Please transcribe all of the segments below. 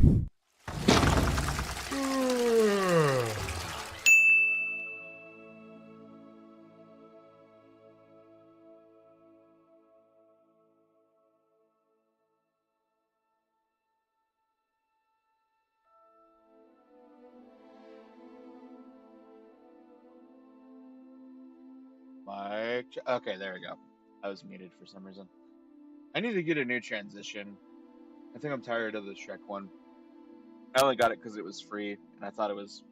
Mike. Okay, there we go. I was muted for some reason. I need to get a new transition. I think I'm tired of the Shrek one. I only got it because it was free, and I thought it was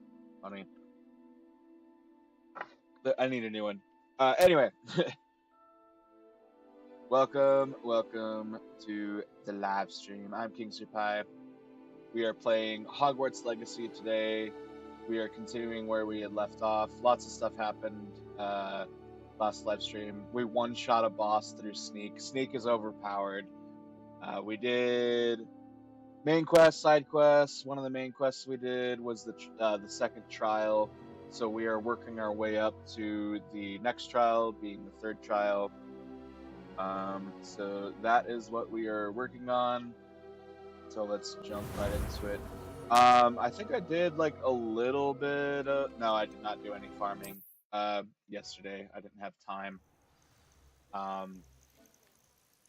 funny. I need a new one. Anyway, welcome to the live stream. I'm KingSrpie. We are playing Hogwarts Legacy today. We are continuing where we had left off. Lots of stuff happened last live stream. We one-shot a boss through Sneak. Sneak is overpowered. We did main quest, side quests. One of the main quests we did was the second trial. So we are working our way up to the next trial, being the third trial. So that is what we are working on. So let's jump right into it. I think I did like a little bit of... No, I did not do any farming yesterday. I didn't have time.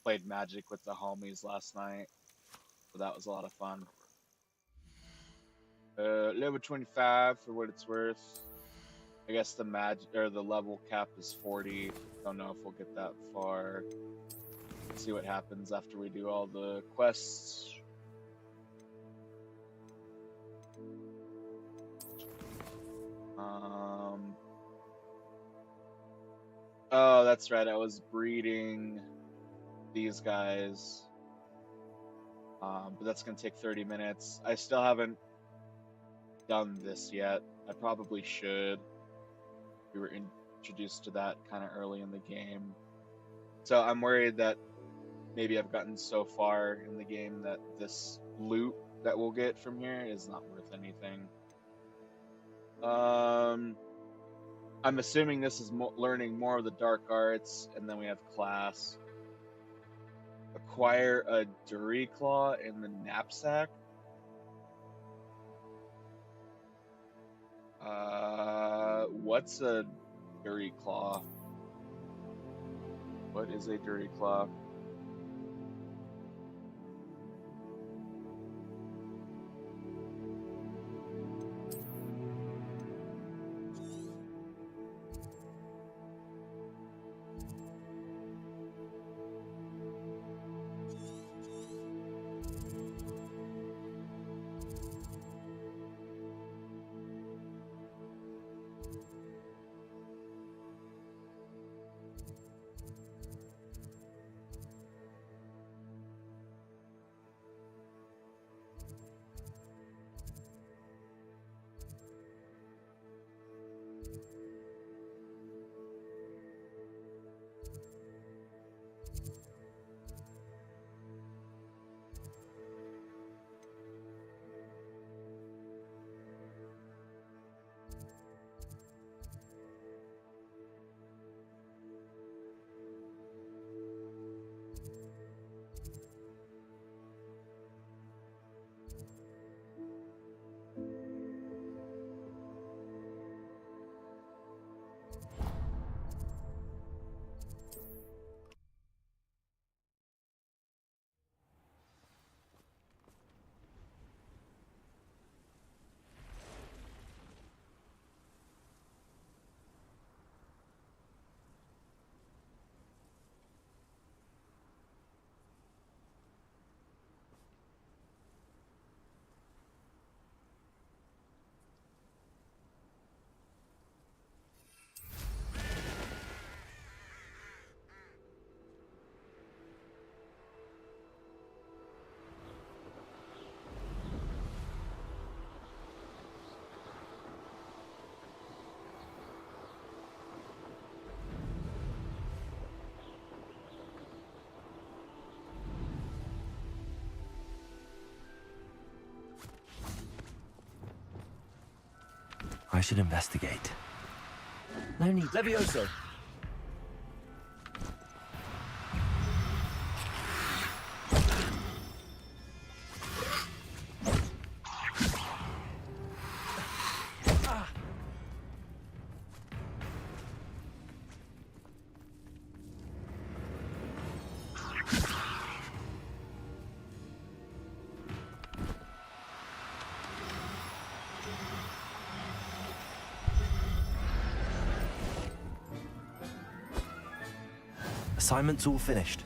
Played Magic with the homies last night. So that was a lot of fun. Level 25 for what it's worth. I guess the level cap is 40. Don't know if we'll get that far. Let's see what happens after we do all the quests. Oh, that's right. I was breeding these guys. But that's going to take 30 minutes. I still haven't done this yet. I probably should. We were introduced to that kind of early in the game. So I'm worried that maybe I've gotten so far in the game that this loot that we'll get from here is not worth anything. I'm assuming this is learning more of the dark arts, and then we have class. Acquire a Duriclaw in the knapsack. What's a Duriclaw? What is a Duriclaw? I should investigate. No need. Levioso. Assignment's all finished.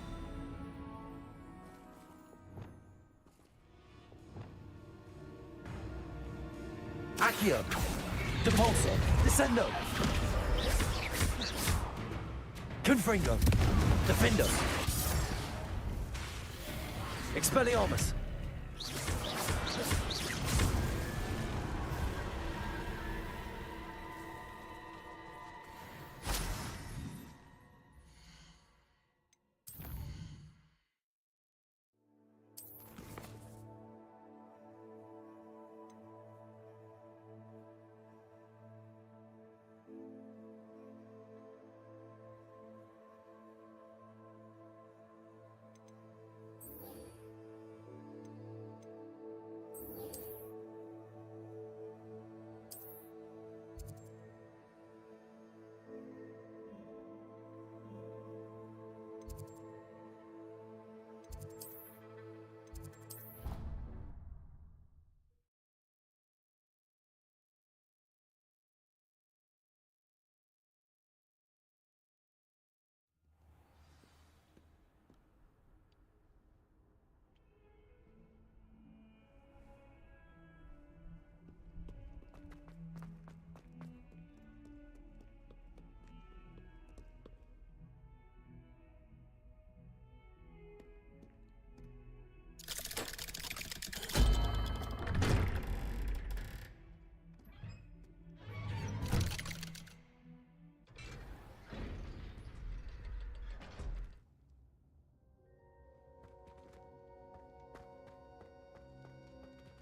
Accio! Depulso! Descendo! Confringo! Defendo! Expelliarmus!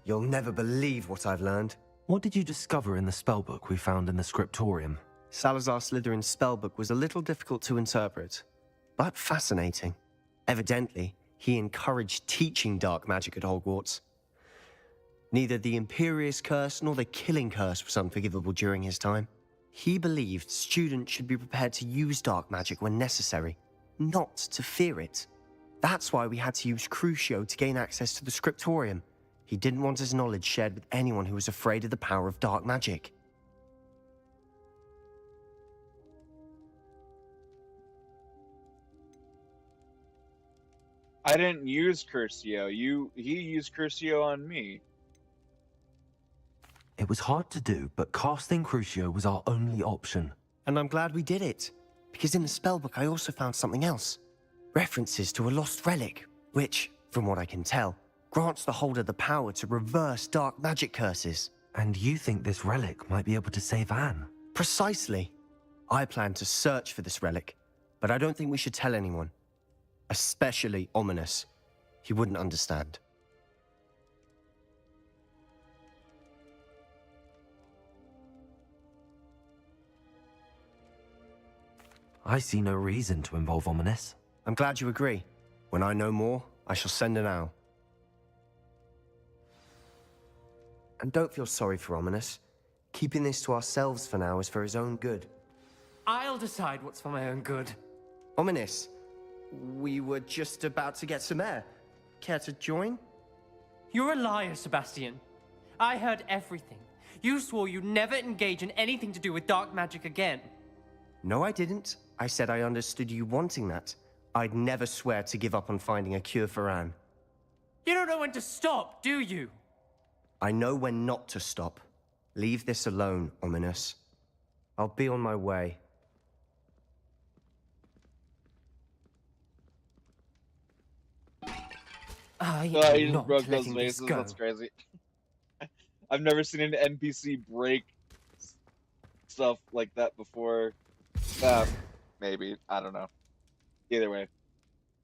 You'll never believe what I've learned. What did you discover in the spellbook we found in the scriptorium? Salazar Slytherin's spellbook was a little difficult to interpret, but fascinating. Evidently, he encouraged teaching dark magic at Hogwarts. Neither the Imperious Curse nor the Killing Curse was unforgivable during his time. He believed students should be prepared to use dark magic when necessary, not to fear it. That's why we had to use Crucio to gain access to the scriptorium. He didn't want his knowledge shared with anyone who was afraid of the power of dark magic. I didn't use Curcio. He used Curcio on me. It was hard to do, but casting Crucio was our only option. And I'm glad we did it, because in the spellbook I also found something else. References to a lost relic, which, from what I can tell, grants the holder the power to reverse dark magic curses. And you think this relic might be able to save Anne? Precisely. I plan to search for this relic, but I don't think we should tell anyone. Especially Ominous. He wouldn't understand. I see no reason to involve Ominous. I'm glad you agree. When I know more, I shall send an owl. And don't feel sorry for Ominous. Keeping this to ourselves for now is for his own good. I'll decide what's for my own good. Ominous, we were just about to get some air. Care to join? You're a liar, Sebastian. I heard everything. You swore you'd never engage in anything to do with dark magic again. No, I didn't. I said I understood you wanting that. I'd never swear to give up on finding a cure for Anne. You don't know when to stop, do you? I know when not to stop. Leave this alone, Ominous. I'll be on my way. I Oh, he am just not broke those letting this vases. go. That's crazy. I've never seen an NPC break stuff like that before. Maybe. I don't know. Either way.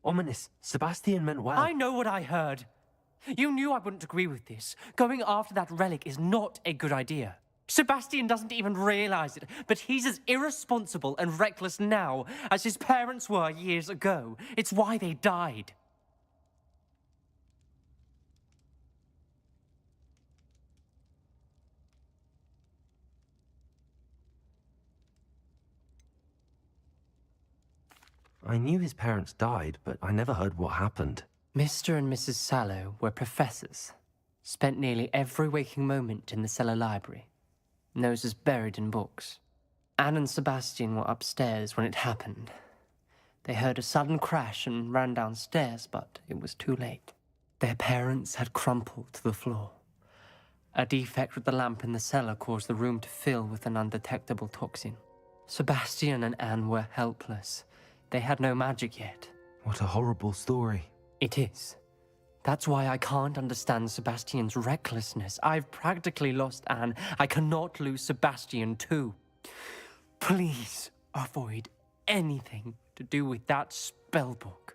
Ominous, Sebastian meant well. I know what I heard. You knew I wouldn't agree with this. Going after that relic is not a good idea. Sebastian doesn't even realize it, but he's as irresponsible and reckless now as his parents were years ago. It's why they died. I knew his parents died, but I never heard what happened. Mr. and Mrs. Sallow were professors. Spent nearly every waking moment in the cellar library. Noses buried in books. Anne and Sebastian were upstairs when it happened. They heard a sudden crash and ran downstairs, but it was too late. Their parents had crumpled to the floor. A defect with the lamp in the cellar caused the room to fill with an undetectable toxin. Sebastian and Anne were helpless. They had no magic yet. What a horrible story. It is. That's why I can't understand Sebastian's recklessness. I've practically lost Anne. I cannot lose Sebastian too. Please avoid anything to do with that spellbook.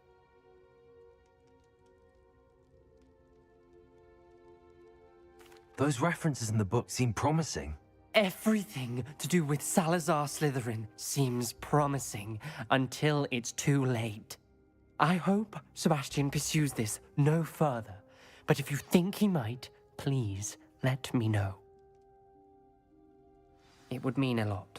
Those references in the book seem promising. Everything to do with Salazar Slytherin seems promising until it's too late. I hope Sebastian pursues this no further, but if you think he might, please let me know. It would mean a lot.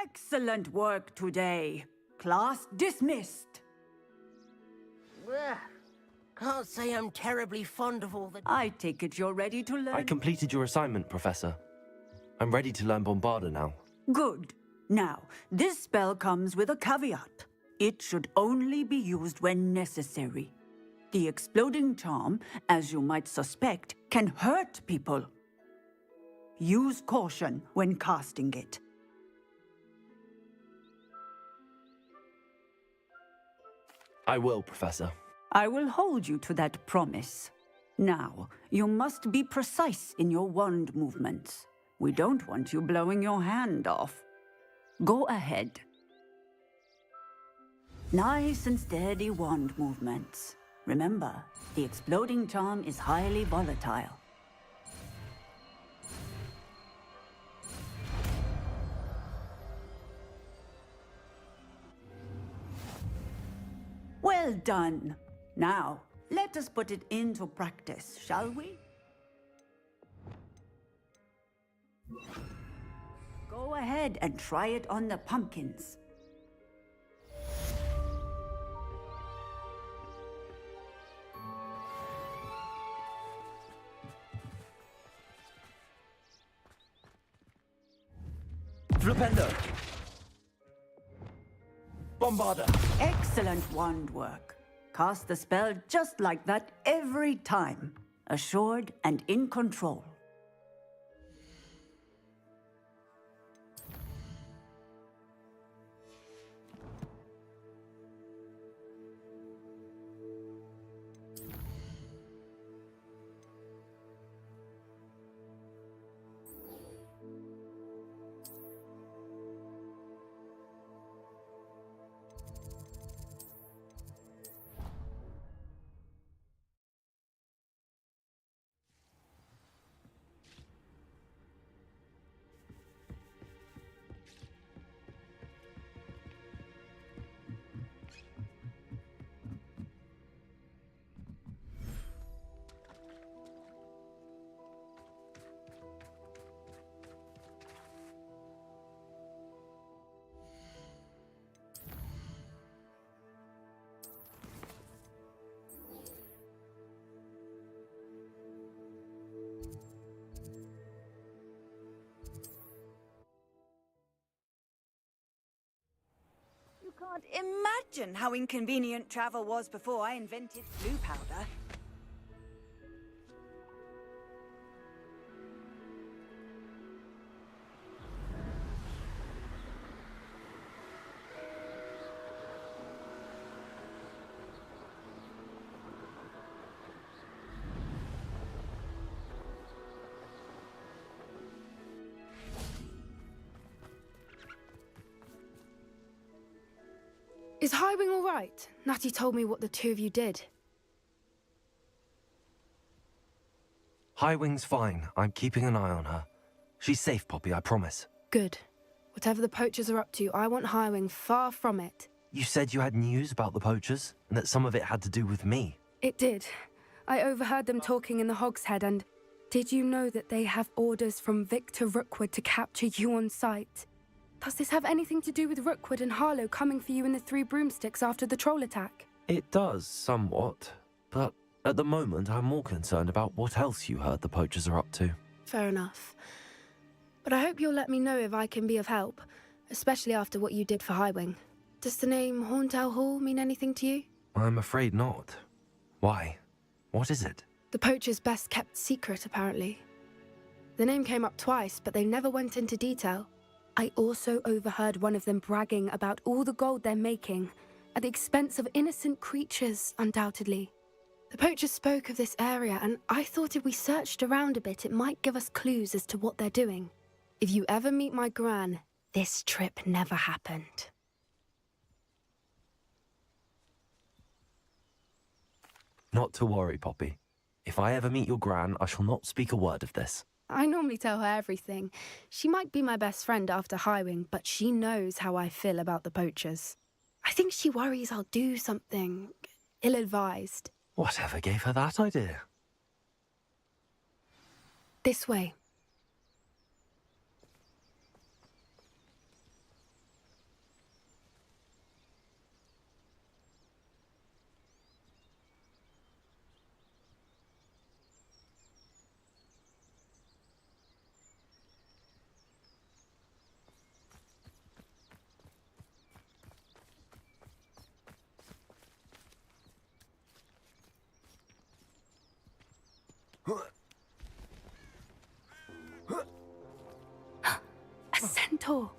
Excellent work today. Class dismissed. Ugh. Can't say I'm terribly fond of all the... I take it you're ready to learn. I completed your assignment, Professor. I'm ready to learn Bombarda now. Good. Now, this spell comes with a caveat. It should only be used when necessary. The exploding charm, as you might suspect, can hurt people. Use caution when casting it. I will, Professor. I will hold you to that promise. Now, you must be precise in your wand movements. We don't want you blowing your hand off. Go ahead. Nice and steady wand movements. Remember, the exploding charm is highly volatile. Well done. Now, let us put it into practice, shall we? Go ahead and try it on the pumpkins. Flipendo! Bombarda! Excellent wand work. Cast the spell just like that every time. Assured and in control. You can't imagine how inconvenient travel was before I invented blue powder. Is Highwing all right? Natty told me what the two of you did. Highwing's fine. I'm keeping an eye on her. She's safe, Poppy, I promise. Good. Whatever the poachers are up to, I want Highwing far from it. You said you had news about the poachers, and that some of it had to do with me. It did. I overheard them talking in the Hogshead, and did you know that they have orders from Victor Rookwood to capture you on sight? Does this have anything to do with Rookwood and Harlow coming for you in the Three Broomsticks after the troll attack? It does, somewhat. But at the moment, I'm more concerned about what else you heard the poachers are up to. Fair enough. But I hope you'll let me know if I can be of help, especially after what you did for Highwing. Does the name Horntail Hall mean anything to you? I'm afraid not. Why? What is it? The poacher's best kept secret, apparently. The name came up twice, but they never went into detail. I also overheard one of them bragging about all the gold they're making, at the expense of innocent creatures, undoubtedly. The poachers spoke of this area, and I thought if we searched around a bit, it might give us clues as to what they're doing. If you ever meet my gran, this trip never happened. Not to worry, Poppy. If I ever meet your gran, I shall not speak a word of this. I normally tell her everything. She might be my best friend after Highwing, but she knows how I feel about the poachers. I think she worries I'll do something ill-advised. Whatever gave her that idea? This way. A centaur.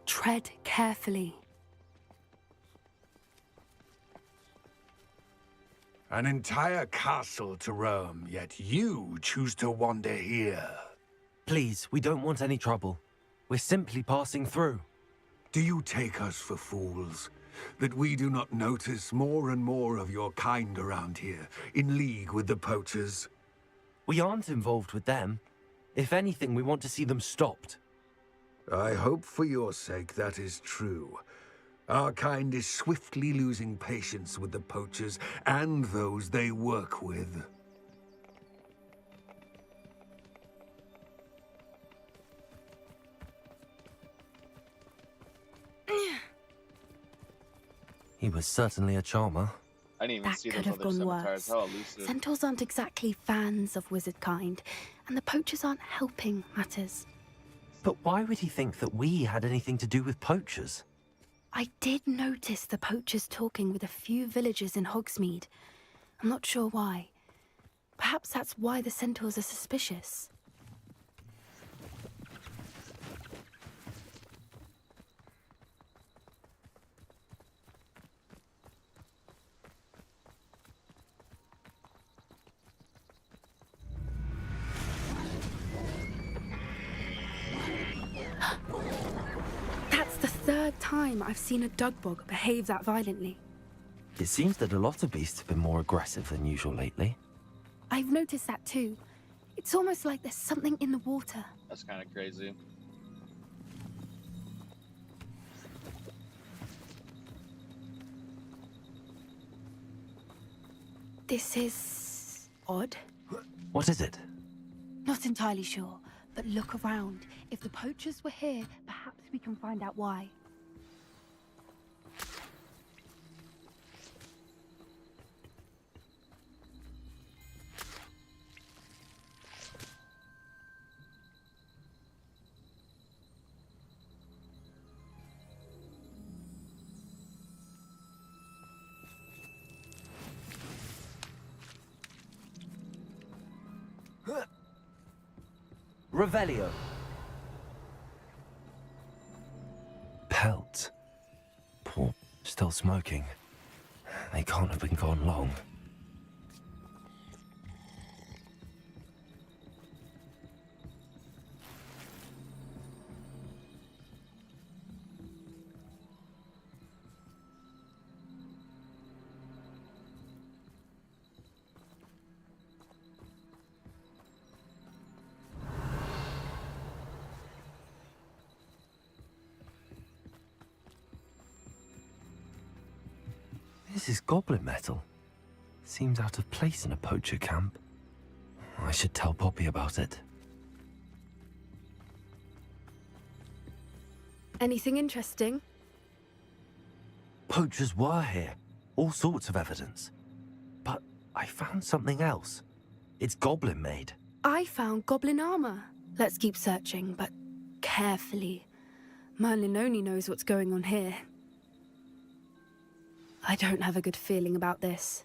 Tread carefully. An entire castle to roam, yet you choose to wander here. Please, we don't want any trouble. We're simply passing through. Do you take us for fools? That we do not notice more and more of your kind around here, in league with the poachers? We aren't involved with them. If anything, we want to see them stopped. I hope for your sake that is true. Our kind is swiftly losing patience with the poachers and those they work with. He was certainly a charmer. I didn't even That see could those have other gone scimitars. worse. How elusive. Centaurs aren't exactly fans of wizard kind, and the poachers aren't helping matters. But why would he think that we had anything to do with poachers? I did notice the poachers talking with a few villagers in Hogsmeade. I'm not sure why. Perhaps that's why the centaurs are suspicious. That's the third time I've seen a dugbog behave that violently. It seems that a lot of beasts have been more aggressive than usual lately. I've noticed that too. It's almost like there's something in the water. That's kind of crazy. This is odd. What is it? Not entirely sure, but look around. If the poachers were here, perhaps we can find out why. Revelio. Pelt. Poor, still smoking. They can't have been gone long. This is goblin metal. Seems out of place in a poacher camp. I should tell Poppy about it. Anything interesting? Poachers were here. All sorts of evidence. But I found something else. It's goblin made. I found goblin armor. Let's keep searching, but carefully. Merlin only knows what's going on here. I don't have a good feeling about this.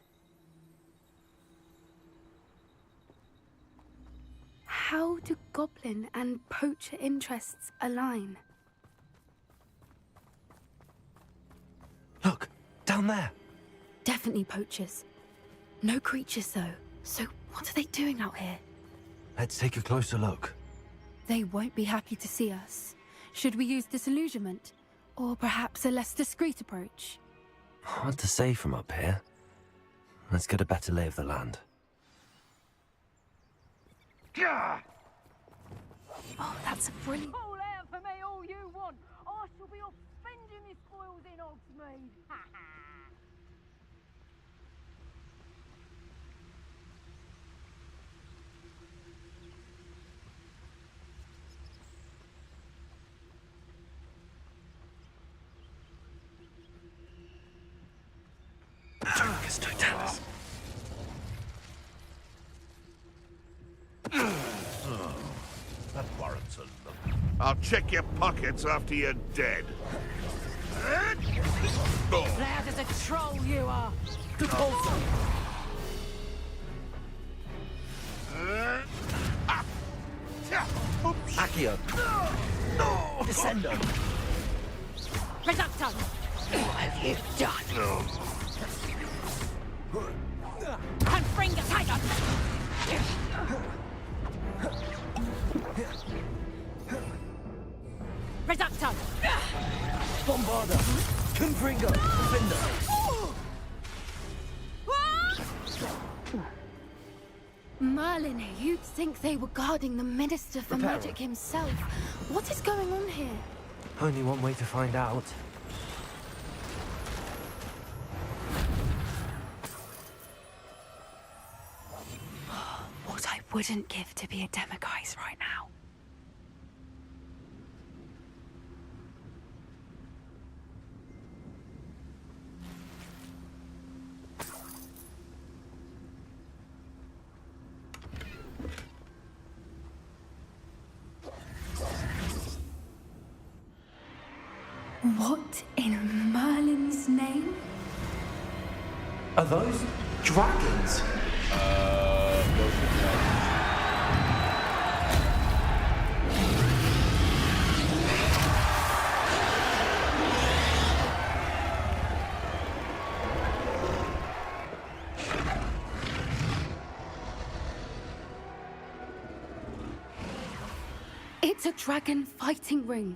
How do goblin and poacher interests align? Look, down there. Definitely poachers. No creatures, though. So what are they doing out here? Let's take a closer look. They won't be happy to see us. Should we use disillusionment? Or perhaps a less discreet approach? Hard to say from up here. Let's get a better lay of the land. Oh, that's a brilliant... Call out for me all you want. I shall be off spending my spoils in Hogsmeade. Ha ha. That warrants a look. I'll check your pockets after you're dead. Loud as a troll you are. Accio. Descendo. Reducto. What have you done? Confringa Tiger. Reducto. Bombarda. Confringo. Defender. Merlin, you'd think they were guarding the Minister for Reparo. Magic himself. What is going on here? Only one way to find out. What I wouldn't give to be a demiguise right now. What in Merlin's name? Are those dragons? Those are dragons. It's a dragon fighting ring.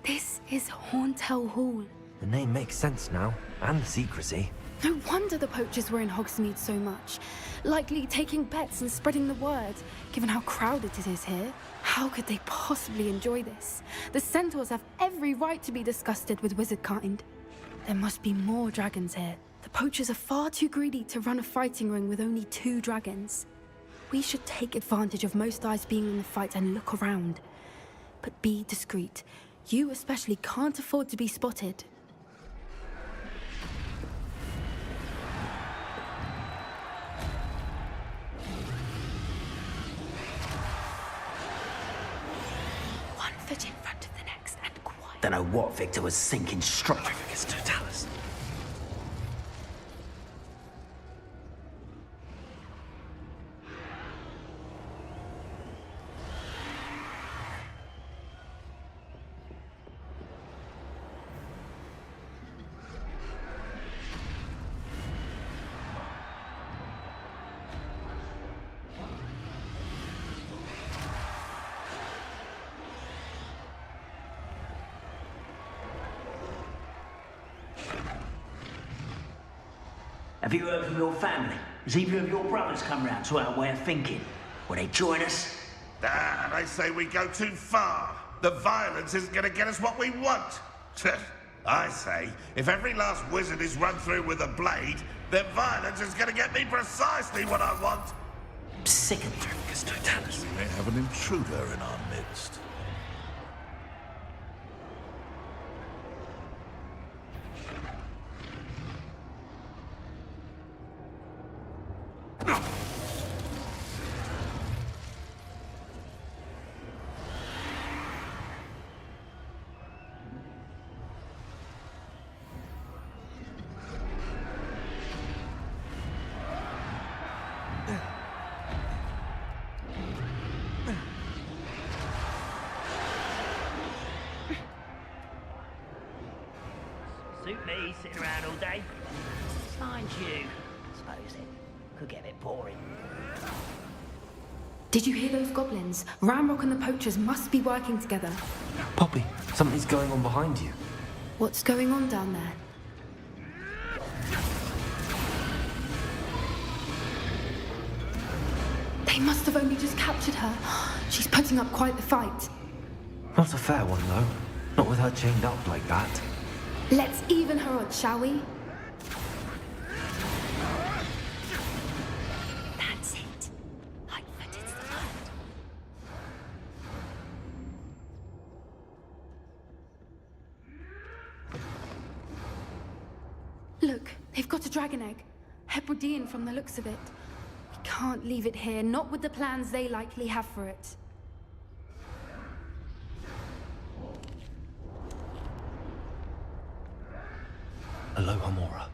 This is Hauntel Hall. The name makes sense now, and the secrecy. No wonder the poachers were in Hogsmeade so much. Likely taking bets and spreading the word, given how crowded it is here. How could they possibly enjoy this? The centaurs have every right to be disgusted with wizard kind. There must be more dragons here. The poachers are far too greedy to run a fighting ring with only 2 dragons. We should take advantage of most eyes being in the fight and look around. But be discreet. You especially can't afford to be spotted. One foot in front of the next and quiet. Don't know what Victor was thinking straight. It's Totalis. Have you heard from your family? Has either of your brothers come round to our way of thinking? Will they join us? They say we go too far. The violence isn't going to get us what we want. I say, if every last wizard is run through with a blade, then violence is gonna get me precisely what I want. Psychotherapist totality. We may have an intruder in our midst. Suit me, sitting around all day. Mind you, I suppose it could get a bit boring. Did you hear those goblins? Ramrock and the poachers must be working together. Poppy, something's going on behind you. What's going on down there? They must have only just captured her. She's putting up quite the fight. Not a fair one, though. Not with her chained up like that. Let's even her odds, shall we? That's it. Light-footed slide. Look, they've got a dragon egg. Hebridean from the looks of it. We can't leave it here, not with the plans they likely have for it. Aloha Mora.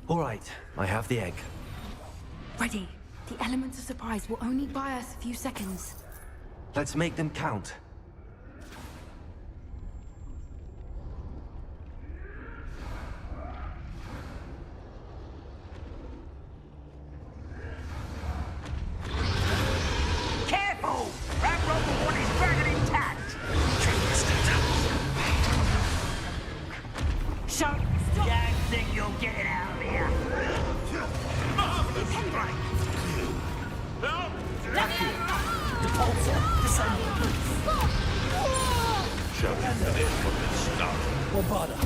All right, I have the egg. Ready. The elements of surprise will only buy us a few seconds. Let's make them count. Careful! Ramrock will want his dragon intact! Shut! Don't think you'll get it out of here! Shouting that is from the start. Wabada.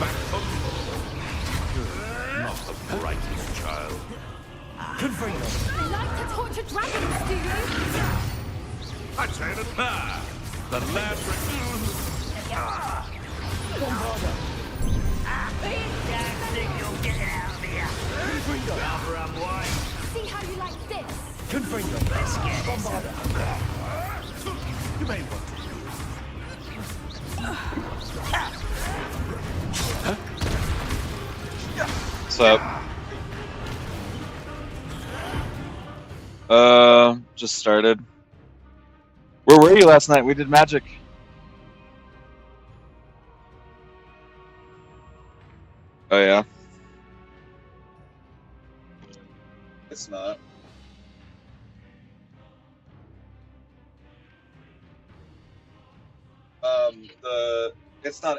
Back up. Not the brightest child. Confringo. You like to torture dragons, do you? I say it. The last Bombarda. Don't think you'll get it out of here! Confringo. Rather unwise. See how you like this? Confringo. Let's get this. Bombarda. You may want to. What's up? Just started. Where were you last night? We did magic. Oh yeah. It's not.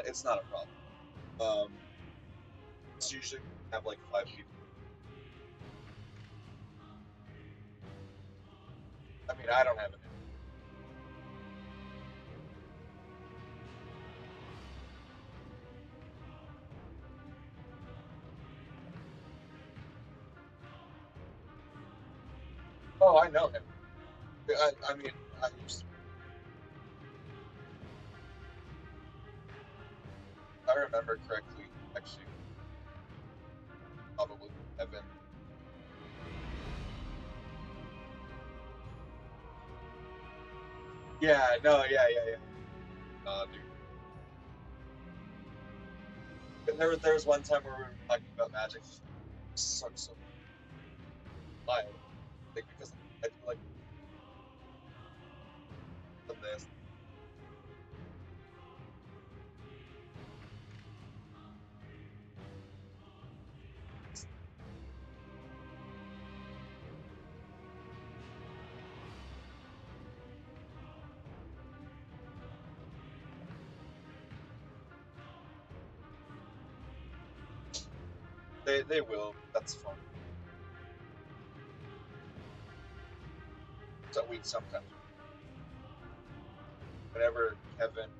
It's not a problem. It's usually have like 5 people. I mean, I don't have it. Oh, I know him. I mean, I used to. If I remember correctly, actually, probably Evan. Yeah, no, yeah. Dude. And there was one time where we were talking about magic. So why? Like because I feel like this. They will. That's fun. So we sometimes. Whenever Kevin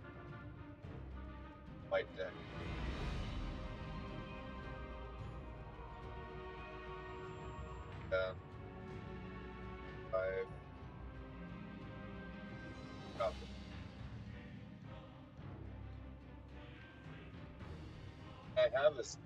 White Deck. I've got them. I have this.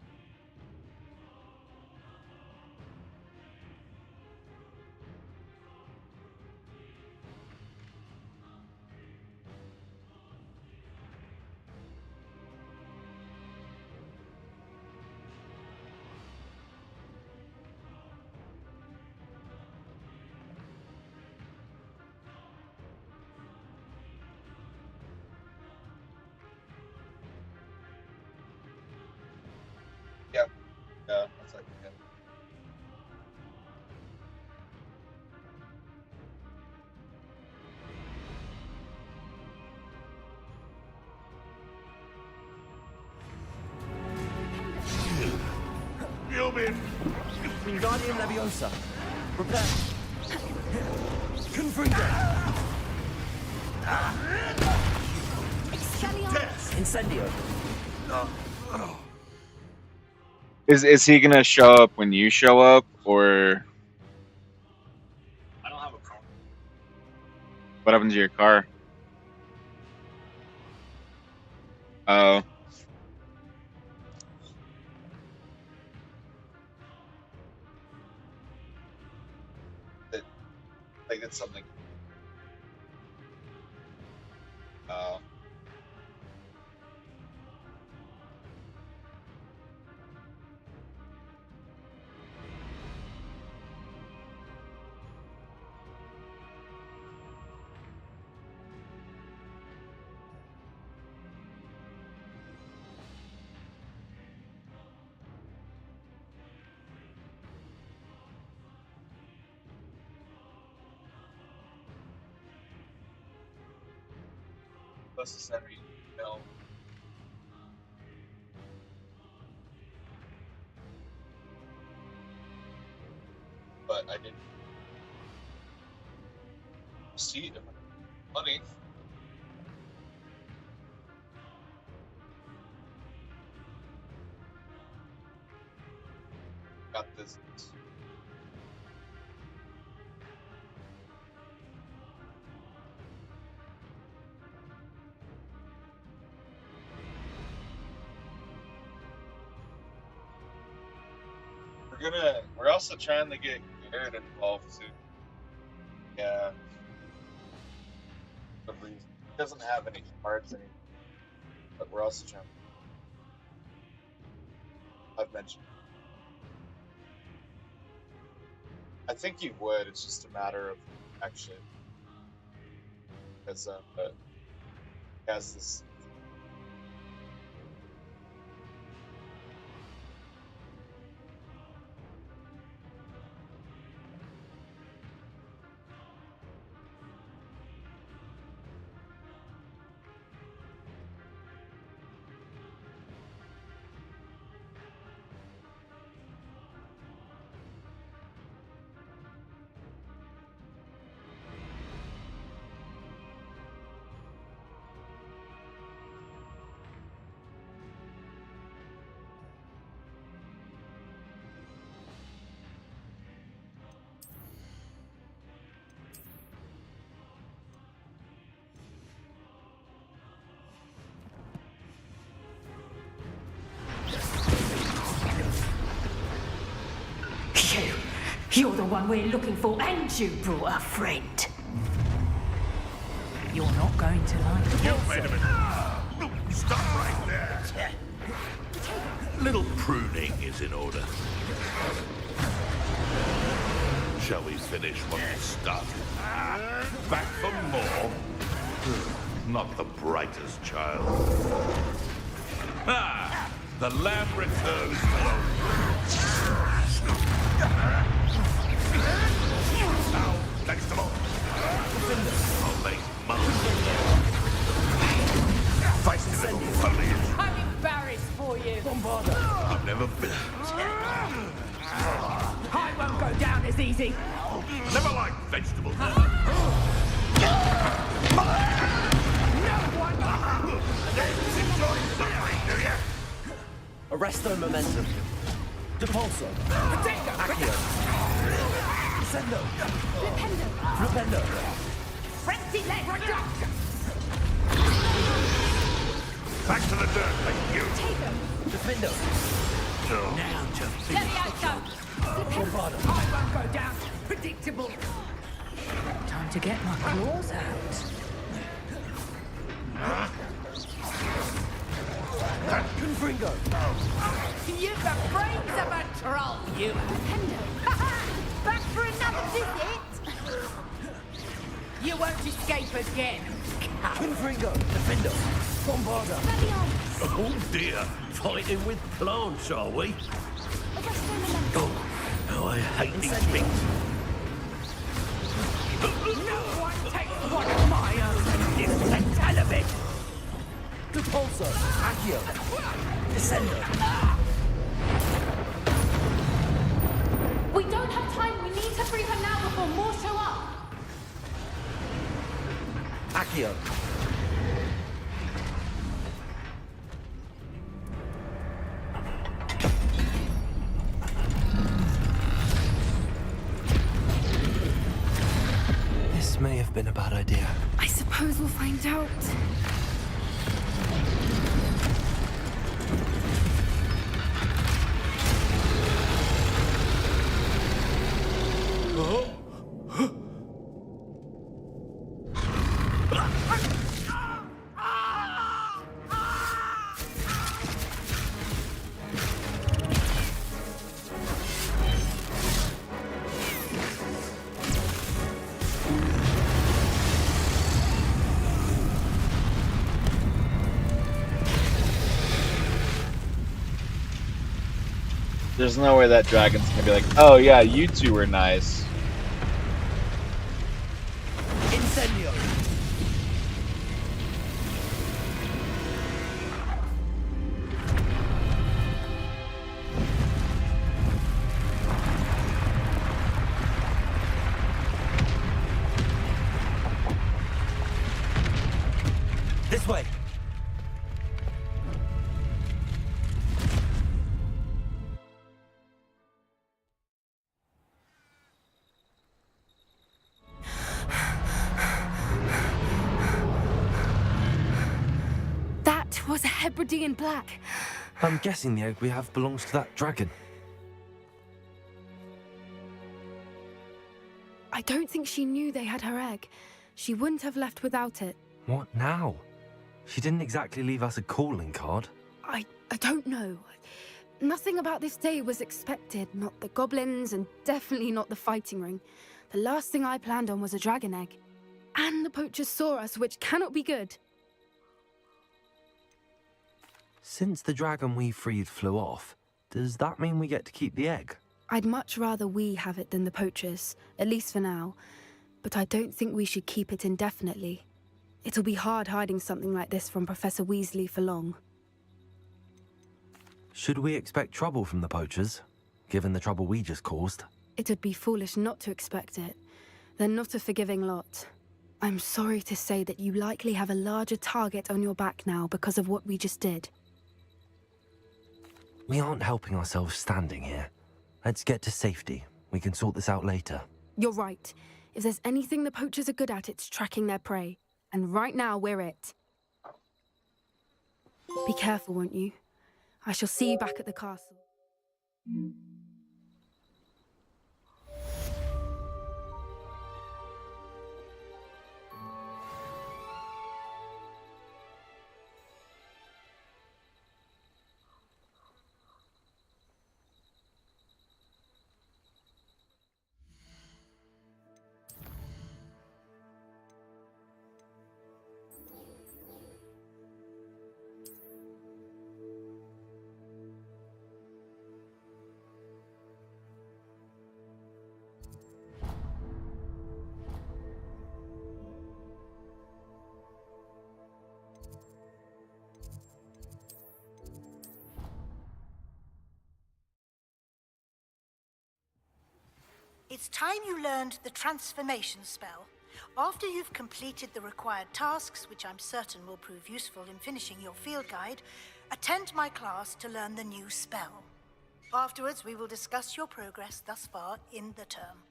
Yeah, that's like yeah. You've been Wingardium Leviosa. Prepare. Confringo. Incendio. Is he gonna show up when you show up, or I don't have a car. What happened to your car? Oh. Like it's something. Oh. Supposed to send me email. But I didn't see it. Money. Got this. We're also trying to get Garrett involved too. Yeah. For some reason. He doesn't have any cards anymore. But we're also trying. I've mentioned. I think he would. It's just a matter of action. Because he has this. You're the one we're looking for, and you brought a friend. You're not going to like it. Wait a minute. Stop right there. Little pruning is in order. Shall we finish what we started? Back for more? Not the brightest child. Ah! The lamb returns to the... Now, thanks to all. I'll make money. Feisty little foliage. I'm embarrassed for you. I've never been. Never liked vegetables. Enjoy suffering, do you? Arresto momentum. Depulso. Accio. Sendo. Flipendo. Frenzy leg duck! Back to the dirt, thank you. Defendo. Now just Levioso! Bombardo. I won't go down. Predictable. Time to get my claws out. Confringo. You've the brains of a troll, you. Back for another visit? You won't escape again. Confringo. Defendo. Bombardo. Oh dear. Fighting with plants, are we? Oh, I hate these things. No one takes one of my own. This hell of it. Depulso. Accio. Descendo. We don't have time. We need to free her now before more show up. Accio. This may have been a bad idea. I suppose we'll find out. There's no way that dragon's gonna be like, oh yeah, you two were nice. Incendio. This way. That was a Hebridean black. I'm guessing the egg we have belongs to that dragon. I don't think she knew they had her egg. She wouldn't have left without it. What now? She didn't exactly leave us a calling card. I don't know. Nothing about this day was expected. Not the goblins, and definitely not the fighting ring. The last thing I planned on was a dragon egg. And the poachers saw us, which cannot be good. Since the dragon we freed flew off, does that mean we get to keep the egg? I'd much rather we have it than the poachers, at least for now. But I don't think we should keep it indefinitely. It'll be hard hiding something like this from Professor Weasley for long. Should we expect trouble from the poachers, given the trouble we just caused? It would be foolish not to expect it. They're not a forgiving lot. I'm sorry to say that you likely have a larger target on your back now because of what we just did. We aren't helping ourselves standing here. Let's get to safety. We can sort this out later. You're right. If there's anything the poachers are good at, it's tracking their prey. And right now, we're it. Be careful, won't you? I shall see you back at the castle. It's time you learned the transformation spell. After you've completed the required tasks, which I'm certain will prove useful in finishing your field guide, attend my class to learn the new spell. Afterwards, we will discuss your progress thus far in the term.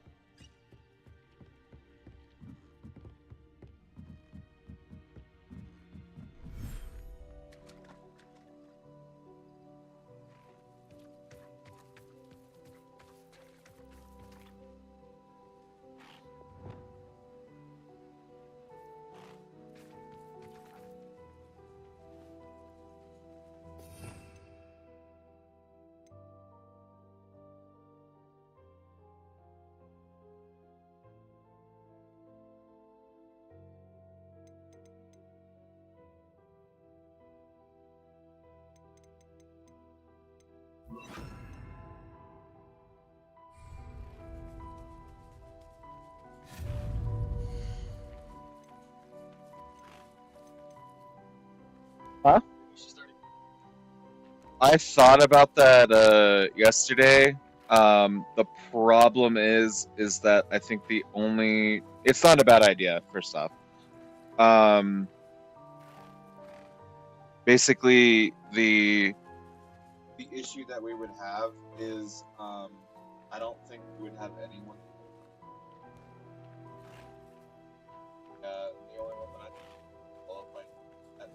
Huh? I thought about that yesterday. The problem is that I think it's not a bad idea, first off. Basically the issue that we would have is I don't think we would have anyone. The only one that I think qualified that.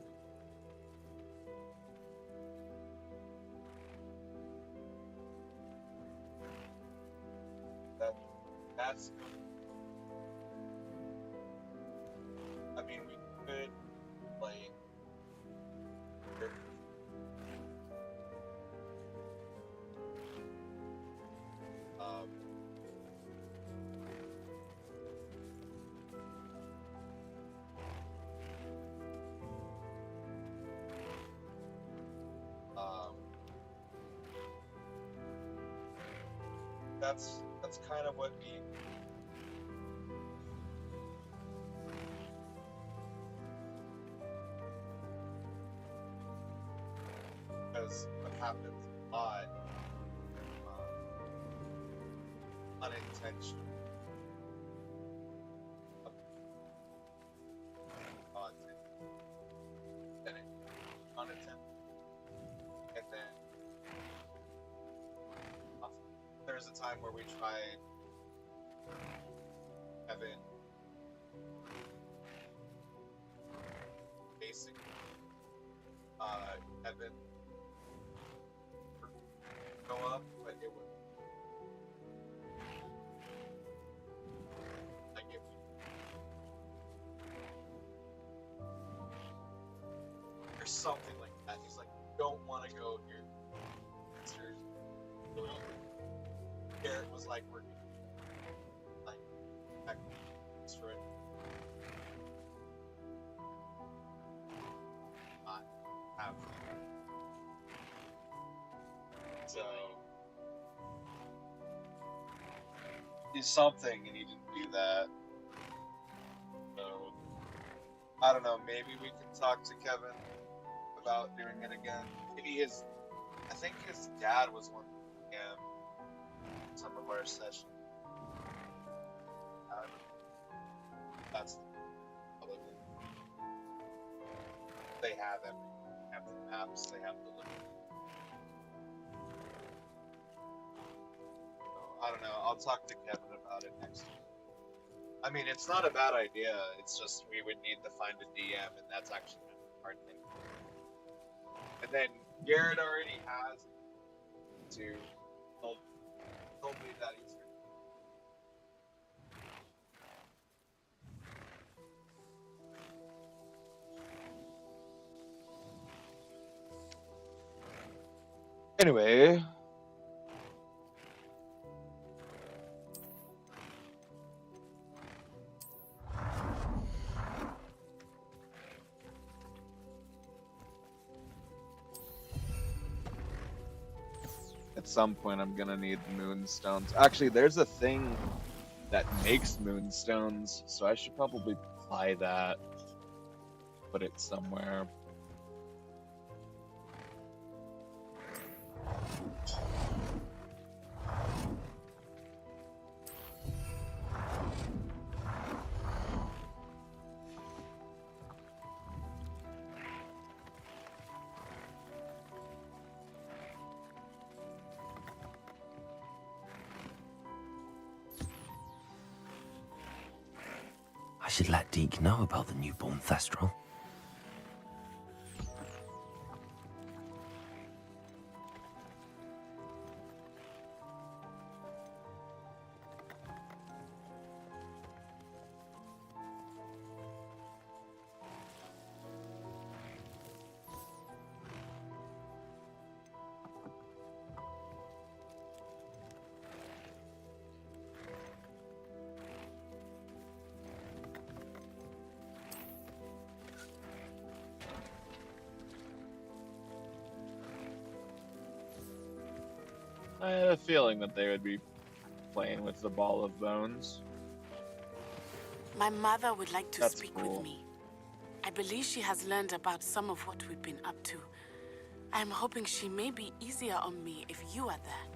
That's. I mean, we could like. That's kind of what we. Because what happens a lot, unintentional. Then it unintentional, and then there's a time where we tried Evan basically Evan go up, but it would like if or something like that. He's like, don't want to go here. Garrett was like, we're like for it. Not have so do something, and he didn't do that. So I don't know. Maybe we can talk to Kevin about doing it again. Maybe I think his dad was one. Yeah. Some of our sessions. That's probably they have everything. They have the maps. They have the look. So, I don't know. I'll talk to Kevin about it next week. I mean, it's not a bad idea. It's just we would need to find a DM, and that's actually kind of a hard thing. And then Garrett already has to. Told me that he's anyway. At some point, I'm gonna need moonstones. Actually, there's a thing that makes moonstones, so I should probably buy that. Put it somewhere. should let Deke know about the newborn Thestral. I had a feeling that they would be playing with the ball of bones. My mother would like to That's speak cool. with me. I believe she has learned about some of what we've been up to. I'm hoping she may be easier on me if you are there.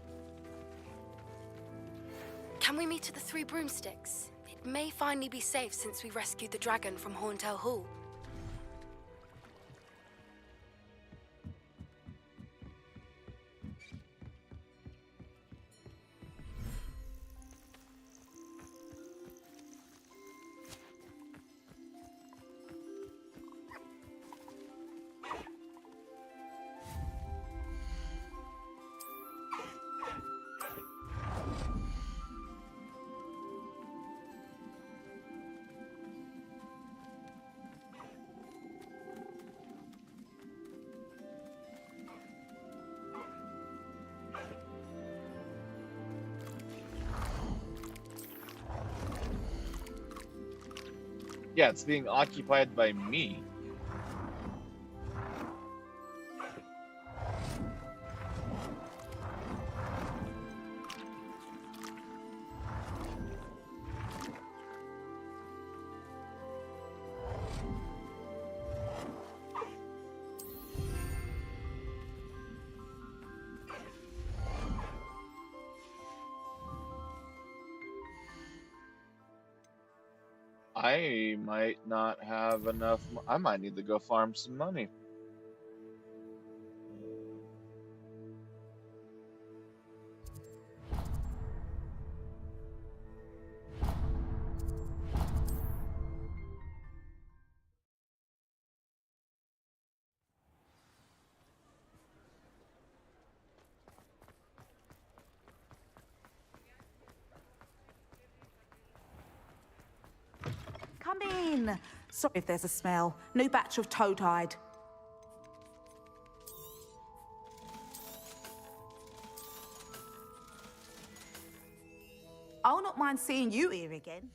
Can we meet at the Three Broomsticks? It may finally be safe since we rescued the dragon from Horntail Hall. Yeah, it's being occupied by me. I might not have enough. I might need to go farm some money. Come in. Sorry if there's a smell. New batch of toad-hide. I'll not mind seeing you here again.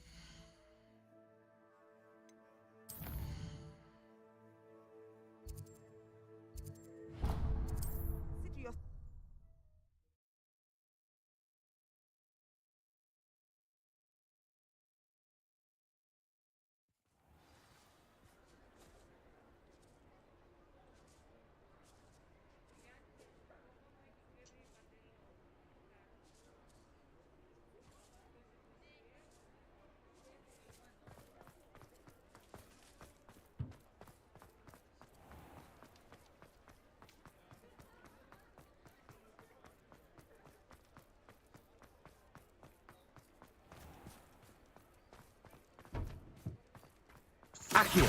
Accio.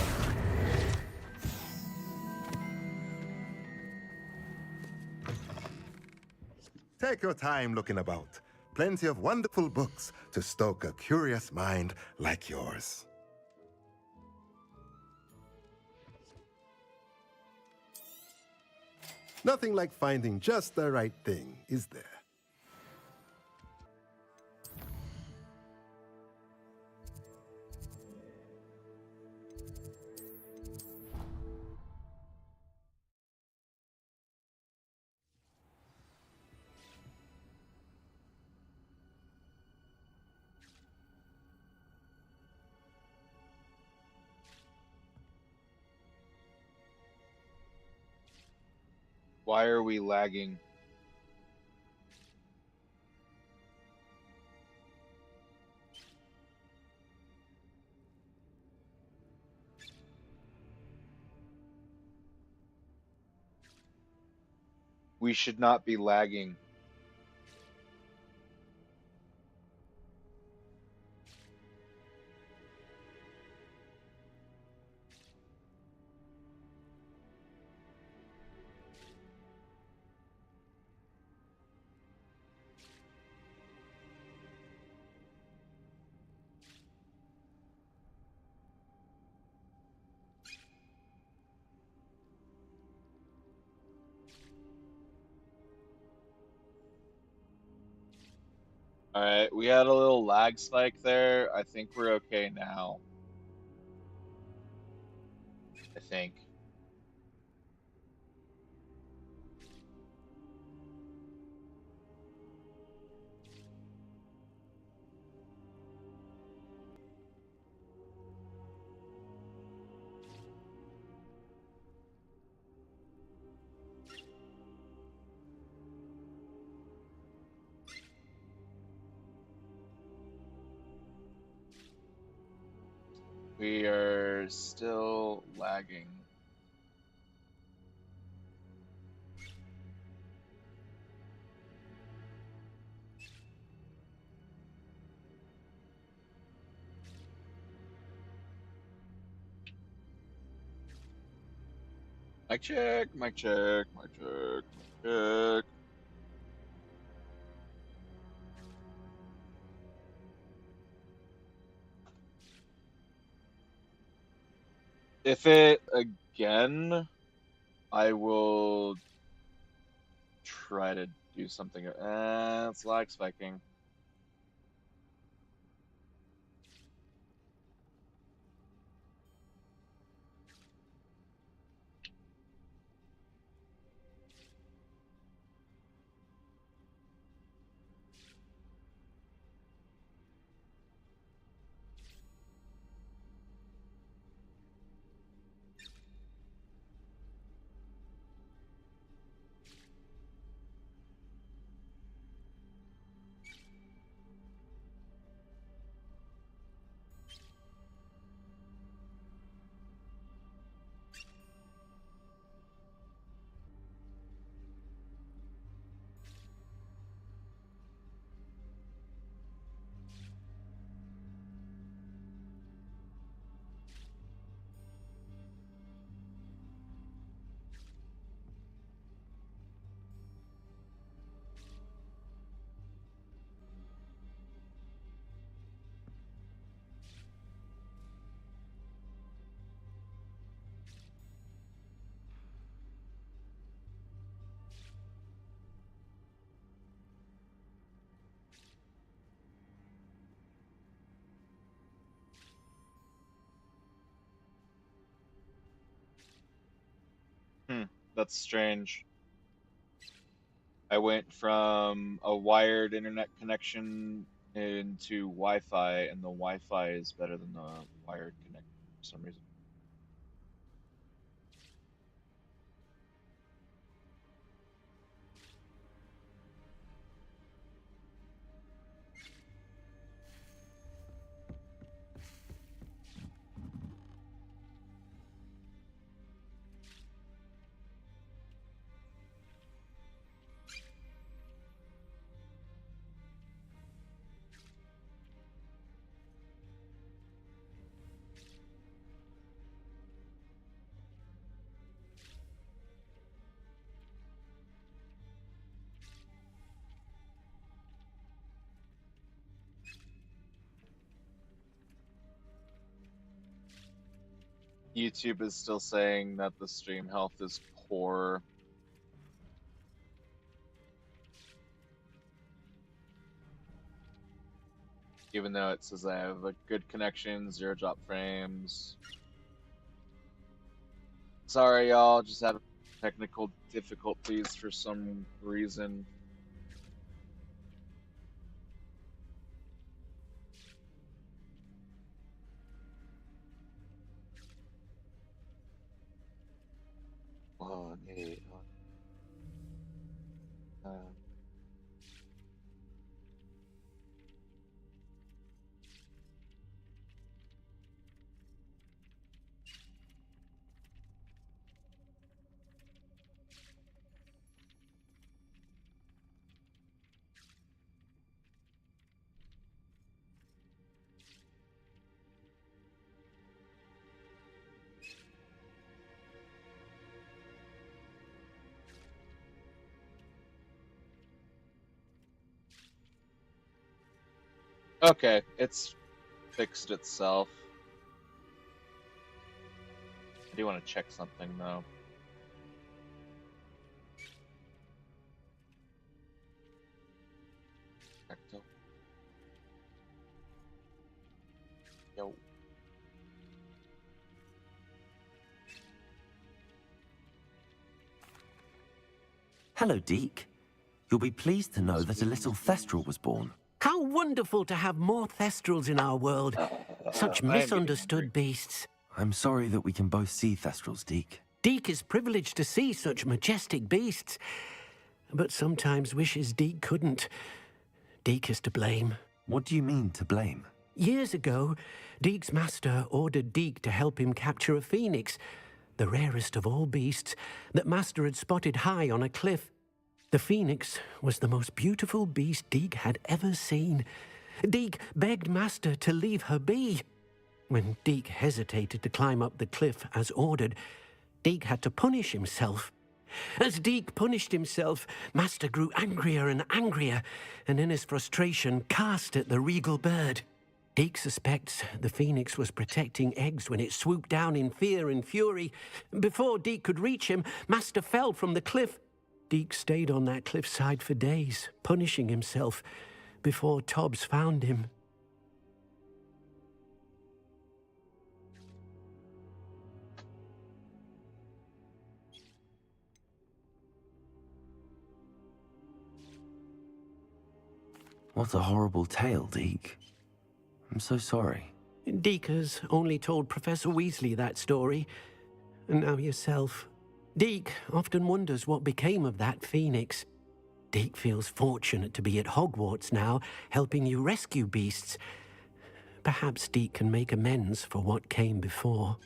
Take your time looking about. Plenty of wonderful books to stoke a curious mind like yours. Nothing like finding just the right thing, is there? Why are we lagging? We should not be lagging. Alright, we had a little lag spike there. I think we're okay now. I think. We are still lagging. Mic check, mic check, mic check, mic check. If it again, I will try to do something. It's lag spiking. That's strange. I went from a wired internet connection into Wi-Fi, and the Wi-Fi is better than the wired connection for some reason. YouTube is still saying that the stream health is poor. Even though it says I have a good connection, 0 drop frames. Sorry, y'all, just having technical difficulties for some reason. Oh, nee. Okay, it's fixed itself. I do want to check something though. Yo. Hello, Deke. You'll be pleased to know that a little Thestral was born. How wonderful to have more Thestrals in our world. Such misunderstood beasts. I'm sorry that we can both see Thestrals, Deke. Deke is privileged to see such majestic beasts, but sometimes wishes Deke couldn't. Deke is to blame. What do you mean, to blame? Years ago, Deke's master ordered Deke to help him capture a phoenix, the rarest of all beasts, that master had spotted high on a cliff. The phoenix was the most beautiful beast Deke had ever seen. Deke begged master to leave her be. When Deke hesitated to climb up the cliff as ordered, Deke had to punish himself. As Deke punished himself, master grew angrier and angrier, and in his frustration cast at the regal bird. Deke suspects the phoenix was protecting eggs when it swooped down in fear and fury. Before Deke could reach him, master fell from the cliff. Deke stayed on that cliffside for days, punishing himself, before Tobbs found him. What a horrible tale, Deke. I'm so sorry. Deke has only told Professor Weasley that story, and now yourself. Deke often wonders what became of that phoenix. Deke feels fortunate to be at Hogwarts now, helping you rescue beasts. Perhaps Deke can make amends for what came before.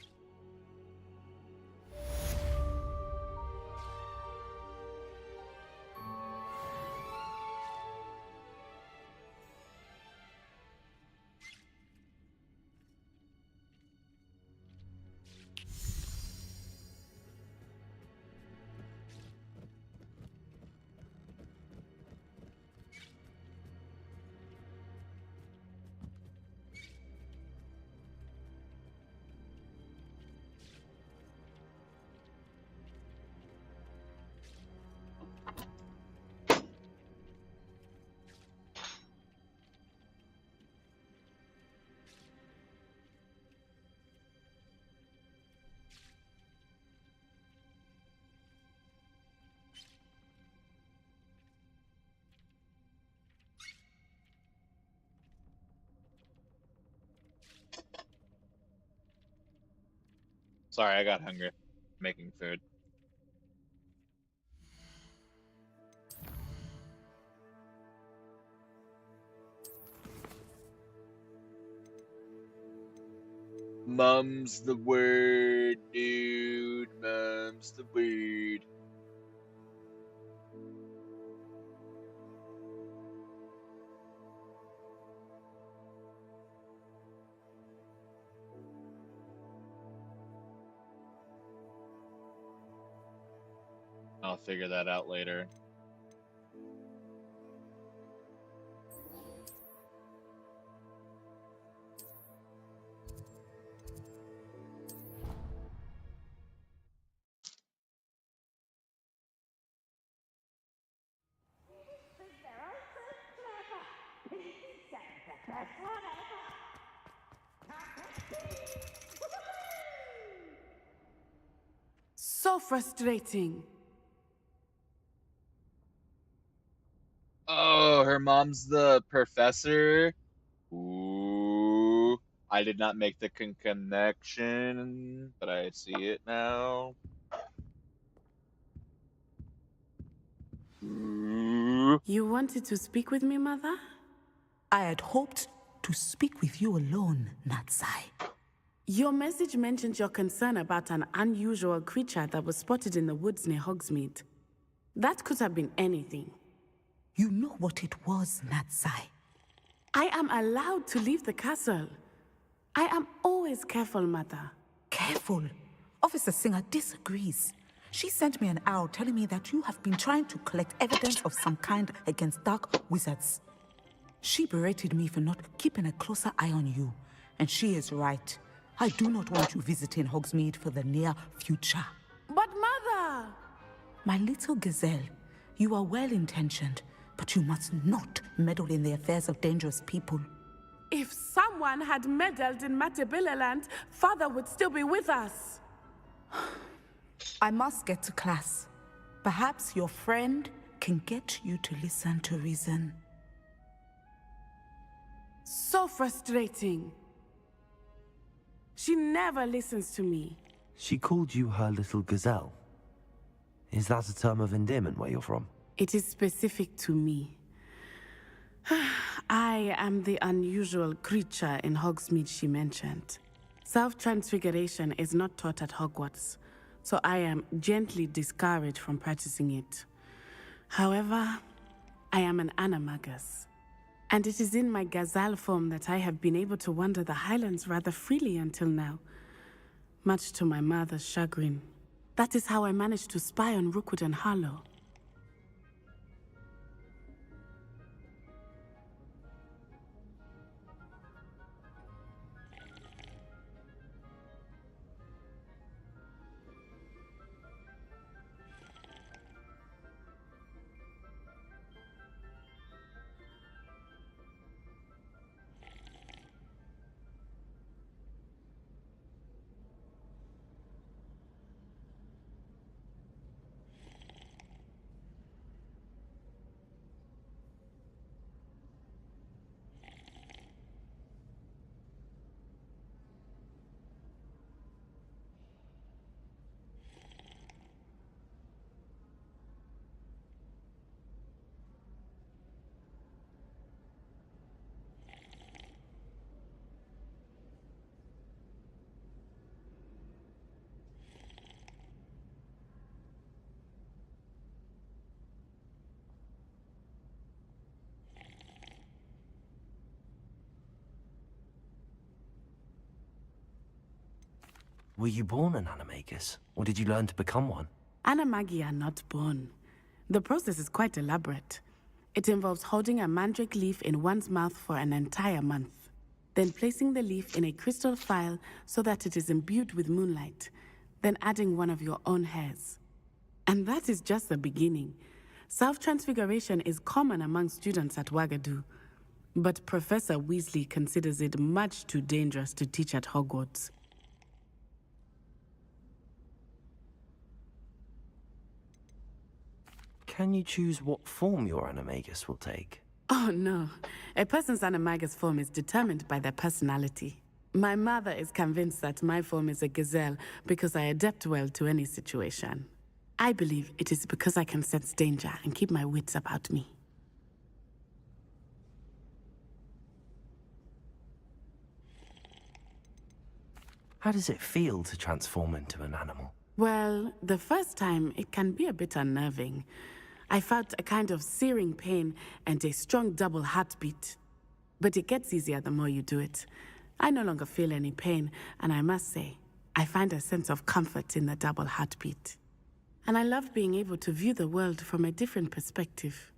Sorry, I got hungry. Making food. Mum's the word, dude. Mum's the word. I'll figure that out later. So frustrating. Oh, her mom's the professor? Ooh. I did not make the connection, but I see it now. Ooh. You wanted to speak with me, Mother? I had hoped to speak with you alone, Natsai. Your message mentioned your concern about an unusual creature that was spotted in the woods near Hogsmeade. That could have been anything. You know what it was, Natsai. I am allowed to leave the castle. I am always careful, Mother. Careful? Officer Singer disagrees. She sent me an owl telling me that you have been trying to collect evidence of some kind against dark wizards. She berated me for not keeping a closer eye on you, and she is right. I do not want you visiting Hogsmeade for the near future. But Mother! My little gazelle, you are well-intentioned, but you must not meddle in the affairs of dangerous people. If someone someone had meddled in Matabilaland, Father would still be with us. I must get to class. Perhaps your friend can get you to listen to reason. So frustrating. She never listens to me. She called you her little gazelle. Is that a term of endearment where you're from? It is specific to me. I am the unusual creature in Hogsmeade she mentioned. Self-transfiguration is not taught at Hogwarts, so I am gently discouraged from practicing it. However, I am an animagus, and it is in my gazelle form that I have been able to wander the Highlands rather freely until now, much to my mother's chagrin. That is how I managed to spy on Rookwood and Harlow. Were you born an animagus, or did you learn to become one? Animagi are not born. The process is quite elaborate. It involves holding a mandrake leaf in one's mouth for an entire month, then placing the leaf in a crystal phial so that it is imbued with moonlight, then adding one of your own hairs. And that is just the beginning. Self-transfiguration is common among students at Wagadu, but Professor Weasley considers it much too dangerous to teach at Hogwarts. Can you choose what form your animagus will take? Oh no, a person's animagus form is determined by their personality. My mother is convinced that my form is a gazelle because I adapt well to any situation. I believe it is because I can sense danger and keep my wits about me. How does it feel to transform into an animal? Well, the first time it can be a bit unnerving. I felt a kind of searing pain and a strong double heartbeat. But it gets easier the more you do it. I no longer feel any pain, and I must say, I find a sense of comfort in the double heartbeat. And I love being able to view the world from a different perspective.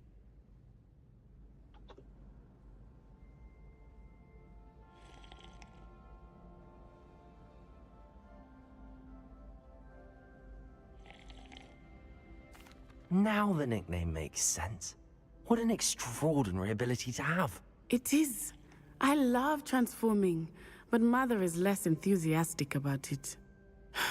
Now the nickname makes sense. What an extraordinary ability to have. It is. I love transforming, but Mother is less enthusiastic about it.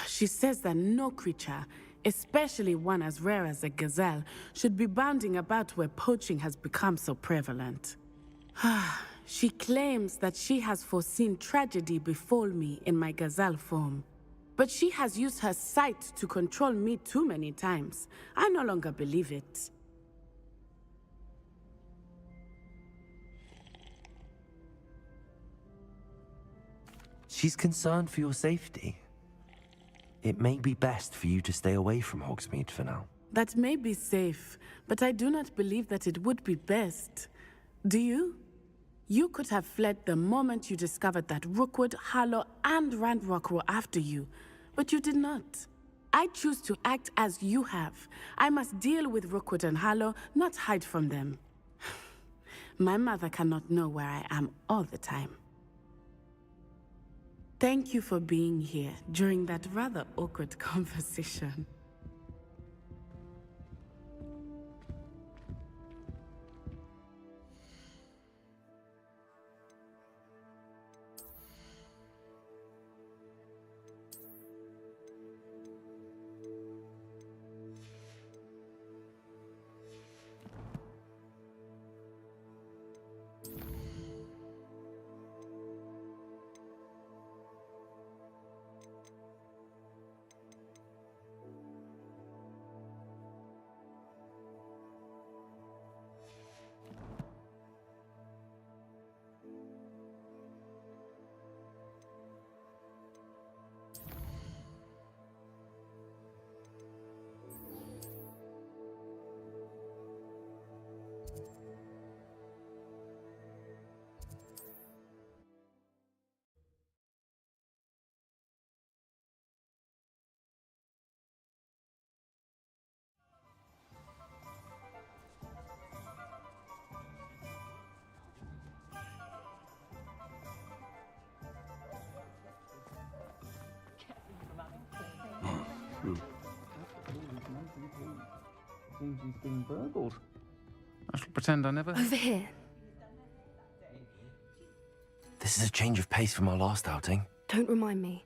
She says that no creature, especially one as rare as a gazelle, should be bounding about where poaching has become so prevalent. She claims that she has foreseen tragedy befall me in my gazelle form. But she has used her sight to control me too many times. I no longer believe it. She's concerned for your safety. It may be best for you to stay away from Hogsmeade for now. That may be safe, but I do not believe that it would be best. Do you? You could have fled the moment you discovered that Rookwood, Harlow, and Ranrock were after you, but you did not. I choose to act as you have. I must deal with Rookwood and Harlow, not hide from them. My mother cannot know where I am all the time. Thank you for being here during that rather awkward conversation. means he's been burgled. I shall pretend I never... Over here. This is a change of pace from our last outing. Don't remind me.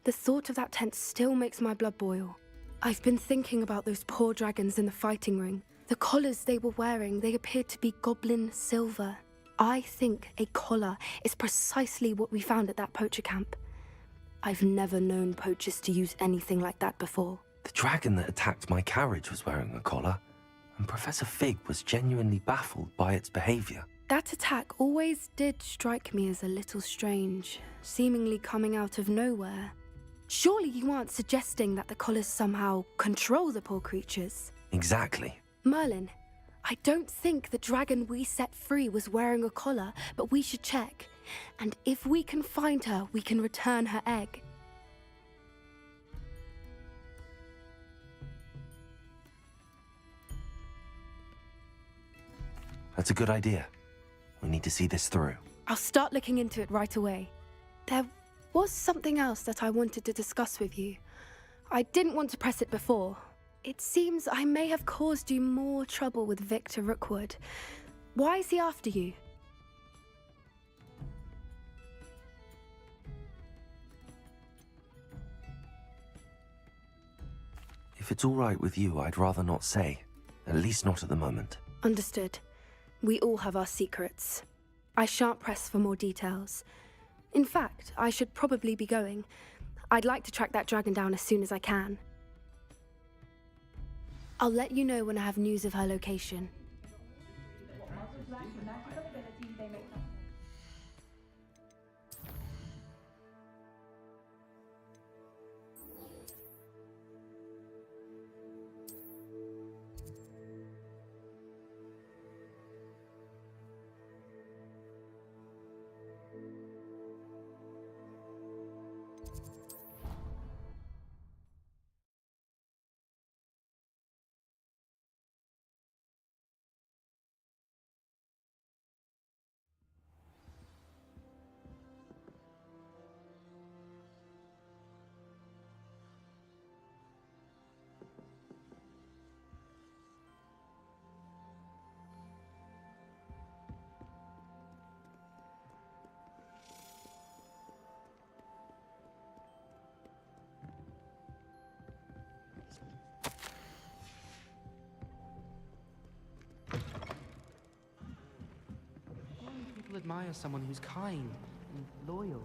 The thought of that tent still makes my blood boil. I've been thinking about those poor dragons in the fighting ring. The collars they were wearing, they appeared to be goblin silver. I think a collar is precisely what we found at that poacher camp. I've never known poachers to use anything like that before. The dragon that attacked my carriage was wearing a collar, and Professor Fig was genuinely baffled by its behavior. That attack always did strike me as a little strange, seemingly coming out of nowhere. Surely you aren't suggesting that the collars somehow control the poor creatures? Exactly. Merlin, I don't think the dragon we set free was wearing a collar, but we should check. And if we can find her, we can return her egg. That's a good idea. We need to see this through. I'll start looking into it right away. There was something else that I wanted to discuss with you. I didn't want to press it before. It seems I may have caused you more trouble with Victor Rookwood. Why is he after you? If it's all right with you, I'd rather not say. At least not at the moment. Understood. We all have our secrets. I shan't press for more details. In fact, I should probably be going. I'd like to track that dragon down as soon as I can. I'll let you know when I have news of her location. People admire someone who's kind and loyal.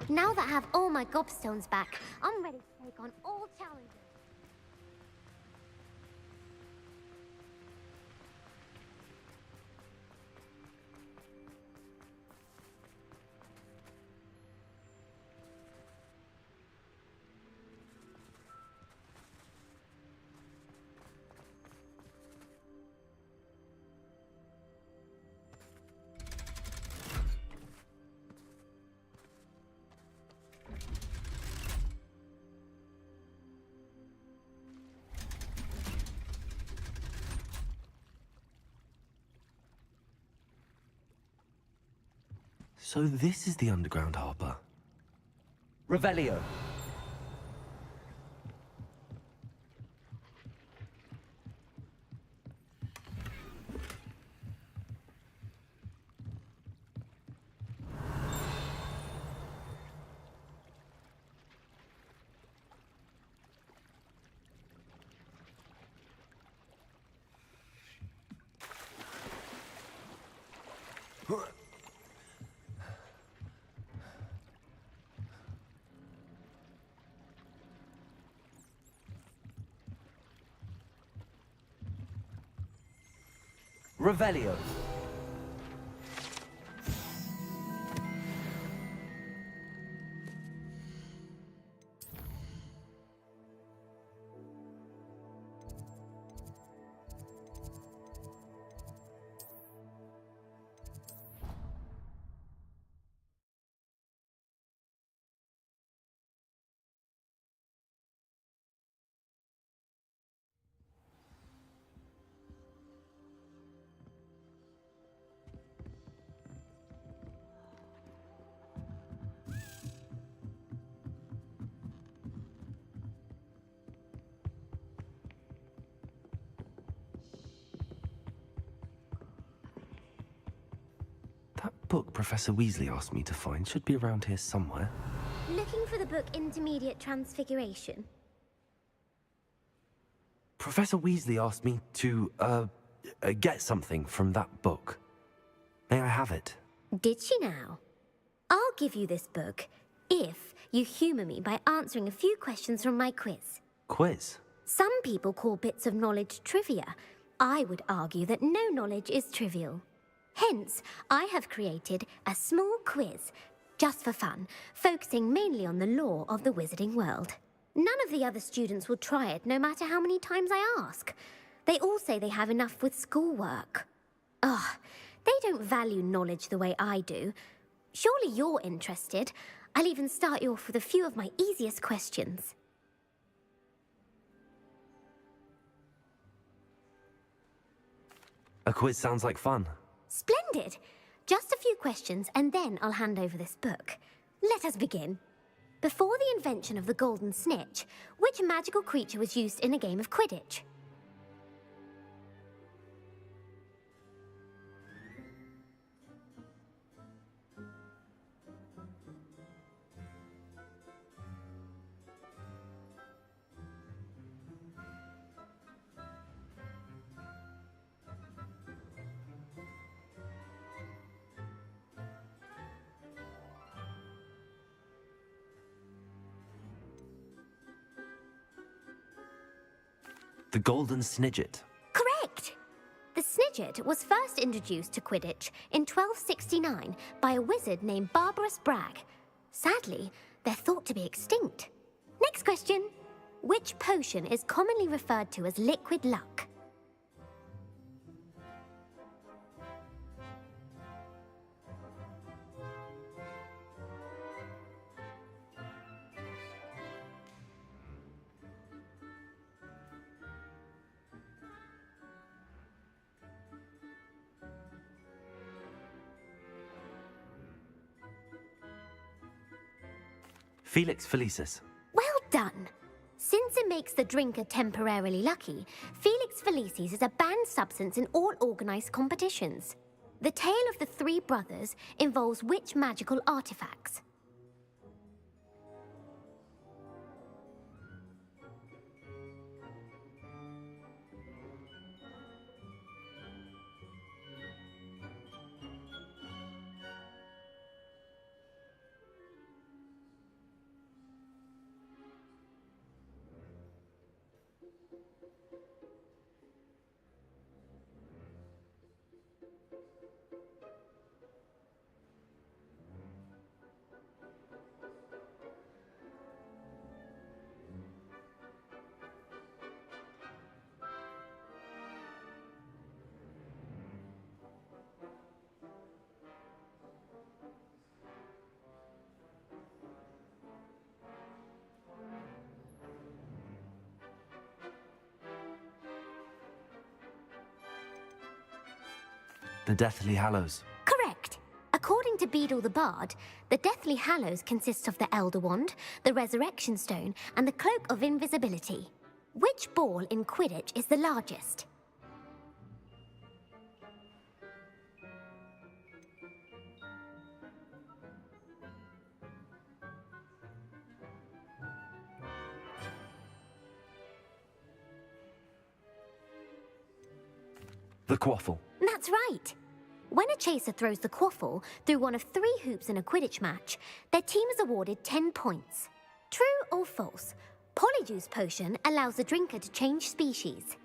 Now that I have all my gobstones back, I'm ready to take on all challenges. So this is the underground harbor. Revelio. Revelio. book Professor Weasley asked me to find should be around here somewhere. Looking for the book Intermediate Transfiguration? Professor Weasley asked me to, get something from that book. May I have it? Did she now? I'll give you this book if you humour me by answering a few questions from my quiz. Quiz? Some people call bits of knowledge trivia. I would argue that no knowledge is trivial. Hence, I have created a small quiz, just for fun, focusing mainly on the lore of the wizarding world. None of the other students will try it, no matter how many times I ask. They all say they have enough with schoolwork. Ugh, they don't value knowledge the way I do. Surely you're interested. I'll even start you off with a few of my easiest questions. A quiz sounds like fun. Splendid! Just a few questions and then I'll hand over this book. Let us begin. Before the invention of the golden snitch, which magical creature was used in a game of Quidditch? The Golden Snidget. Correct! The Snidget was first introduced to Quidditch in 1269 by a wizard named Barbarous Bragg. Sadly, they're thought to be extinct. Next question. Which potion is commonly referred to as liquid luck? Felix Felicis. Well done! Since it makes the drinker temporarily lucky, Felix Felicis is a banned substance in all organised competitions. The tale of the three brothers involves which magical artifacts? The Deathly Hallows. Correct. According to Beedle the Bard, the Deathly Hallows consists of the Elder Wand, the Resurrection Stone, and the Cloak of Invisibility. Which ball in Quidditch is the largest? The Quaffle. That's right. When a chaser throws the quaffle through one of 3 hoops in a Quidditch match, their team is awarded 10 points. True or false? Polyjuice Potion allows the drinker to change species.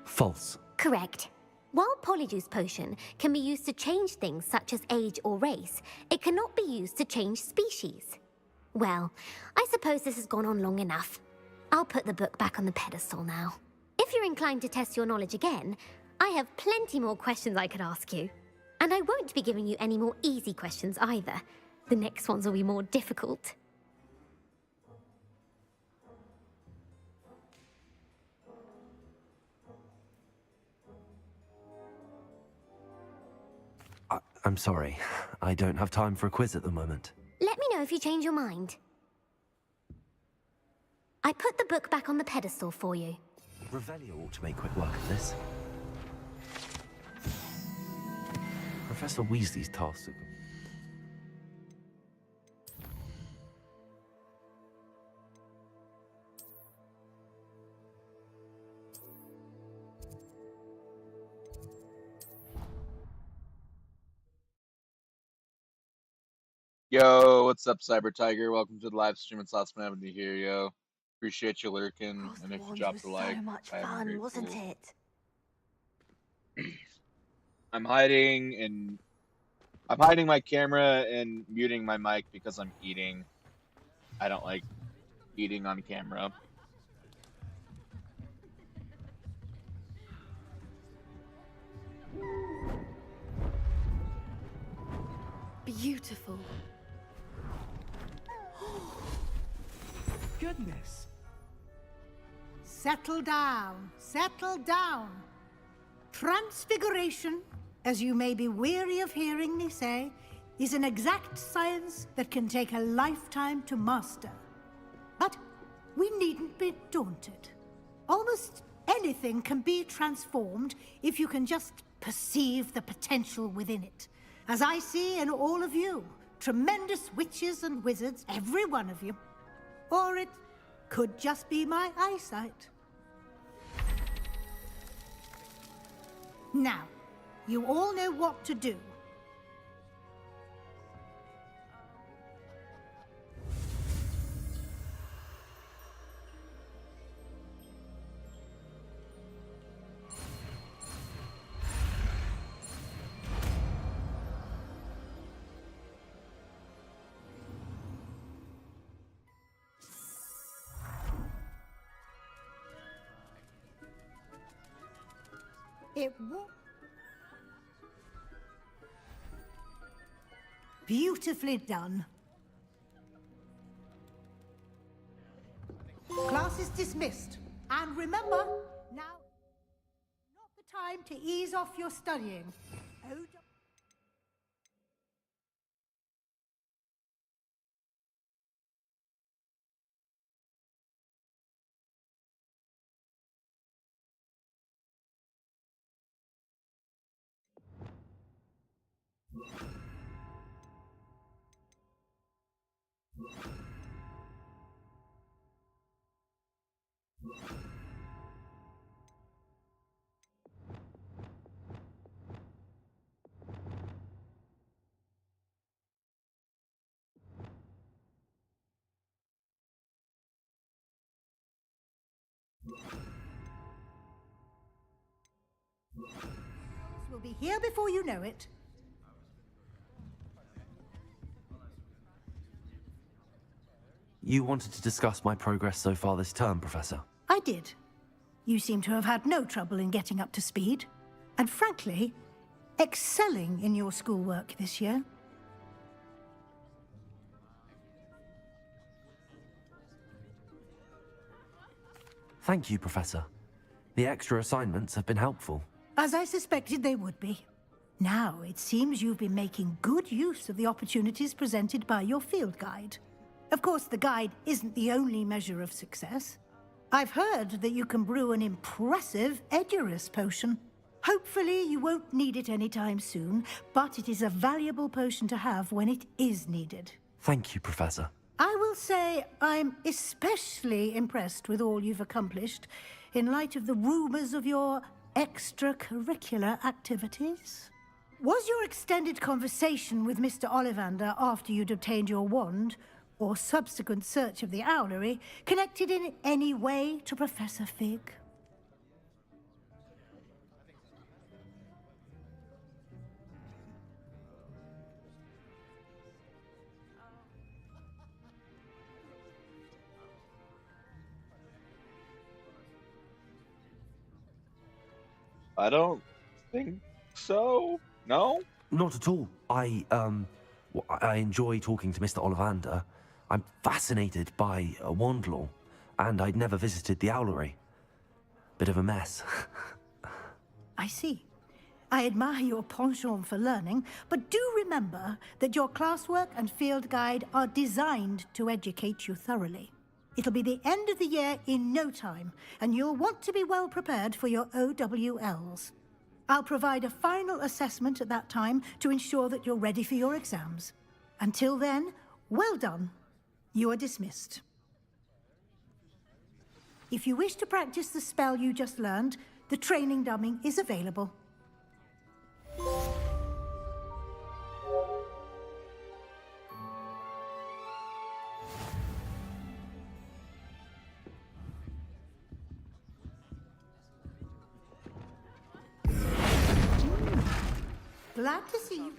False. Correct. While Polyjuice Potion can be used to change things such as age or race, it cannot be used to change species. Well, I suppose this has gone on long enough. I'll put the book back on the pedestal now. If you're inclined to test your knowledge again, I have plenty more questions I could ask you. And I won't be giving you any more easy questions either. The next ones will be more difficult. I'm sorry. I don't have time for a quiz at the moment. Let me know if you change your mind. I put the book back on the pedestal for you. Revelio ought to make quick work of this. Professor Weasley's task. Yo, what's up, Cyber Tiger? Welcome to the live stream. It's awesome having you here, yo. Appreciate you lurking, and if you dropped a like, so much I'm fun, wasn't grateful. it? I'm hiding my camera and muting my mic because I'm eating. I don't like eating on camera. Beautiful. Goodness. Settle down. Settle down. Transfiguration, as you may be weary of hearing me say, is an exact science that can take a lifetime to master. But we needn't be daunted. Almost anything can be transformed if you can just perceive the potential within it. As I see in all of you, tremendous witches and wizards, every one of you. Or it could just be my eyesight. Now, you all know what to do. It won't. Beautifully done. Class is dismissed. And remember, now, not the time to ease off your studying. Oh, we'll be here before you know it. You wanted to discuss my progress so far this term, Professor? I did. You seem to have had no trouble in getting up to speed. And frankly, excelling in your schoolwork this year. Thank you, Professor. The extra assignments have been helpful. As I suspected they would be. Now, it seems you've been making good use of the opportunities presented by your field guide. Of course, the guide isn't the only measure of success. I've heard that you can brew an impressive Edurus potion. Hopefully, you won't need it anytime soon, but it is a valuable potion to have when it is needed. Thank you, Professor. I will say I'm especially impressed with all you've accomplished in light of the rumors of your extracurricular activities. Was your extended conversation with Mr. Ollivander after you'd obtained your wand, or subsequent search of the owlery, connected in any way to Professor Fig? I don't think so. No? Not at all. I enjoy talking to Mr. Ollivander. I'm fascinated by wand law, and I'd never visited the owlery. Bit of a mess. I see. I admire your penchant for learning, but do remember that your classwork and field guide are designed to educate you thoroughly. It'll be the end of the year in no time, and you'll want to be well prepared for your OWLs. I'll provide a final assessment at that time to ensure that you're ready for your exams. Until then, well done. You are dismissed. If you wish to practice the spell you just learned, the training dummy is available. Glad to see you.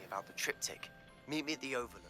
About the triptych. Meet me at the Overlook.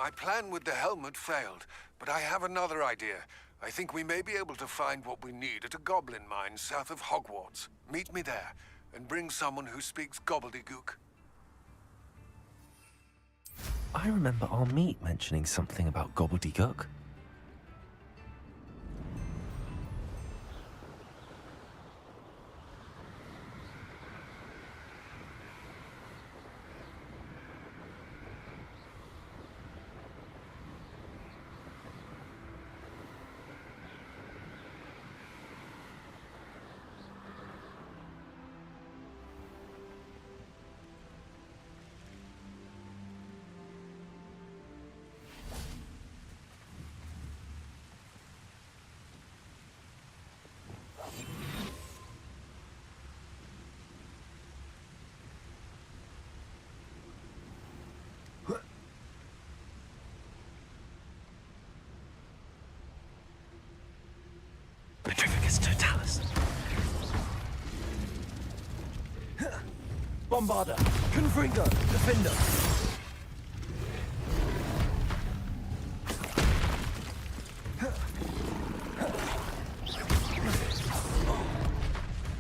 My plan with the helmet failed, but I have another idea. I think we may be able to find what we need at a goblin mine south of Hogwarts. Meet me there, and bring someone who speaks gobbledygook. I remember our meet mentioning something about gobbledygook. Bombarder. Confringo. Defender.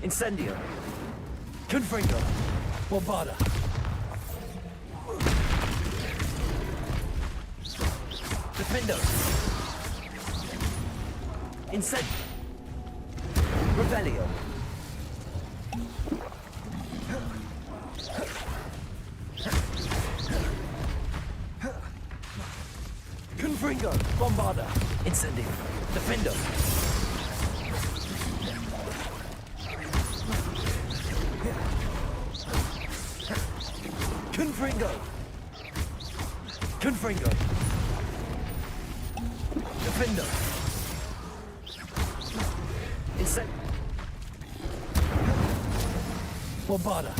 Incendio. Confringo. Bombarder. Defender. Incendio. Revelio. Confringo. Bombarder. Incendio. Defender. Confringo. Confringo. Defender. Incendio. Bombarder.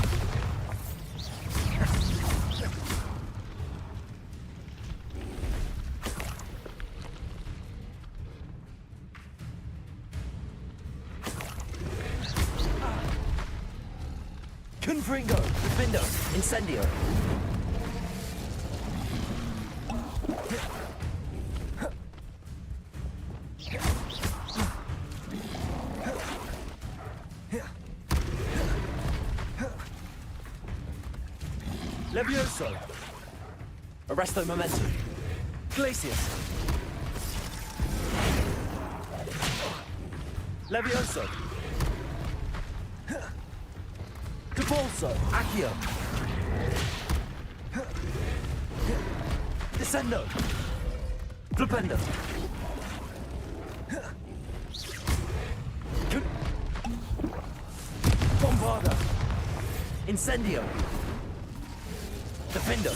Confringo. Defender. Incendio. Levioso. Arresto momentum. Glacius. Levioso. Capolso. Accio. Descendo. Flipendo. Bombarda. Incendio. Defender.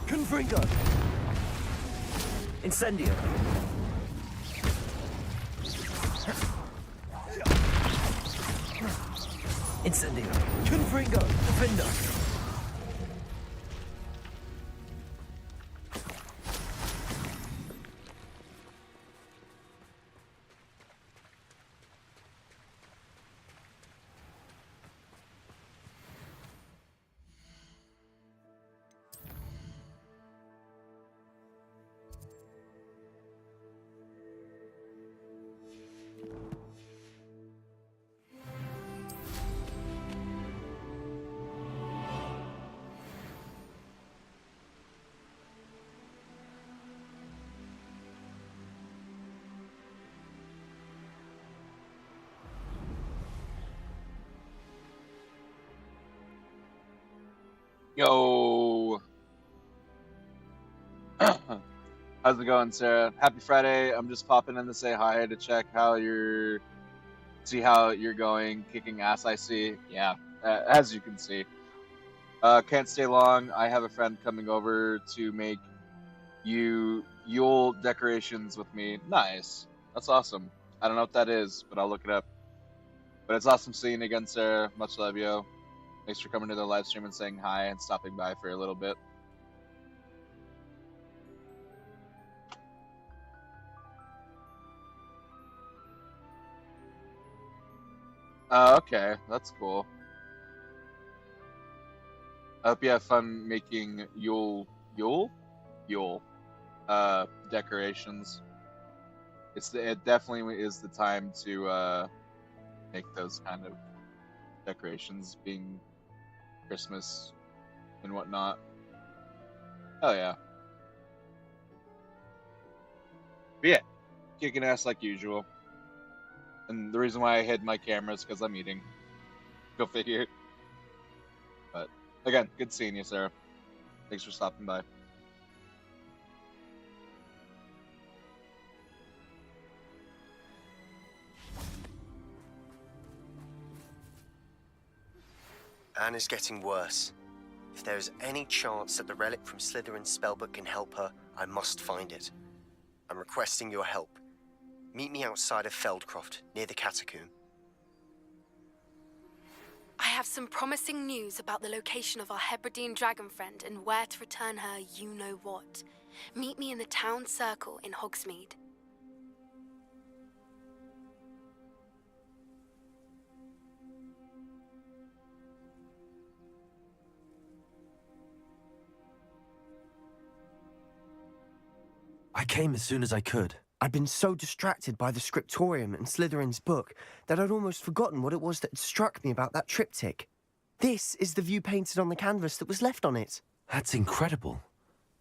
Confringo. Incendio. Incendio. Confringo. Defender. Yo. How's it going, Sarah? Happy Friday. I'm just popping in to say hi to check how you're going. Kicking ass, I see. Yeah, as you can see. Can't stay long. I have a friend coming over to make Yule decorations with me. Nice. That's awesome. I don't know what that is, but I'll look it up. But it's awesome seeing you again, Sarah. Much love, yo. Thanks for coming to the live stream and saying hi and stopping by for a little bit. Okay, that's cool. I hope you have fun making Yule decorations. It definitely is the time to make those kind of decorations, being Christmas and whatnot. Oh yeah. But yeah, kicking ass like usual. And the reason why I hid my camera is because I'm eating. Go figure. But again, good seeing you, Sarah. Thanks for stopping by. Anne is getting worse. If there is any chance that the relic from Slytherin's spellbook can help her, I must find it. I'm requesting your help. Meet me outside of Feldcroft, near the Catacomb. I have some promising news about the location of our Hebridean dragon friend and where to return her you-know-what. Meet me in the town circle in Hogsmeade. I came as soon as I could. I'd been so distracted by the scriptorium and Slytherin's book that I'd almost forgotten what it was that had struck me about that triptych. This is the view painted on the canvas that was left on it. That's incredible.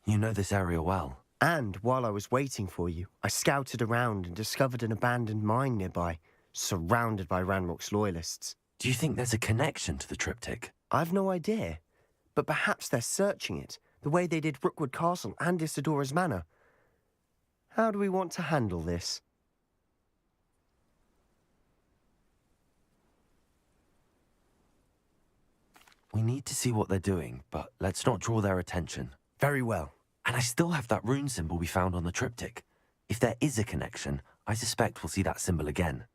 You know this area well. And while I was waiting for you, I scouted around and discovered an abandoned mine nearby, surrounded by Ranrock's loyalists. Do you think there's a connection to the triptych? I've no idea, but perhaps they're searching it, the way they did Rookwood Castle and Isidora's Manor. How do we want to handle this? We need to see what they're doing, but let's not draw their attention. Very well. And I still have that rune symbol we found on the triptych. If there is a connection, I suspect we'll see that symbol again.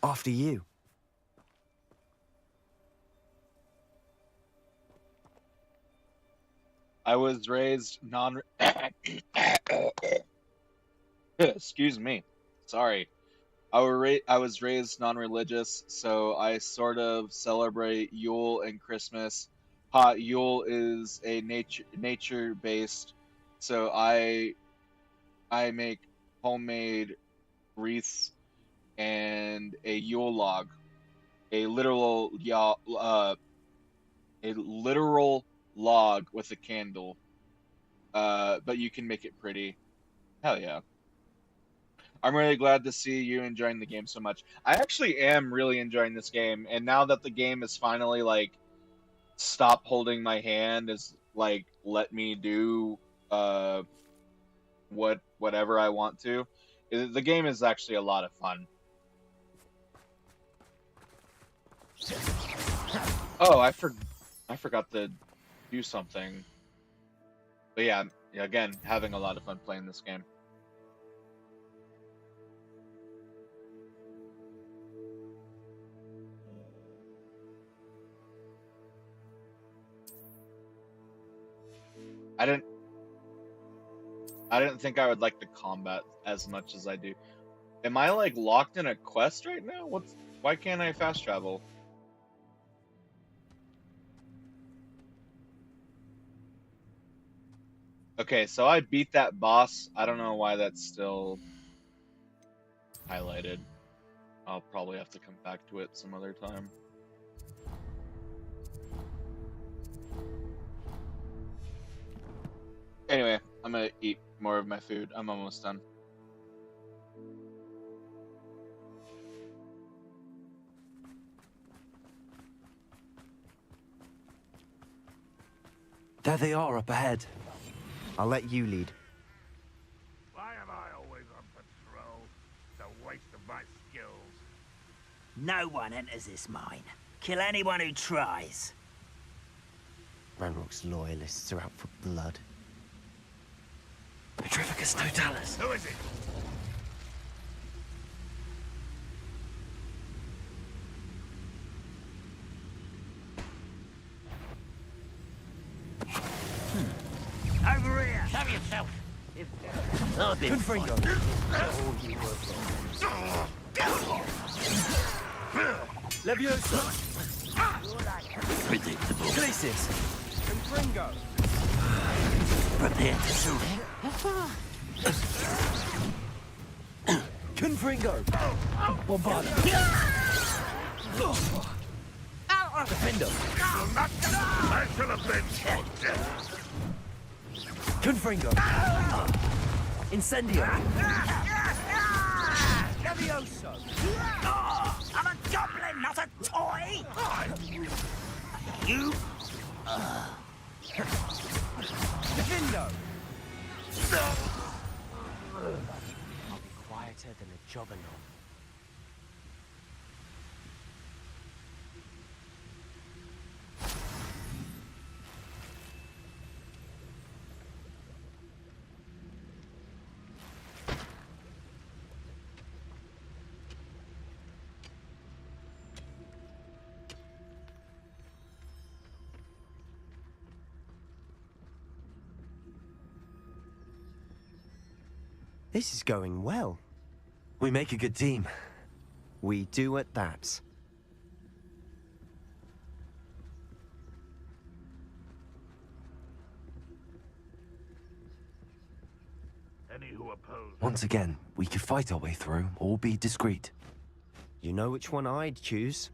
After you. I was raised Excuse me. Sorry. I was raised non-religious, so I sort of celebrate Yule and Christmas. Yule is a nature-based, so I make homemade wreaths and a Yule log, a literal log with a candle. But you can make it pretty. Hell yeah. I'm really glad to see you enjoying the game so much. I actually am really enjoying this game, and now that the game is finally like stop holding my hand, is like let me do whatever I want to. The game is actually a lot of fun. Oh, I forgot to do something. But yeah, again, having a lot of fun playing this game. I didn't think I would like the combat as much as I do. Am I like locked in a quest right now? Why can't I fast travel? Okay, so I beat that boss. I don't know why that's still highlighted. I'll probably have to come back to it some other time. Anyway, I'm gonna eat more of my food. I'm almost done. There they are up ahead. I'll let you lead. Why am I always on patrol? It's a waste of my skills. No one enters this mine. Kill anyone who tries. Ranrock's loyalists are out for blood. Petrificus Totalis. Who is it? Over here! Show yourself! I've been Confringo. Leviosa. Predictable. Glacis. Confringo! Prepare to surrender. Confringo. Bombarda. Defender. I shall have been so dead. Confringo. Incendio. Levioso! I'm a goblin, not a toy! You? Defendo! I'll be quieter than a jobberknoll. This is going well. We make a good team. We do at that. Once again, we could fight our way through, or be discreet. You know which one I'd choose.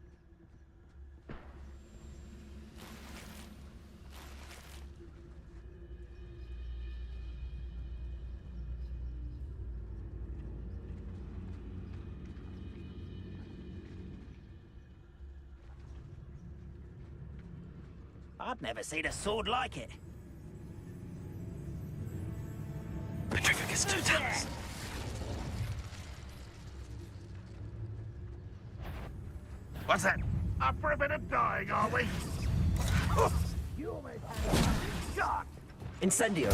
I've never seen a sword like it. Petrificus Totalis. What's that? Up for a bit of dying, are we? You almost had a shot. Incendio.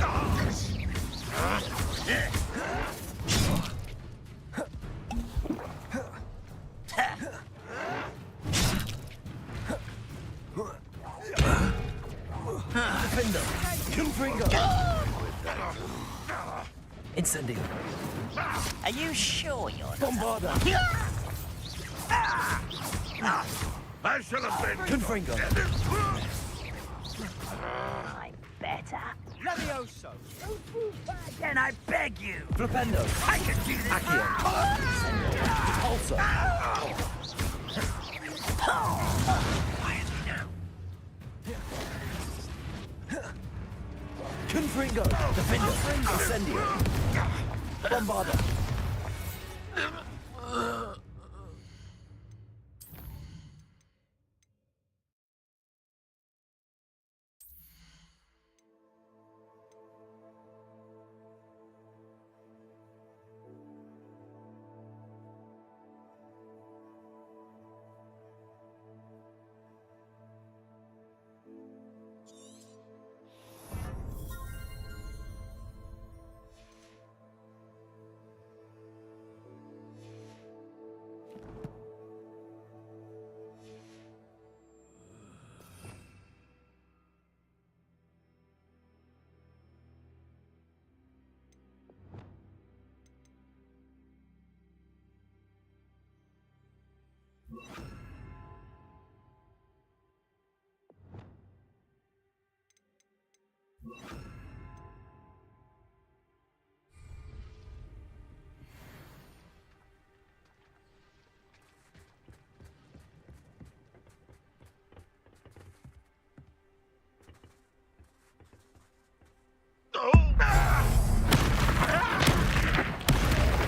Defender. Confringo. Incendio. Are you sure you're not? Bombarda. I should have been. Confringo. I'm better. Levioso. Then I beg you. Flipendo. I can do this. Accio. Pulsar. Quietly now. Confringo. Defender. Incendio. Bombarda.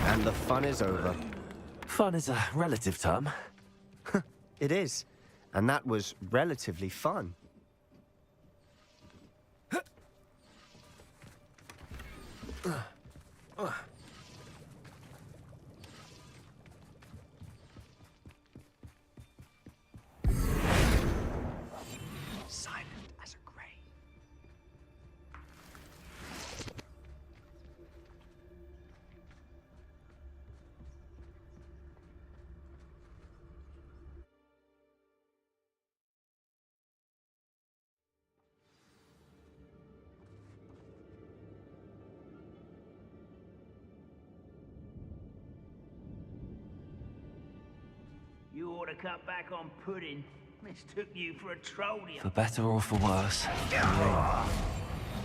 And the fun is over. Fun is a relative term. It is. And that was relatively fun. Silent as a grave. You ought to cut back on pudding. Mistook you for a trollium. For better or for worse.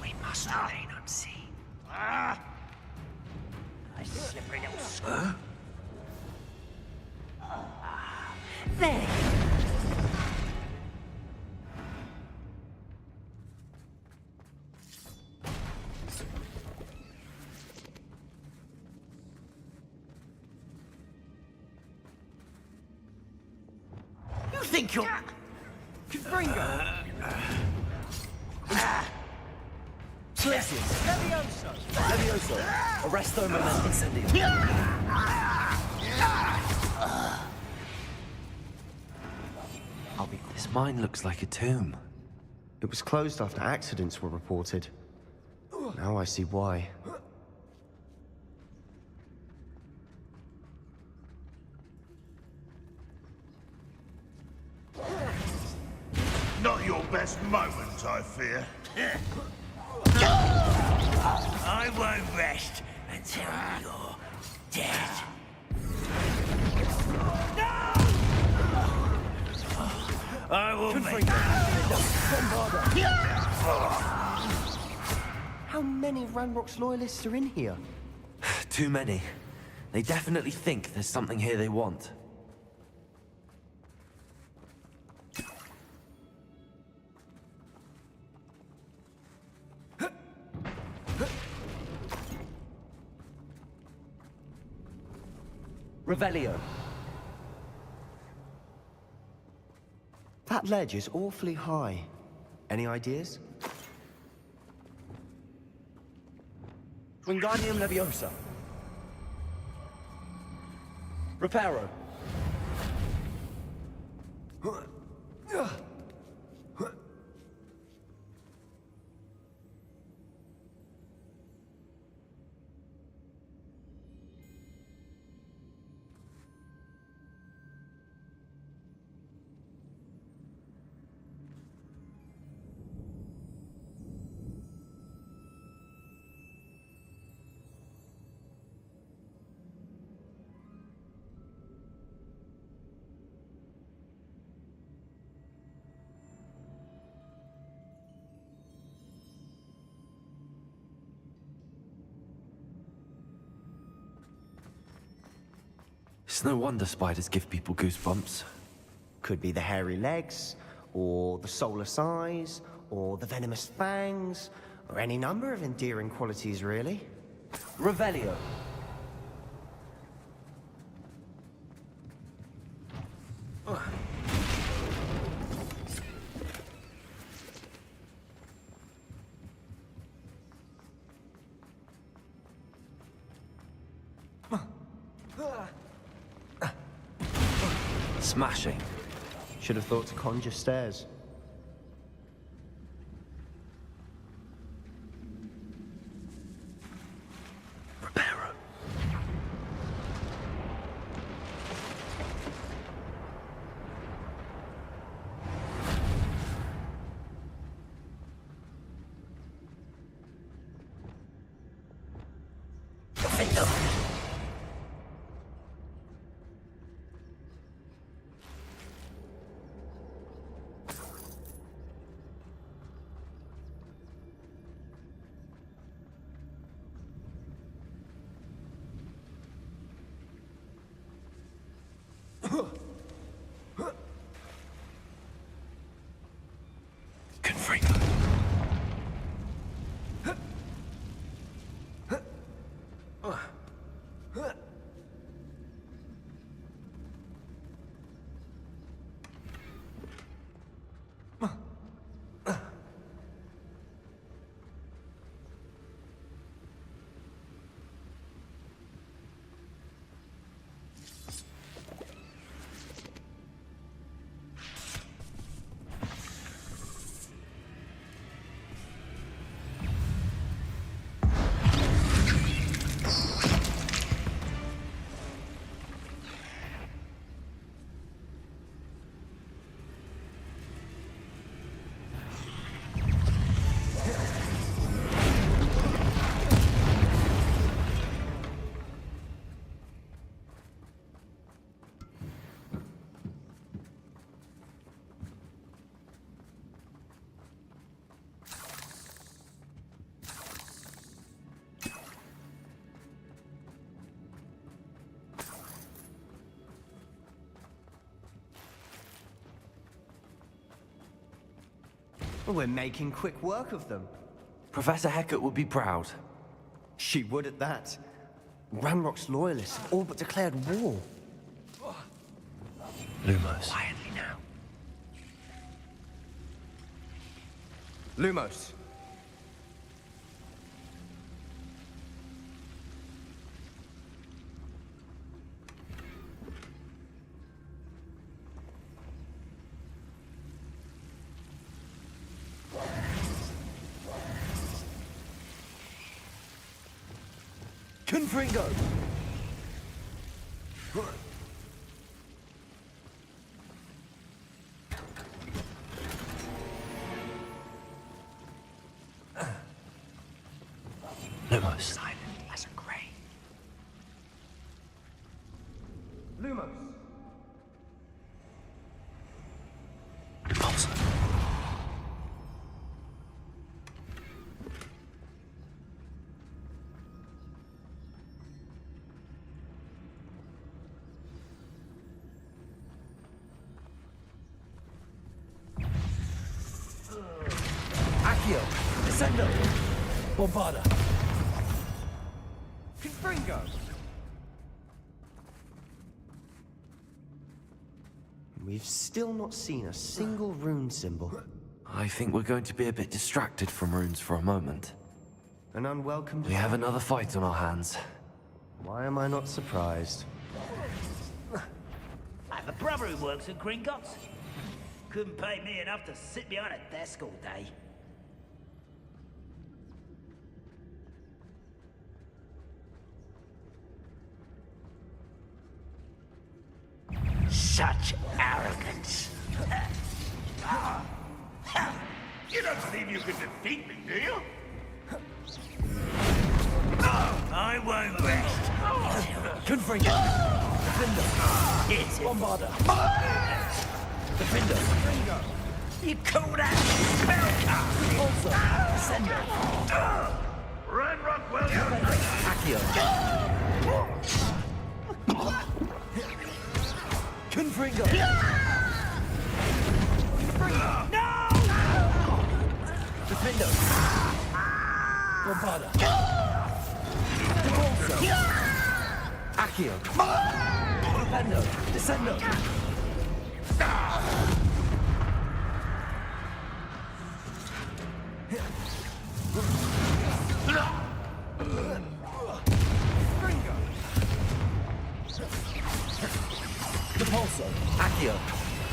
We must remain unseen. A slippery little screw. There. You think you're... Confringo. Celestius. Levioso. Levioso. Arresto Moment Incendio. This mine looks like a tomb. It was closed after accidents were reported. Now I see why. Not your best moment, I fear. I won't rest until you're dead. I will make... How many Ranrock's loyalists are in here? Too many. They definitely think there's something here they want. Revelio. That ledge is awfully high. Any ideas? Wingardium Leviosa. Reparo. It's no wonder spiders give people goosebumps. Could be the hairy legs, or the soulless eyes, or the venomous fangs, or any number of endearing qualities, really. Revelio. Smashing. Should have thought to conjure stairs. Reparo. We're making quick work of them. Professor Hecat would be proud. She would at that. Ranrock's loyalists have all but declared war. Lumos. Quietly now. Lumos. Confringo! Lumos. Silent as a grave. Lumos. Impulsor. Accio! Descendo! Bombarda! Confringo! We've still not seen a single rune symbol. I think we're going to be a bit distracted from runes for a moment. An unwelcome... We have another fight on our hands. Why am I not surprised? I have a brother who works at Gringotts. Couldn't pay me enough to sit behind a desk all day. Such arrogance. You don't believe you can defeat me, do you? I won't rest. Confringo! Defender! It's Bombarda! Defender! You call that spellcasting? Also, Descender! Ranrock Williams! Accio! Confringo! No! Defender! Bombarda! Also, Accio! Defender! Descendo! Repulso, Accio,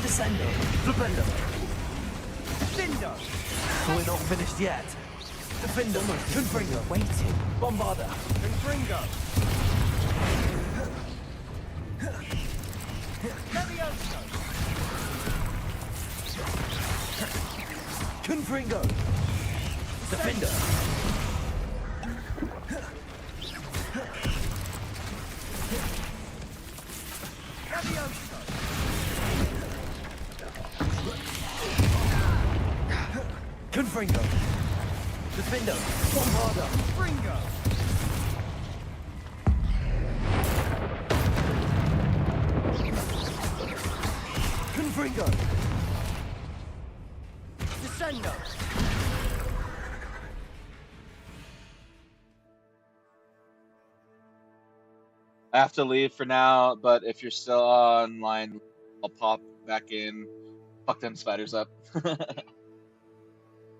Descendo, Flipendo. Defendo! We're not finished yet. Defendo, Confringo, Waiting. Bombarda, Confringo! Levioso! Confringo, Defender. Levioso! Confringo, Defender, Bombarda, Confringo! Confringo, Descendo! I have to leave for now, but if you're still online, I'll pop back in. Fuck them spiders up.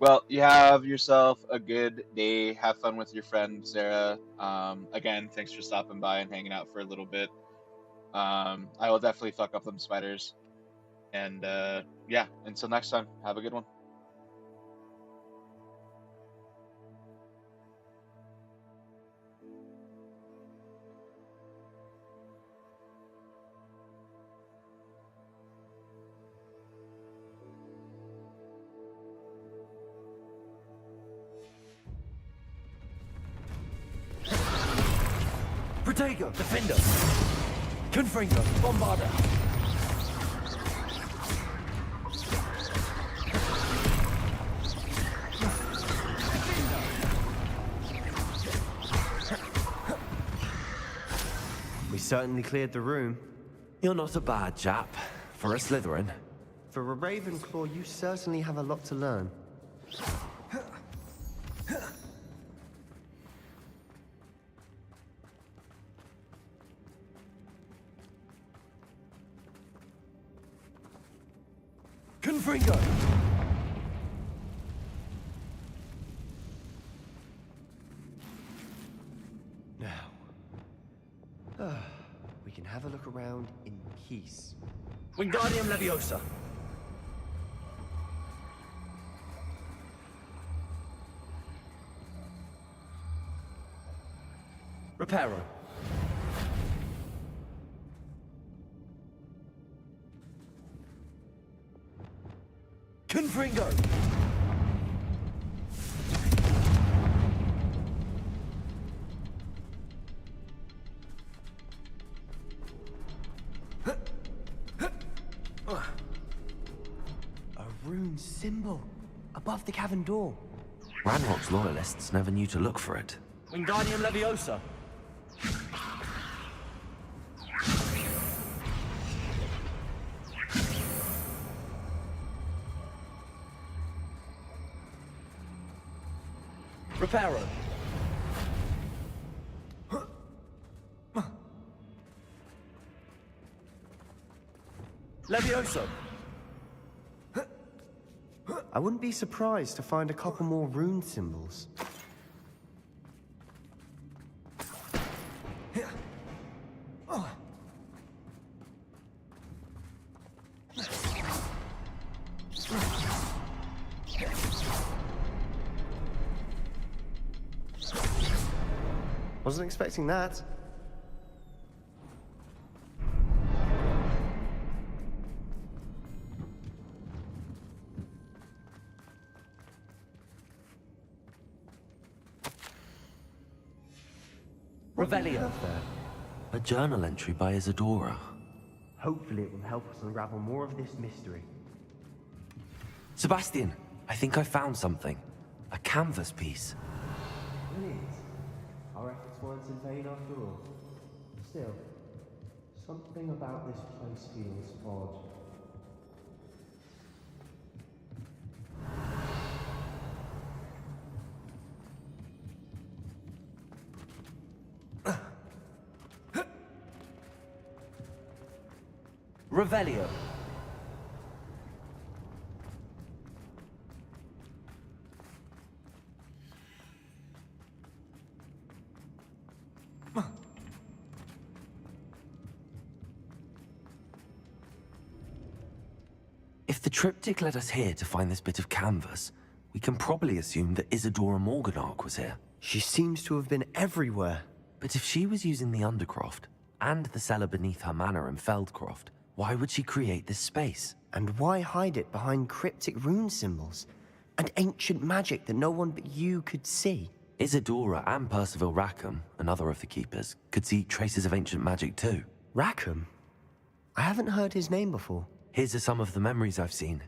Well, you have yourself a good day. Have fun with your friend, Sarah. Again, thanks for stopping by and hanging out for a little bit. I will definitely fuck up them spiders. And yeah, until next time, have a good one. Protego, Defender, Confringo, Bombarda. We certainly cleared the room. You're not a bad chap for a Slytherin. For a Ravenclaw, you certainly have a lot to learn. Confringo! Now, we can have a look around in peace. Wingardium Leviosa. Reparo. Confringo. A rune symbol above the cavern door. Ranrock's loyalists never knew to look for it. Wingardium Leviosa! Reparo. Levioso. I wouldn't be surprised to find a couple more rune symbols. Wasn't expecting that. Revelio. A journal entry by Isadora. Hopefully it will help us unravel more of this mystery. Sebastian, I think I found something. A canvas piece. Brilliant. Our efforts weren't in vain after all. Still, something about this place feels odd. Revelio. If the triptych led us here to find this bit of canvas, we can probably assume that Isadora Morganark was here. She seems to have been everywhere. But if she was using the Undercroft, and the cellar beneath her manor in Feldcroft, why would she create this space? And why hide it behind cryptic rune symbols? And ancient magic that no one but you could see? Isadora and Percival Rackham, another of the Keepers, could see traces of ancient magic too. Rackham? I haven't heard his name before. His are some of the memories I've seen.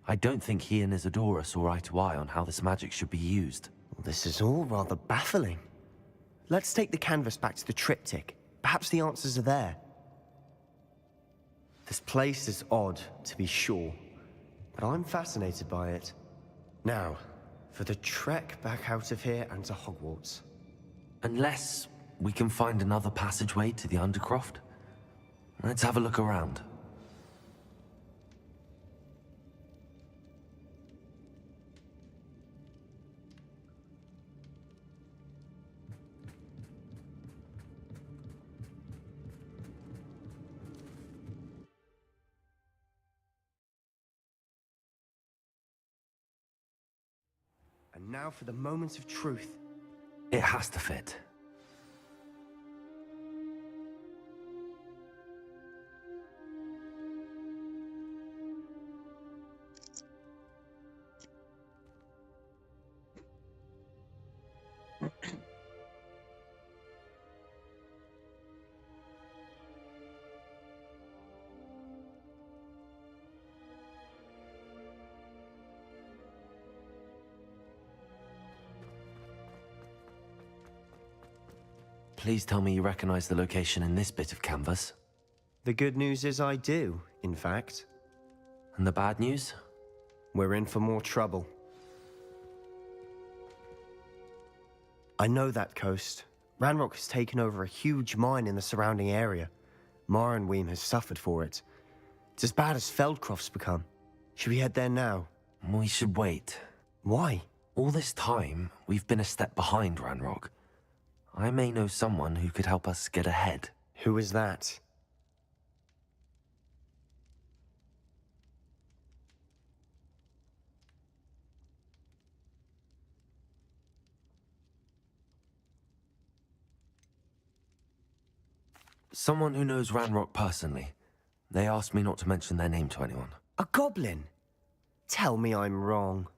I don't think he and Isadora saw eye to eye on how this magic should be used. Well, this is all rather baffling. Let's take the canvas back to the triptych. Perhaps the answers are there. This place is odd, to be sure, but I'm fascinated by it. Now, for the trek back out of here and to Hogwarts. Unless we can find another passageway to the Undercroft. Let's have a look around. And now for the moment of truth. It has to fit. Please tell me you recognize the location in this bit of canvas. The good news is I do, in fact. And the bad news? We're in for more trouble. I know that coast. Ranrock has taken over a huge mine in the surrounding area. Marrenweem has suffered for it. It's as bad as Feldcroft's become. Should we head there now? We should wait. Why? All this time, we've been a step behind Ranrock. I may know someone who could help us get ahead. Who is that? Someone who knows Ranrock personally. They asked me not to mention their name to anyone. A goblin? Tell me I'm wrong.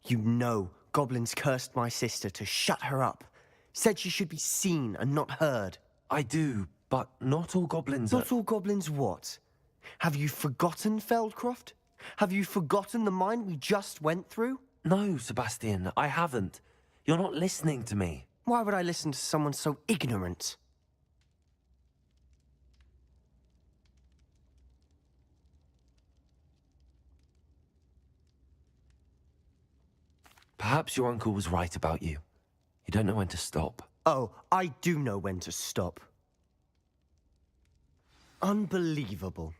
You know goblins cursed my sister to shut her up. Said she should be seen and not heard. I do, but not all goblins Not all goblins what? Have you forgotten Feldcroft? Have you forgotten the mine we just went through? No, Sebastian, I haven't. You're not listening to me. Why would I listen to someone so ignorant? Perhaps your uncle was right about you. You don't know when to stop. Oh, I do know when to stop. Unbelievable.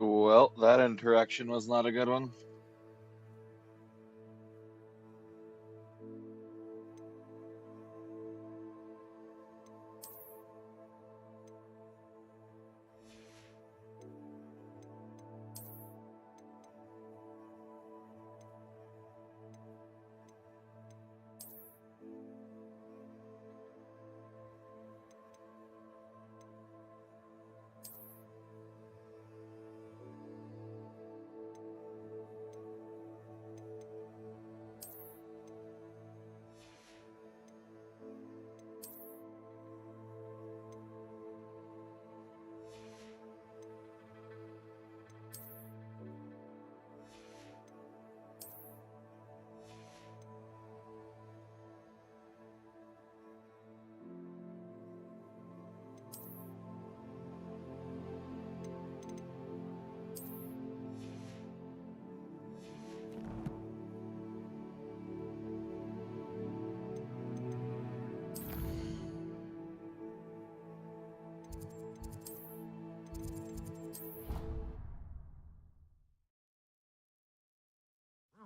Well, that interaction was not a good one.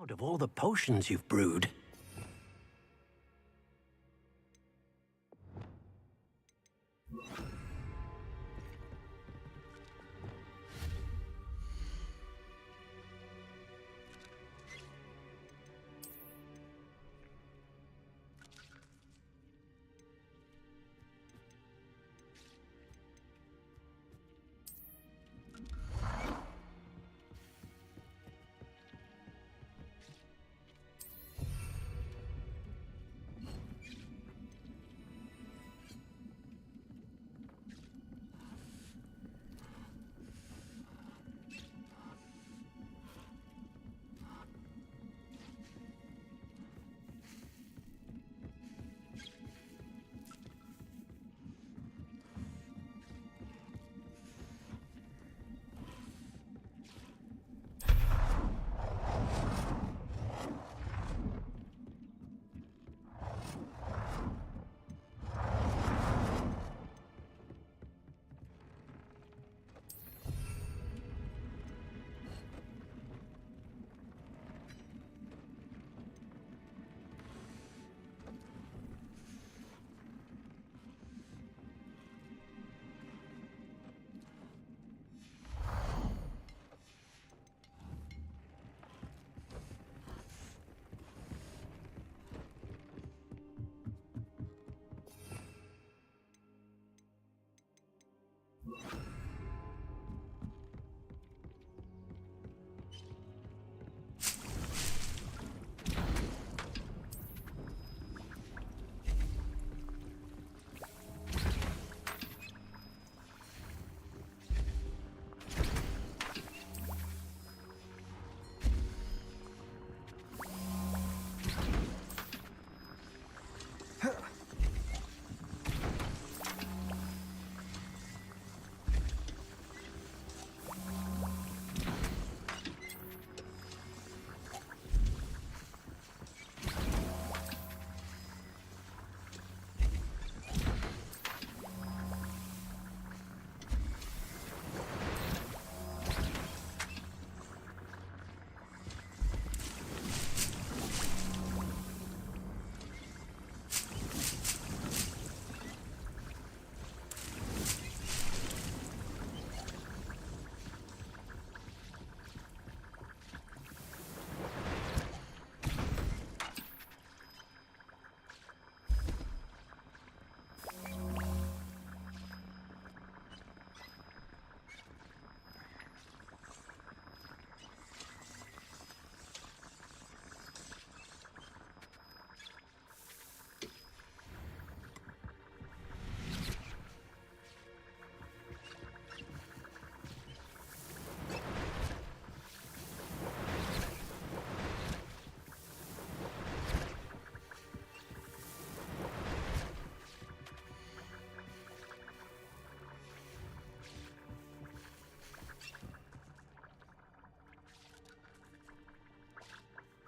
Out of all the potions you've brewed.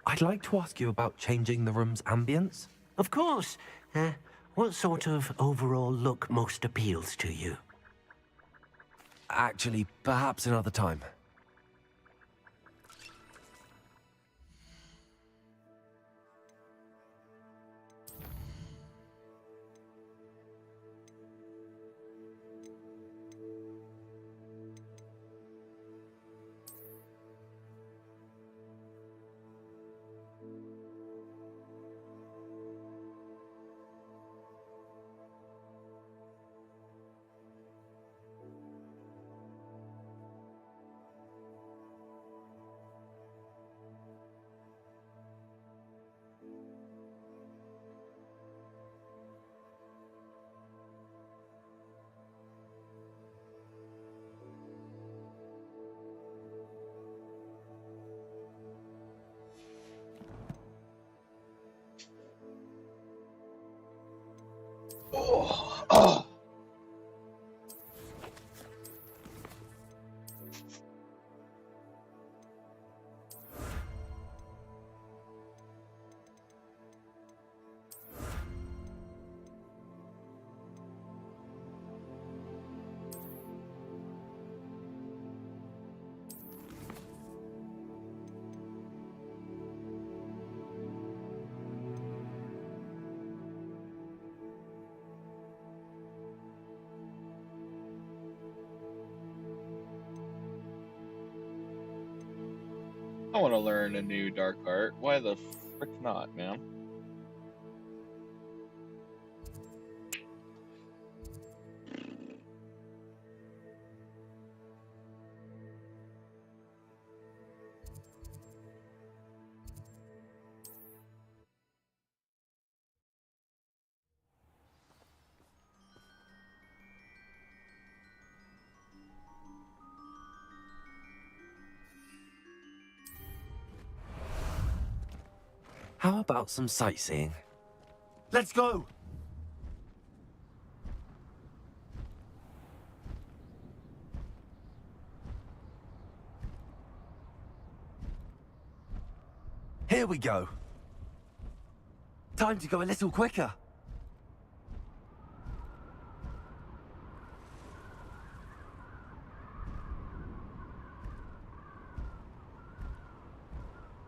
I'd like to ask you about changing the room's ambience. Of course. What sort of overall look most appeals to you? Actually, perhaps another time. Oh. I want to learn a new dark art. Why the frick not, man? How about some sightseeing? Let's go! Here we go. Time to go a little quicker.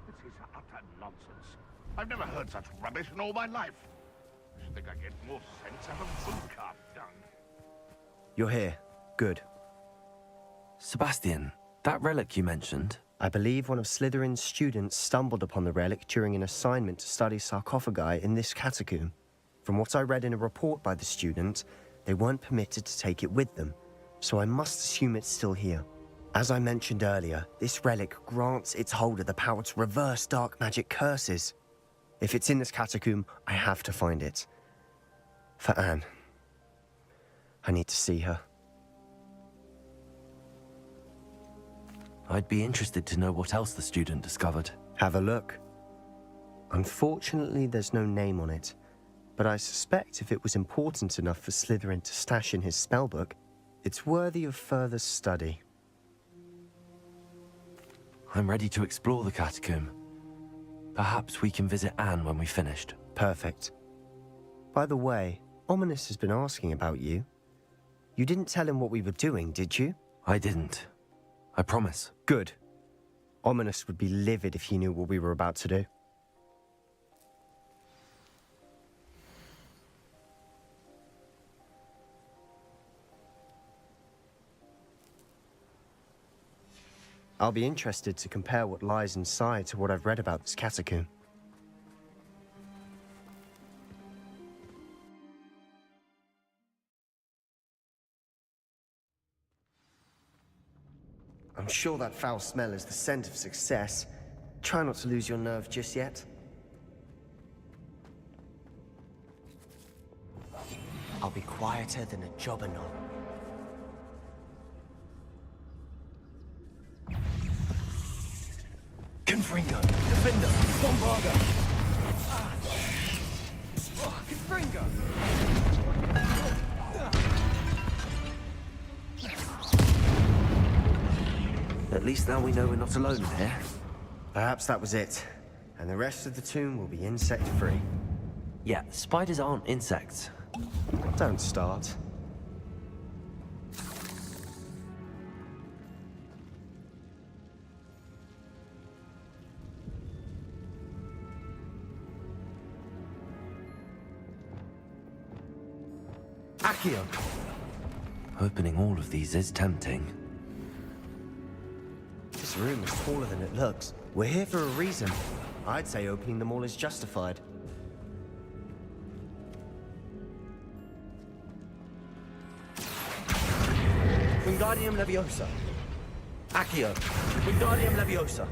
This is utter nonsense. I've never heard such rubbish in all my life. I should think I get more sense out of food cart dung. You're here. Good. Sebastian, that relic you mentioned... I believe one of Slytherin's students stumbled upon the relic during an assignment to study sarcophagi in this catacomb. From what I read in a report by the student, they weren't permitted to take it with them, so I must assume it's still here. As I mentioned earlier, this relic grants its holder the power to reverse dark magic curses. If it's in this catacomb, I have to find it. For Anne. I need to see her. I'd be interested to know what else the student discovered. Have a look. Unfortunately, there's no name on it, but I suspect if it was important enough for Slytherin to stash in his spellbook, it's worthy of further study. I'm ready to explore the catacomb. Perhaps we can visit Anne when we've finished. Perfect. By the way, Ominous has been asking about you. You didn't tell him what we were doing, did you? I didn't. I promise. Good. Ominous would be livid if he knew what we were about to do. I'll be interested to compare what lies inside to what I've read about this catacomb. I'm sure that foul smell is the scent of success. Try not to lose your nerve just yet. I'll be quieter than a jobberknoll. Confringo! Defender! Bombarder! Confringo! At least now we know we're not alone in here. Perhaps that was it. and the rest of the tomb will be insect-free. Yeah, spiders aren't insects. Don't start. Accio! Opening all of these is tempting. This room is taller than it looks. We're here for a reason. I'd say opening them all is justified. Wingardium Leviosa. Accio. Wingardium Leviosa.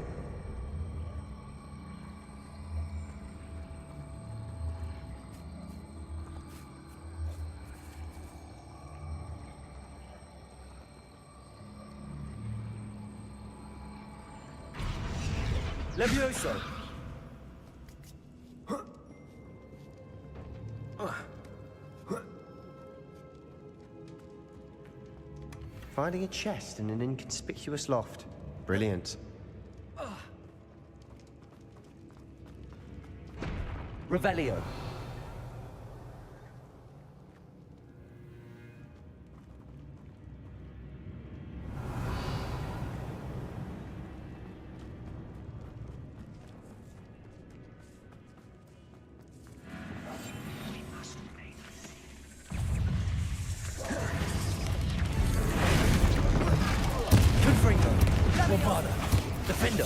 Levioso. Finding a chest in an inconspicuous loft. Brilliant. Revelio. Defender!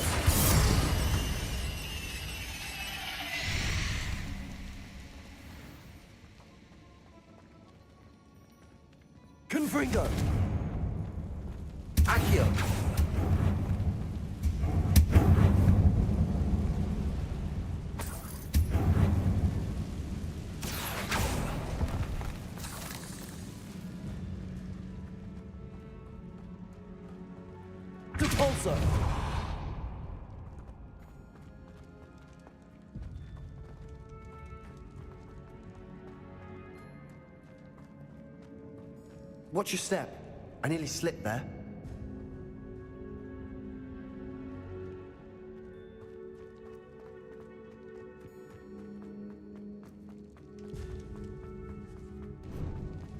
Confringo! Accio! Depulso! Watch your step. I nearly slipped there.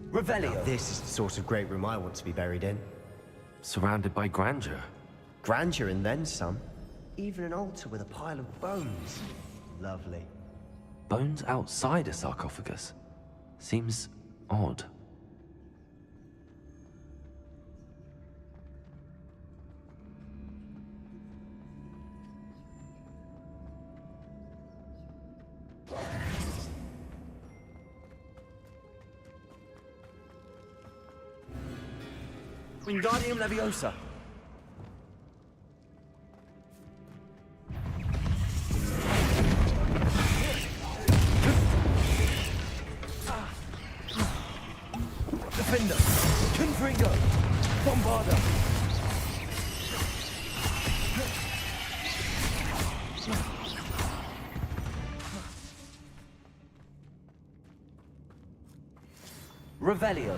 Revelio. Now, this is the sort of great room I want to be buried in. Surrounded by grandeur. Grandeur and then some. Even an altar with a pile of bones. Lovely. Bones outside a sarcophagus. Seems odd. Wingardium Leviosa. Defender. Confringo. Bombarda. Revelio.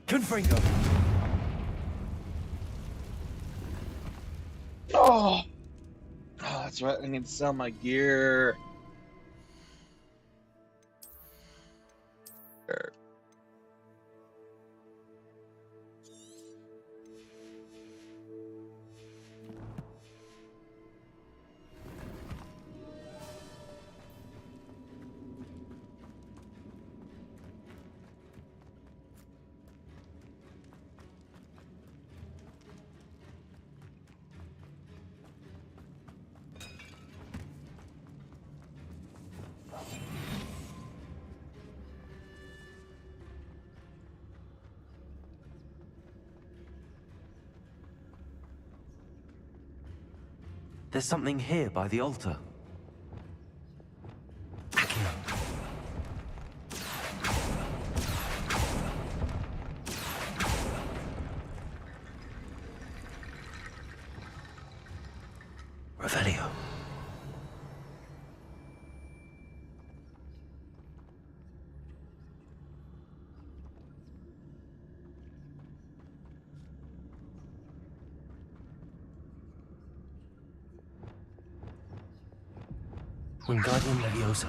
Confringo. Oh, that's right. I need to sell my gear. Sure. There's something here by the altar. Revelio. Wingardium Leviosa.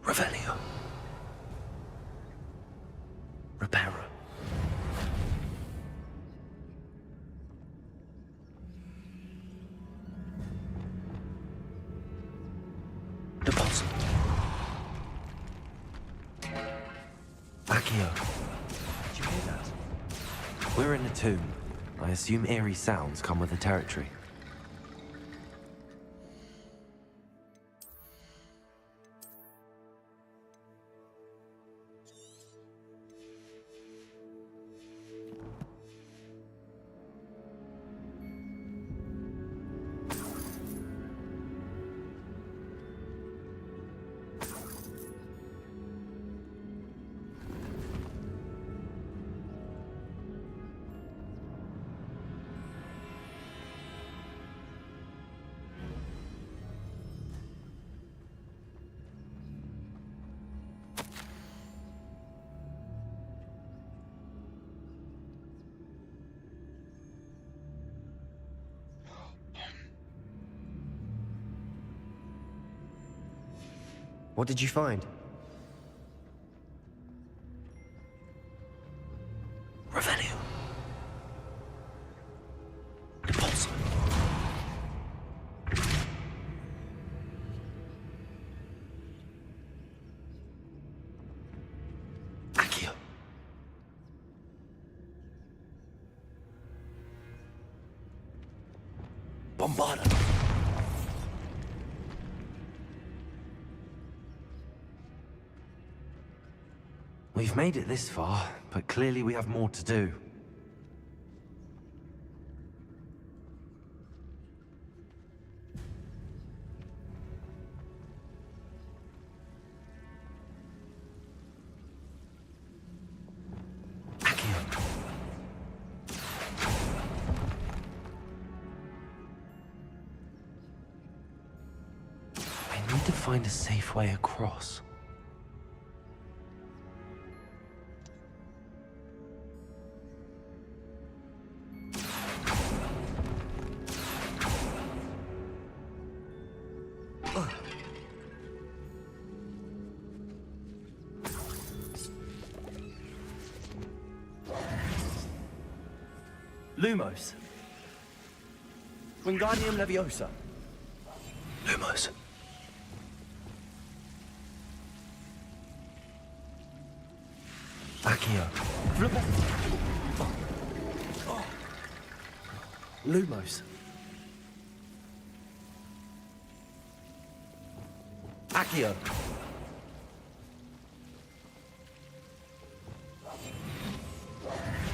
Revelio. Reparo. Deposit. Accio. Did you hear that? We're in a tomb. I assume eerie sounds come with the territory. What did you find? Revelio. Deposit. Accio. Bombarda. We've made it this far, but clearly we have more to do. Accio. I need to find a safe way across. Lumos. Wingardium Leviosa. Lumos. Accio. Lumos. Accio.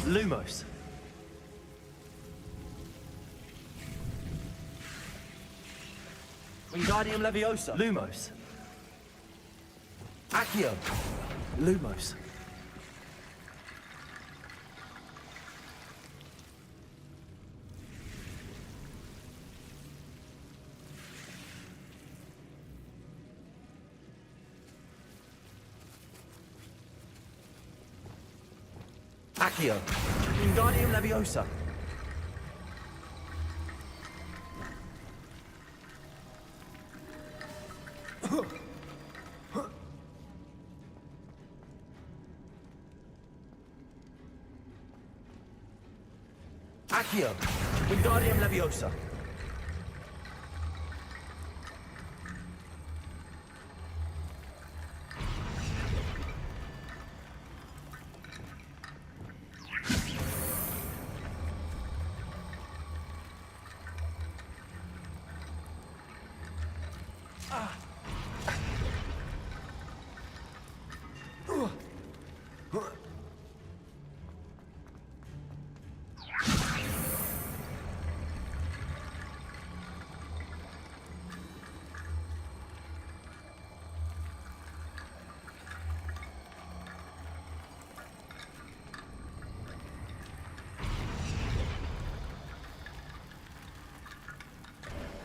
Lumos. Wingardium Leviosa. Lumos. Accio. Lumos. Accio. Wingardium Leviosa. Accio. Wingardium Leviosa.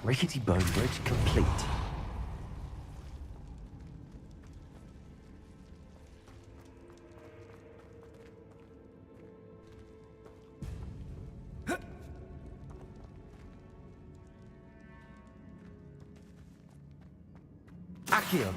Rickety bone bridge complete. Accio.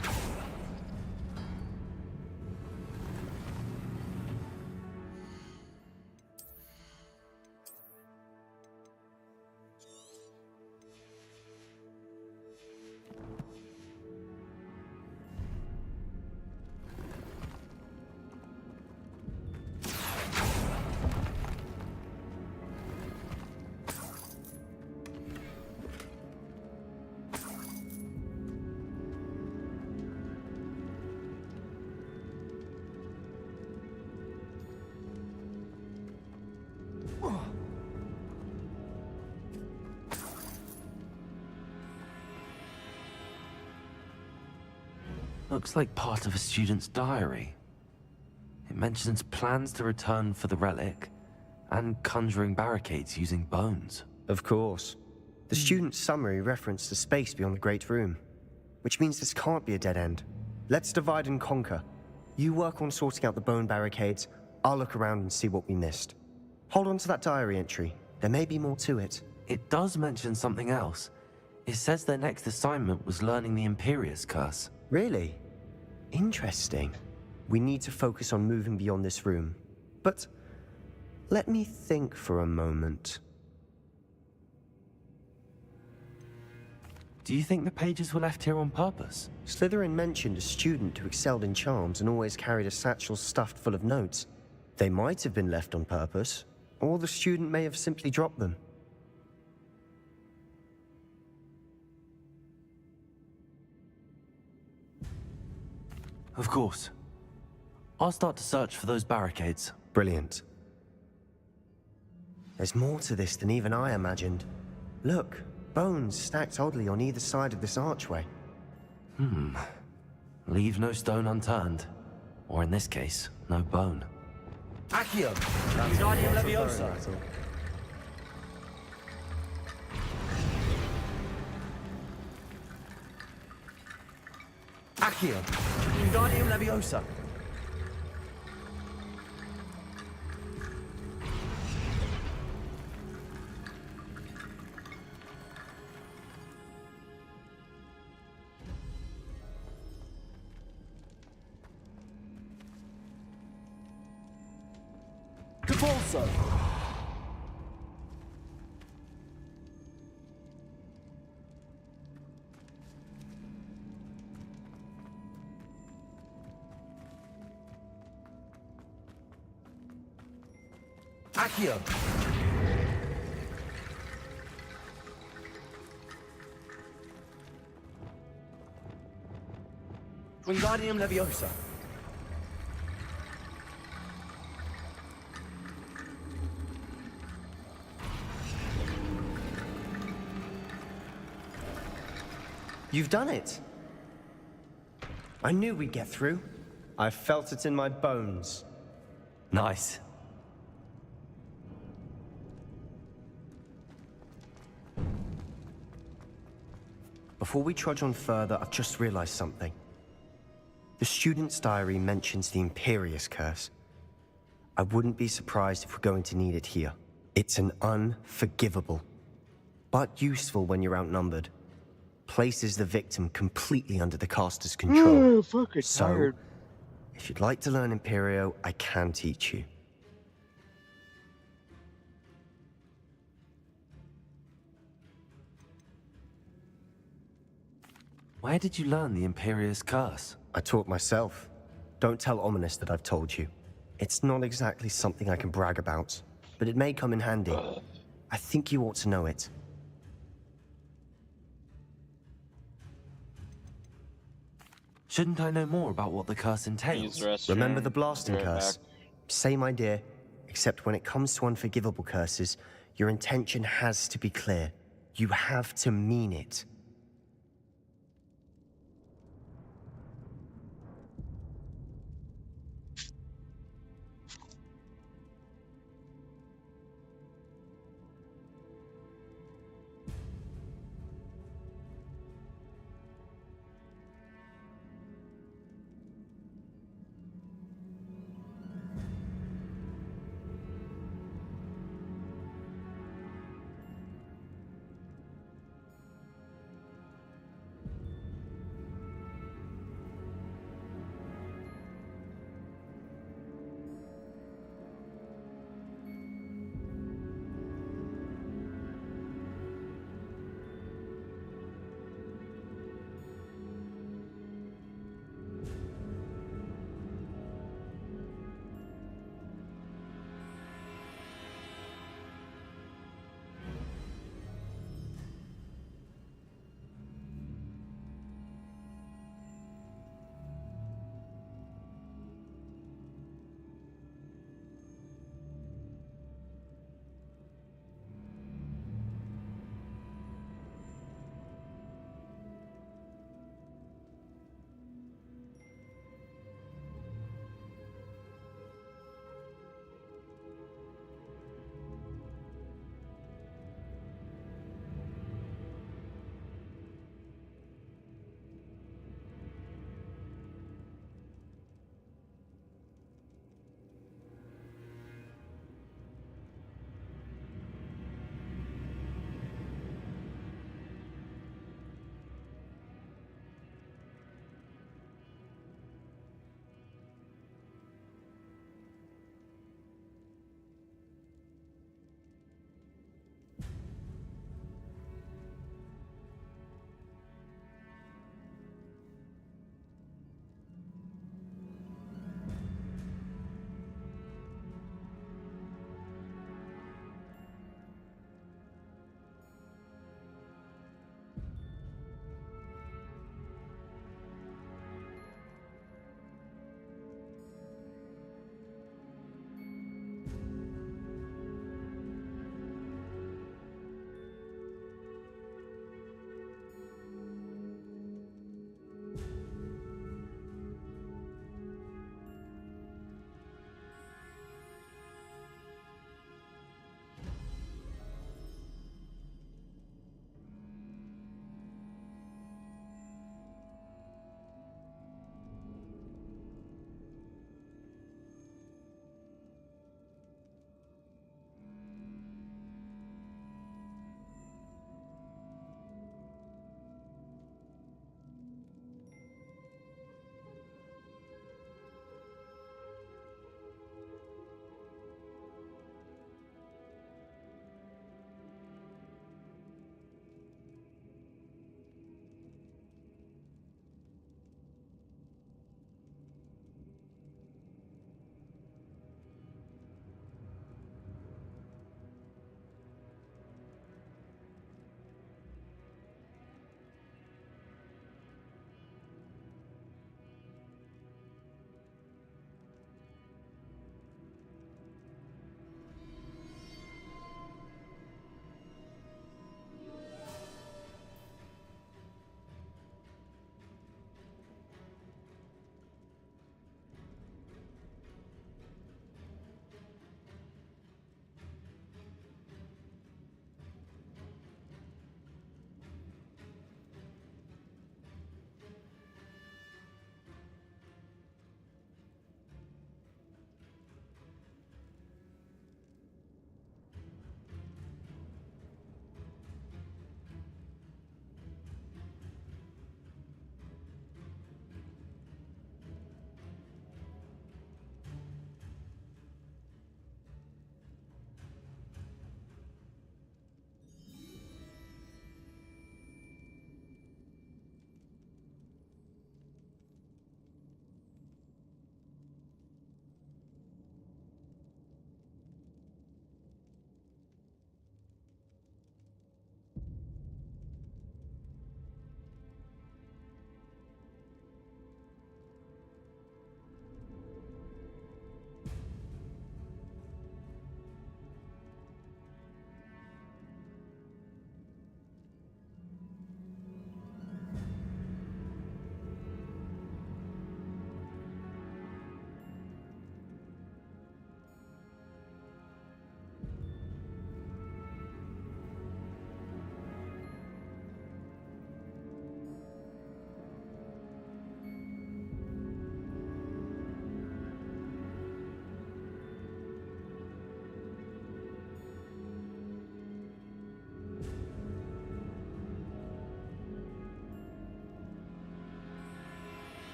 Looks like part of a student's diary. It mentions plans to return for the relic and conjuring barricades using bones. Of course. The student's summary referenced the space beyond the Great Room, which means this can't be a dead end. Let's divide and conquer. You work on sorting out the bone barricades, I'll look around and see what we missed. Hold on to that diary entry. There may be more to it. It does mention something else. It says their next assignment was learning the Imperius Curse. Really? Interesting. We need to focus on moving beyond this room. But let me think for a moment. Do you think the pages were left here on purpose? Slytherin mentioned a student who excelled in charms and always carried a satchel stuffed full of notes. They might have been left on purpose, or the student may have simply dropped them. Of course. I'll start to search for those barricades. Brilliant. There's more to this than even I imagined. Look, bones stacked oddly on either side of this archway. Leave no stone unturned. Or in this case, no bone. Accio. Wingardium Leviosa. Accio. Wingardium Leviosa. Capulso. Accio. Wingardium Leviosa. You've done it! I knew we'd get through. I felt it in my bones. Nice. Before we trudge on further, I've just realized something. The student's diary mentions the Imperius Curse. I wouldn't be surprised if we're going to need it here. It's an unforgivable, but useful when you're outnumbered. Places the victim completely under the caster's control. So, if you'd like to learn Imperio, I can teach you. Where did you learn the Imperius Curse? I taught myself. Don't tell Ominous that I've told you. It's not exactly something I can brag about, but it may come in handy. I think you ought to know it. Shouldn't I know more about what the curse entails? Remember the blasting curse? Same idea, except when it comes to unforgivable curses, your intention has to be clear. You have to mean it.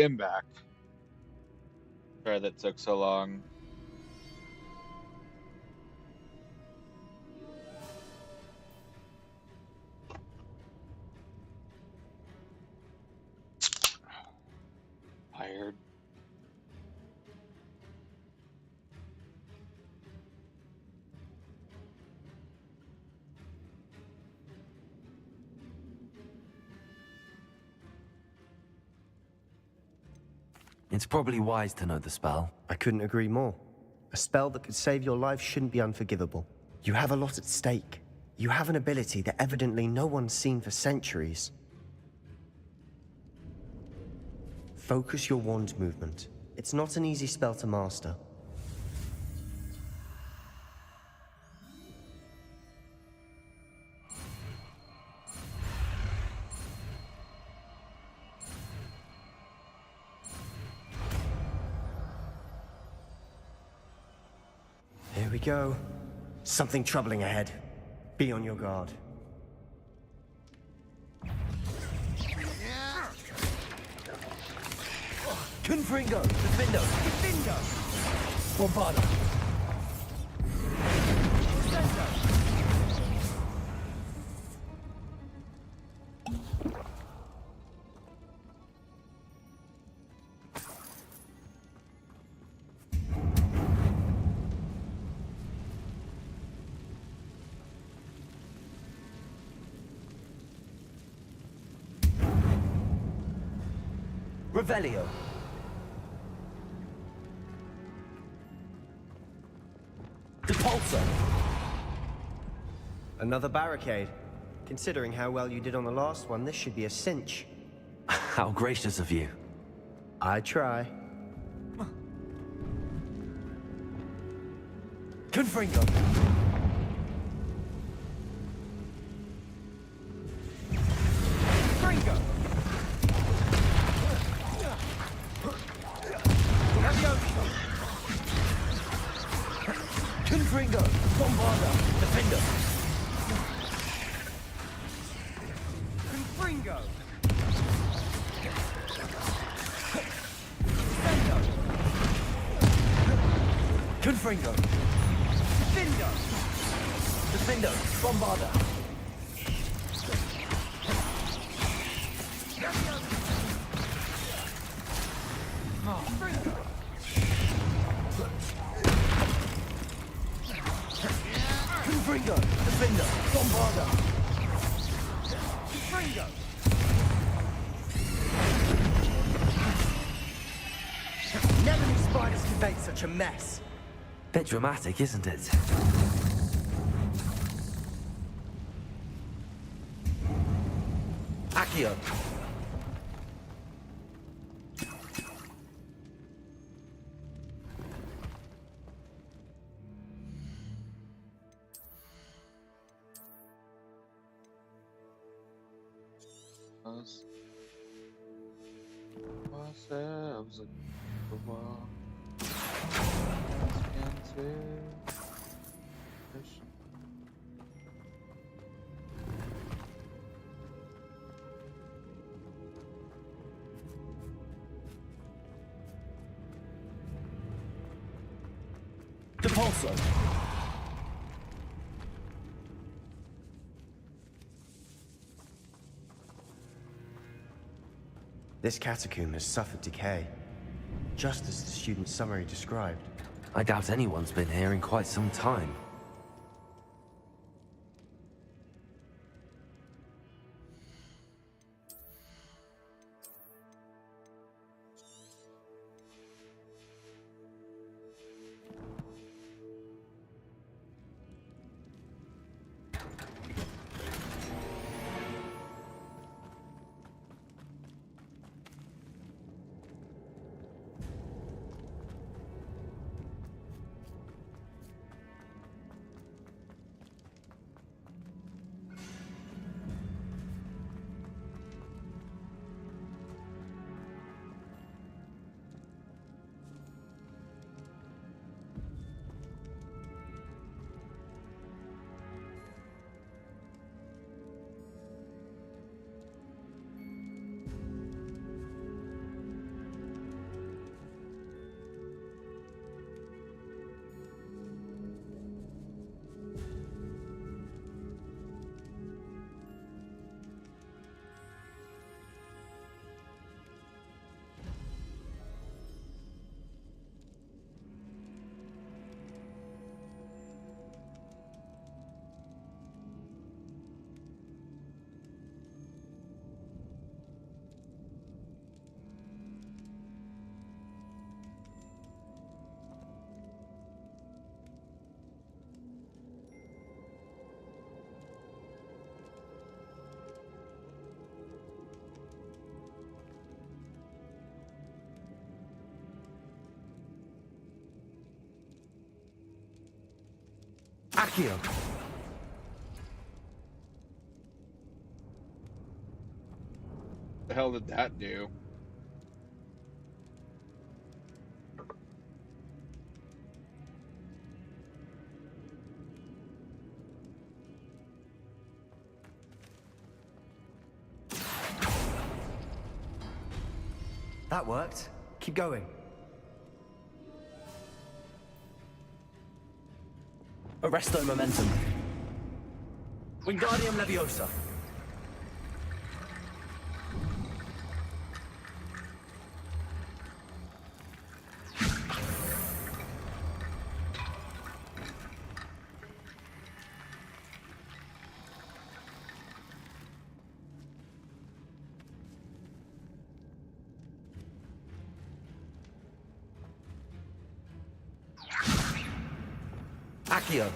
him back. Sorry that took so long. Tired. It's probably wise to know the spell. I couldn't agree more. A spell that could save your life shouldn't be unforgivable. You have a lot at stake. You have an ability that evidently no one's seen for centuries. Focus your wand movement. It's not an easy spell to master. Here we go. Something troubling ahead. Be on your guard. Confringo! Defendo! Defendo! Bombarda! Revelio. Depulso. Another barricade. Considering how well you did on the last one, this should be a cinch. How gracious of you. I try. Confringo. Confringo. Confringo. Bombarda. Defender. Confringo. Defender. Confringo. Defender. Defender. Bombarda. Confringo. Confringo. Defender. Bombarda. Confringo. Never knew spiders could make such a mess. Bit dramatic, isn't it? Accio. Ourselves a wall. Depulso. This catacomb has suffered decay, just as the student's summary described. I doubt anyone's been here in quite some time. Accio. The hell did that do? That worked. Keep going. Arresto momentum. Wingardium Leviosa. Accio.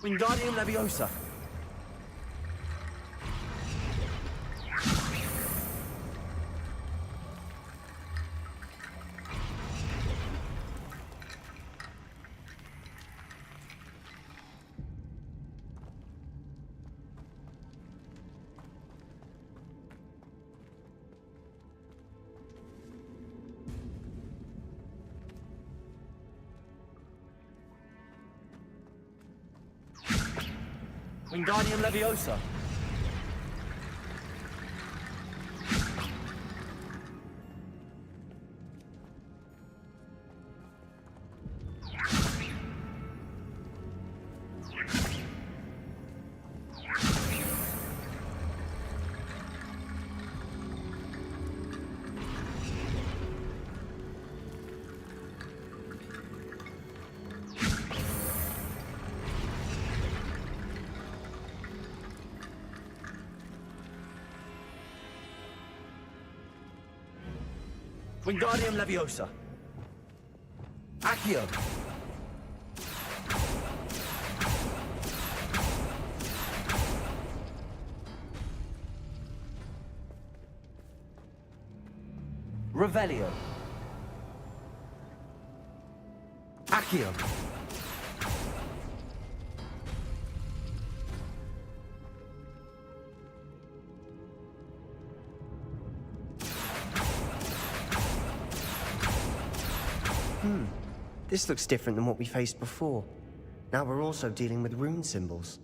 Wingardium Leviosa. Wingardium Leviosa. Wingardium Leviosa. Accio. Revelio. Accio. This looks different than what we faced before. Now we're also dealing with rune symbols.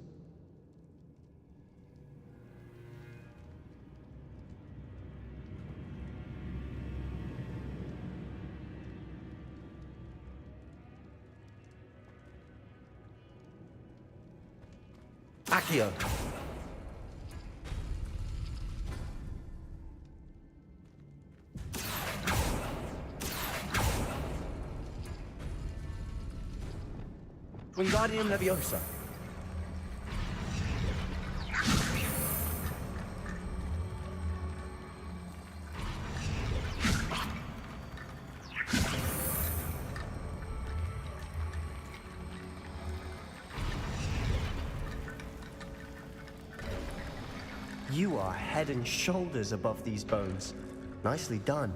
Accio. Wingardium Leviosa. You are head and shoulders above these bones. Nicely done.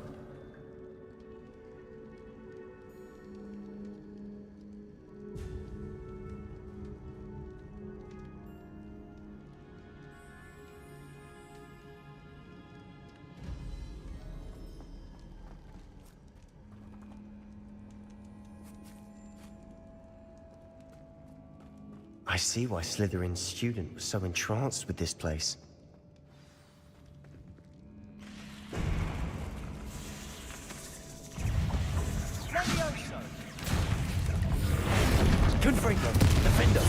I see why Slytherin's student was so entranced with this place. Leviosa. Confringo. Defender.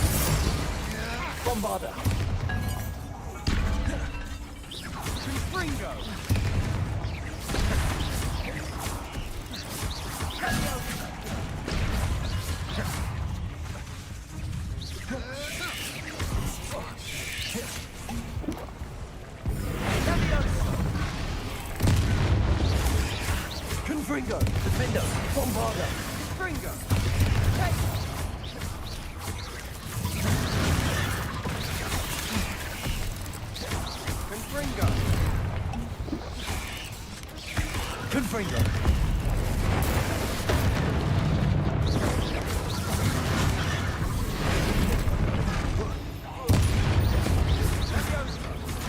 Bombarda. Confringo. Confringo. Defender. Bombarda. Confringo. Fringo! Confringo!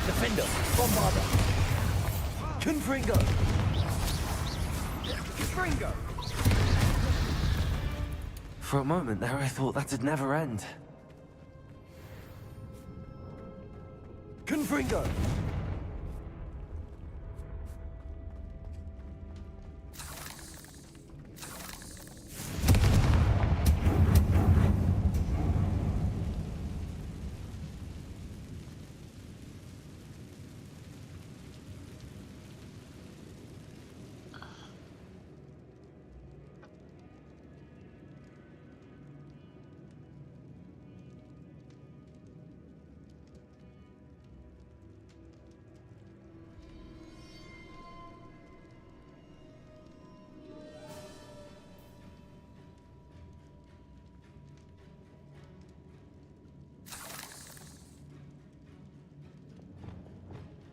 Defender! Bombarder! Confringo! Fringo! For a moment there, I thought that'd never end. Confringo!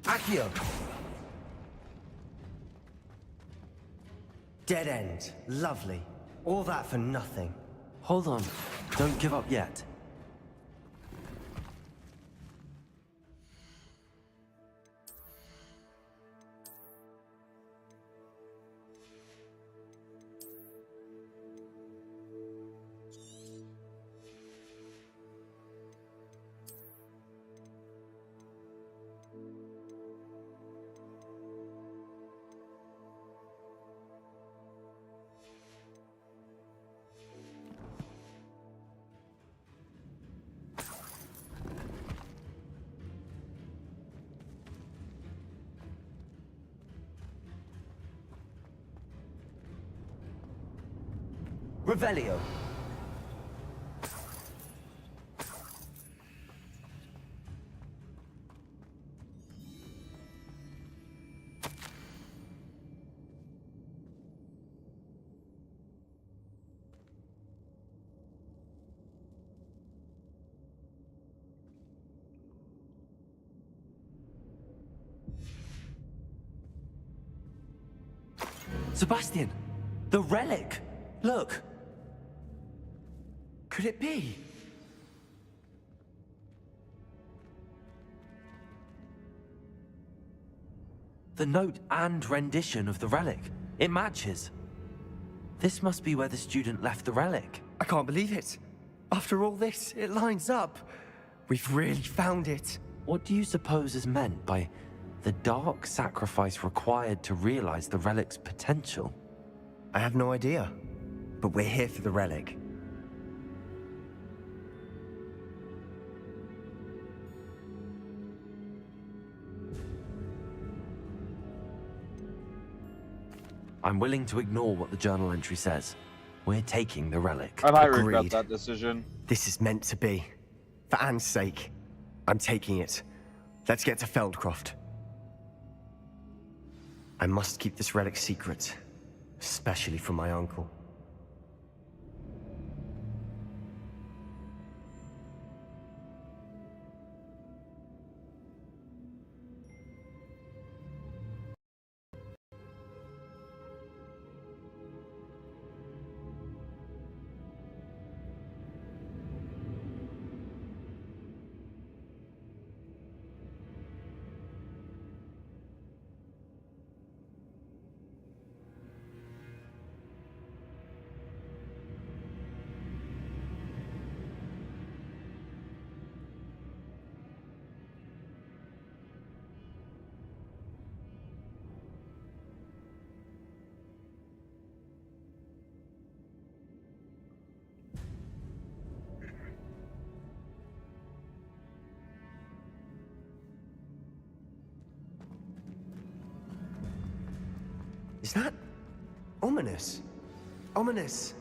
Accio! Dead end. Lovely. All that for nothing. Hold on. Don't give up yet. Revelio. Sebastian! The relic! Look! Could it be? The note and rendition of the relic. It matches. This must be where the student left the relic. I can't believe it. After all this, it lines up. We've really found it. What do you suppose is meant by the dark sacrifice required to realize the relic's potential? I have no idea. But we're here for the relic. I'm willing to ignore what the journal entry says. We're taking the relic. I might regret that decision. This is meant to be. For Anne's sake, I'm taking it. Let's get to Feldcroft. I must keep this relic secret, especially from my uncle. Is that ominous? Ominous.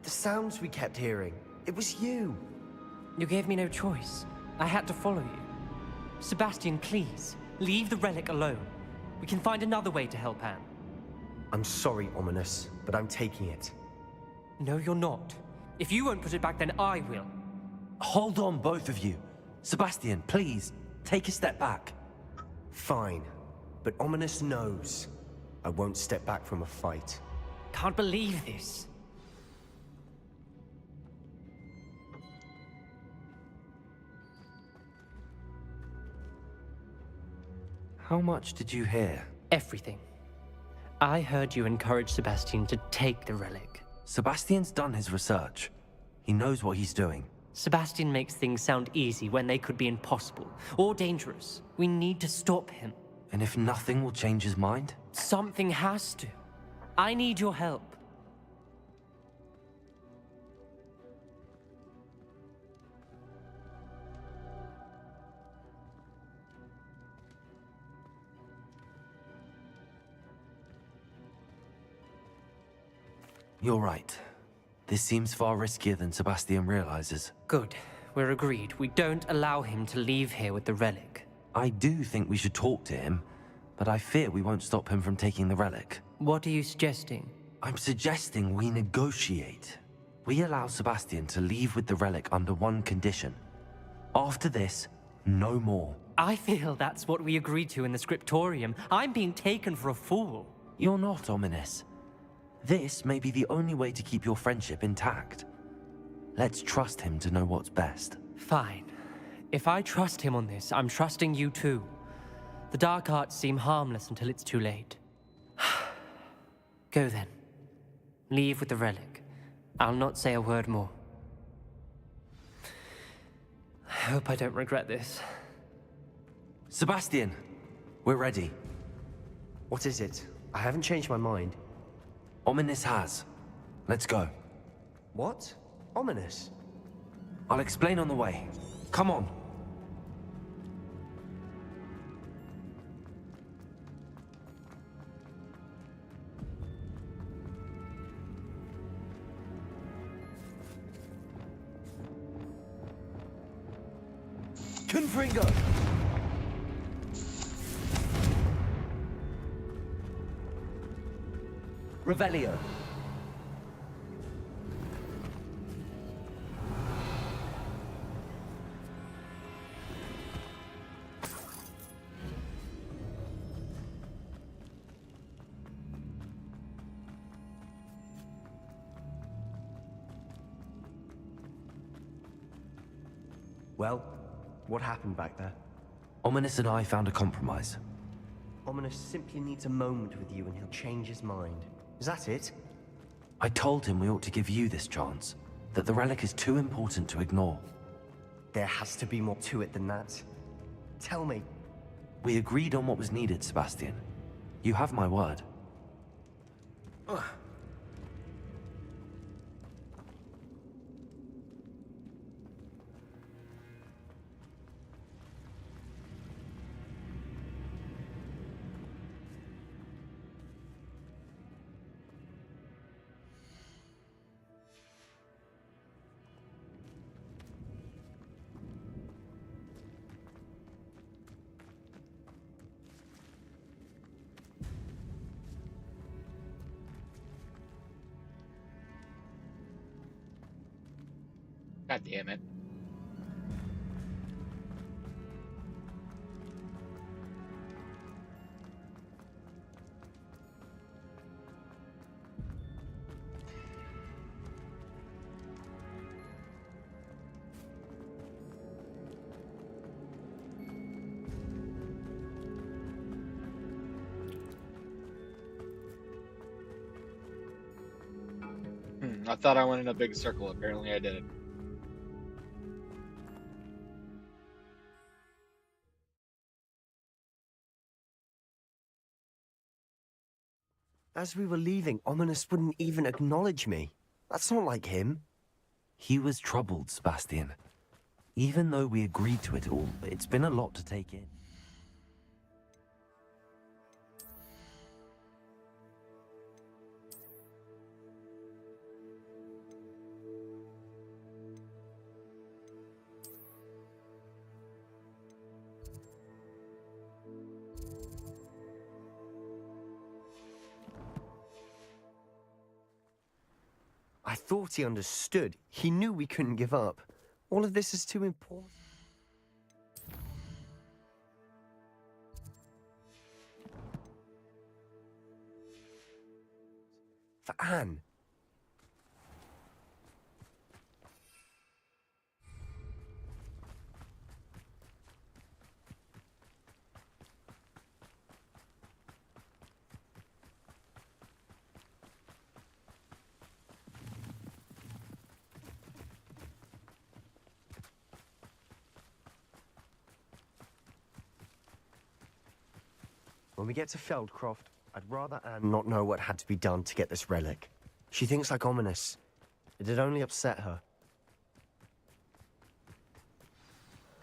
The sounds we kept hearing. It was you. You gave me no choice. I had to follow you. Sebastian, please, leave the relic alone. We can find another way to help Anne. I'm sorry, Ominous, but I'm taking it. No, you're not. If you won't put it back, then I will. Hold on, both of you. Sebastian, please, take a step back. Fine. But Ominous knows I won't step back from a fight. Can't believe this. How much did you hear? Everything. I heard you encourage Sebastian to take the relic. Sebastian's done his research. He knows what he's doing. Sebastian makes things sound easy when they could be impossible or dangerous. We need to stop him. And if nothing will change his mind? Something has to. I need your help. You're right. This seems far riskier than Sebastian realizes. Good. We're agreed. We don't allow him to leave here with the relic. I do think we should talk to him, but I fear we won't stop him from taking the relic. What are you suggesting? I'm suggesting we negotiate. We allow Sebastian to leave with the relic under one condition. After this, no more. I feel that's what we agreed to in the scriptorium. I'm being taken for a fool. You're not, Ominous. This may be the only way to keep your friendship intact. Let's trust him to know what's best. Fine. If I trust him on this, I'm trusting you too. The dark arts seem harmless until it's too late. Go then. Leave with the relic. I'll not say a word more. I hope I don't regret this. Sebastian, we're ready. What is it? I haven't changed my mind. Ominous has. Let's go. What? Ominous? I'll explain on the way. Come on. Confringo! Revelio. Well, what happened back there? Ominous and I found a compromise. Ominous simply needs a moment with you and he'll change his mind. Is that it? I told him we ought to give you this chance, that the relic is too important to ignore. There has to be more to it than that. Tell me. We agreed on what was needed, Sebastian. You have my word. God damn it. I thought I went in a big circle. Apparently I didn't. As we were leaving, Ominous wouldn't even acknowledge me. That's not like him. He was troubled, Sebastian. Even though we agreed to it all, it's been a lot to take in. I thought he understood. He knew we couldn't give up. All of this is too important. For Anne. When we get to Feldcroft, I'd rather Anne not know what had to be done to get this relic. She thinks like ominous. It'd only upset her.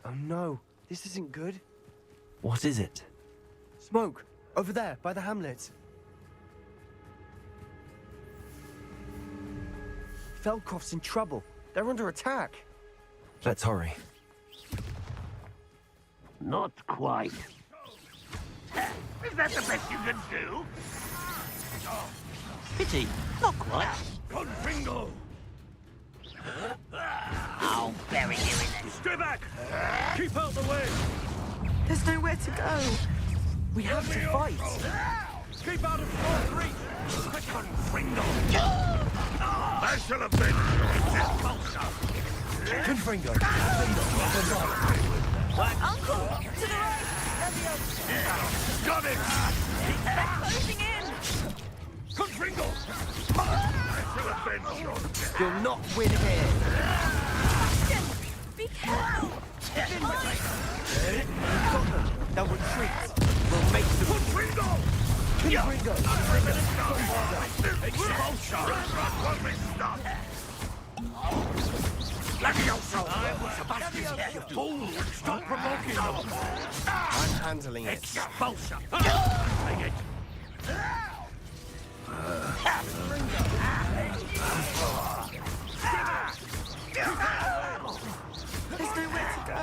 Oh no, this isn't good. What is it? Smoke! Over there, by the hamlet. Feldcroft's in trouble. They're under attack. Let's hurry. Not quite. Is that the best you can do? Pity, not quite. Confringo! I'll bury you in it. Stay back! Keep out the way! There's nowhere to go. We have to fight. Keep out of short reach! Confringo! I shall have been Confringo! Uncle! To the right! Got it! They're closing in! Confringo! I shall have been short. You'll not win here. Be careful! We've got them. They'll retreat. We'll make them. Confringo! Confringo! Sebastian, you fool! Stop provoking them! I'm handling it. Expulsion! Take it! There's nowhere to go.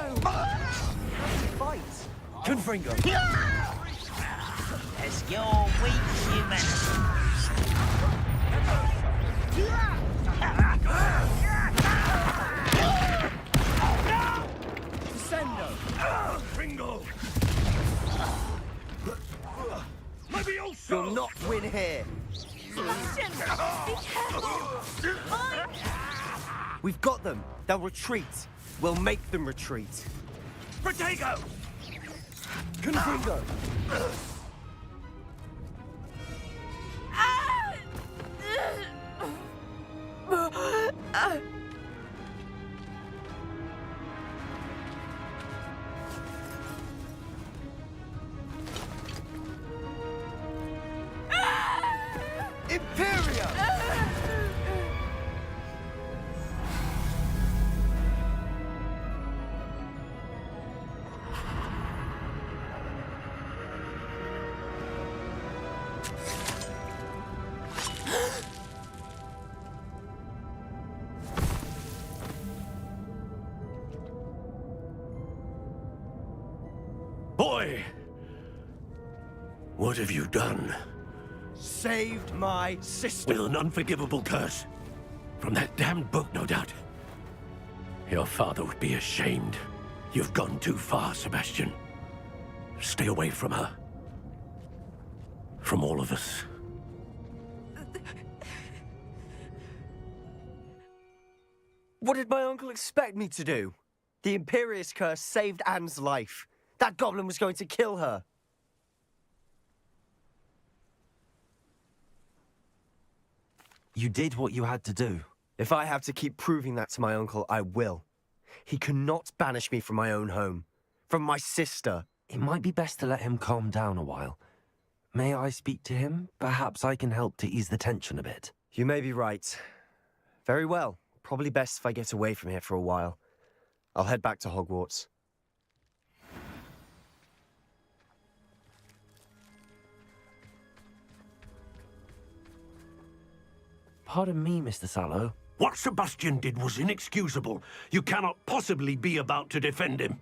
Fight. Confringo! It's your weak humanity. Descendo! Confringo! You'll not win here. Sebastian! Be careful! Mine! We've got them. They'll retreat. We'll make them retreat. Protego! Confringo! Imperia! Boy! What have you done? Saved my sister. With an unforgivable curse. From that damned book, no doubt. Your father would be ashamed. You've gone too far, Sebastian. Stay away from her. From all of us. What did my uncle expect me to do? The Imperious curse saved Anne's life. That goblin was going to kill her. You did what you had to do. If I have to keep proving that to my uncle, I will. He cannot banish me from my own home. From my sister. It might be best to let him calm down a while. May I speak to him? Perhaps I can help to ease the tension a bit. You may be right. Very well. Probably best if I get away from here for a while. I'll head back to Hogwarts. Pardon me, Mr. Sallow. What Sebastian did was inexcusable. You cannot possibly be about to defend him.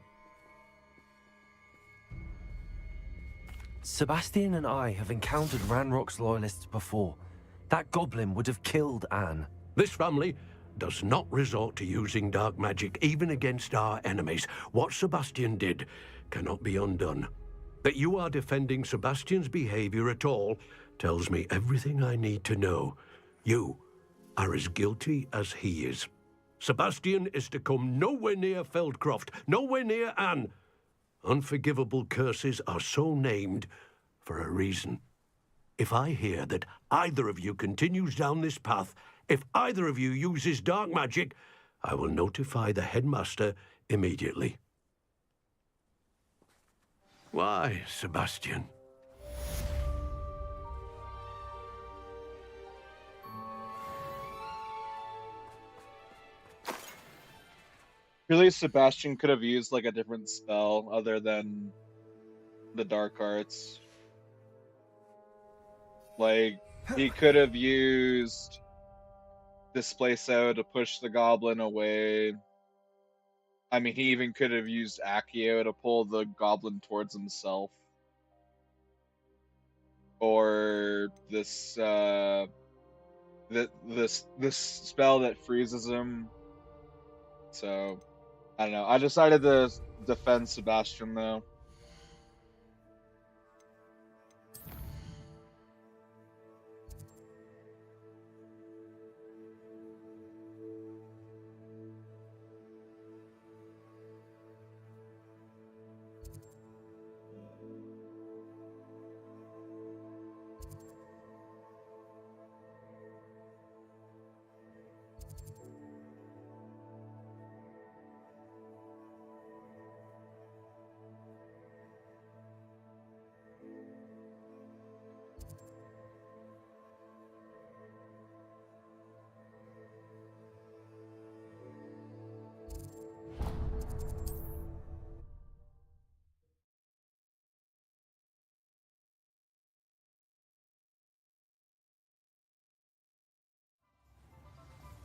Sebastian and I have encountered Ranrock's loyalists before. That goblin would have killed Anne. This family does not resort to using dark magic, even against our enemies. What Sebastian did cannot be undone. That you are defending Sebastian's behavior at all tells me everything I need to know. You are as guilty as he is. Sebastian is to come nowhere near Feldcroft, nowhere near Anne. Unforgivable curses are so named for a reason. If I hear that either of you continues down this path, if either of you uses dark magic, I will notify the headmaster immediately. Why, Sebastian? Really, Sebastian could have used like a different spell other than the dark arts. Like, he could have used Displace Out to push the goblin away. I mean, he even could have used Accio to pull the goblin towards himself. Or this this spell that freezes him. So, I don't know. I decided to defend Sebastian, though.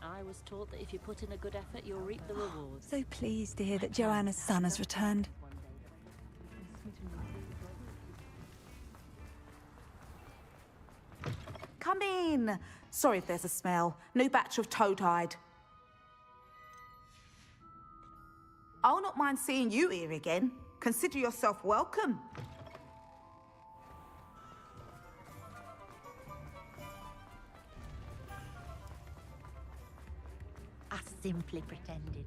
I was taught that if you put in a good effort, you'll reap the rewards. So pleased to hear that Joanna's son has returned. Come in! Sorry if there's a smell. New batch of toad-hide. I'll not mind seeing you here again. Consider yourself welcome. I simply pretended.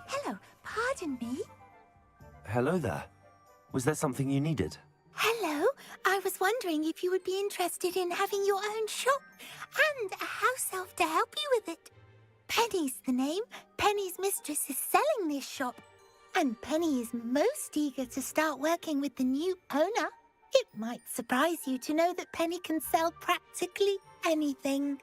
Hello, pardon me. Hello there. Was there something you needed? Hello, I was wondering if you would be interested in having your own shop and a house elf to help you with it. Penny's the name. Penny's mistress is selling this shop, and Penny is most eager to start working with the new owner. It might surprise you to know that Penny can sell practically anything.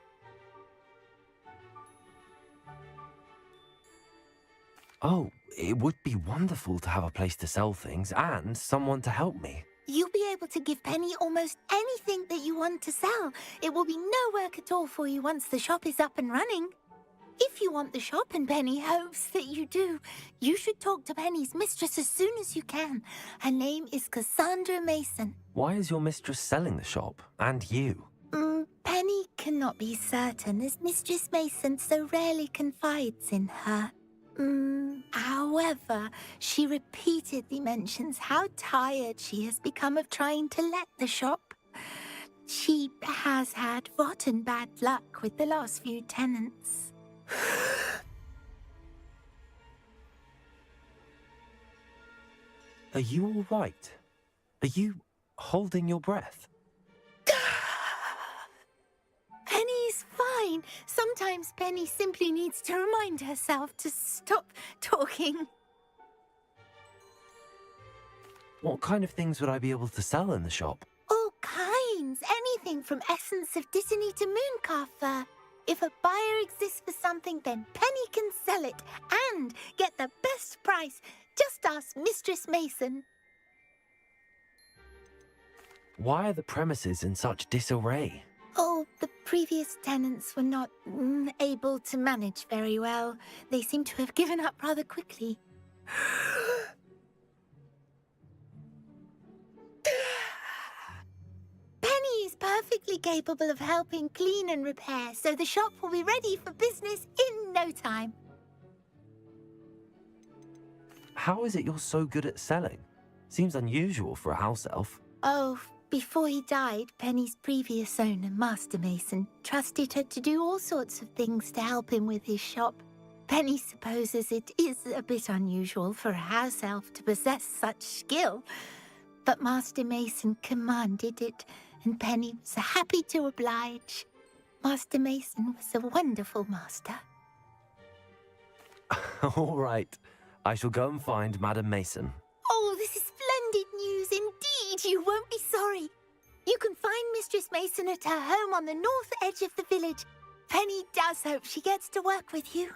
Oh, it would be wonderful to have a place to sell things and someone to help me. You'll be able to give Penny almost anything that you want to sell. It will be no work at all for you once the shop is up and running. If you want the shop and Penny hopes that you do, you should talk to Penny's mistress as soon as you can. Her name is Cassandra Mason. Why is your mistress selling the shop? And you? Penny cannot be certain, as Mistress Mason so rarely confides in her. However, she repeatedly mentions how tired she has become of trying to let the shop. She has had rotten bad luck with the last few tenants. Are you all right? Are you holding your breath? Penny's fine. Sometimes Penny simply needs to remind herself to stop talking. What kind of things would I be able to sell in the shop? All kinds. Anything from essence of Dittany to Mooncar fur. If a buyer exists for something, then Penny can sell it and get the best price. Just ask Mistress Mason. Why are the premises in such disarray? Oh, the previous tenants were not able to manage very well. They seem to have given up rather quickly. Penny is perfectly capable of helping clean and repair, so the shop will be ready for business in no time. How is it you're so good at selling? Seems unusual for a house elf. Oh, before he died, Penny's previous owner, Master Mason, trusted her to do all sorts of things to help him with his shop. Penny supposes it is a bit unusual for a house elf to possess such skill, but Master Mason commanded it, and Penny was happy to oblige. Master Mason was a wonderful master. All right. I shall go and find Madam Mason. Oh, this is splendid news indeed. You won't be sorry. You can find Mistress Mason at her home on the north edge of the village. Penny does hope she gets to work with you.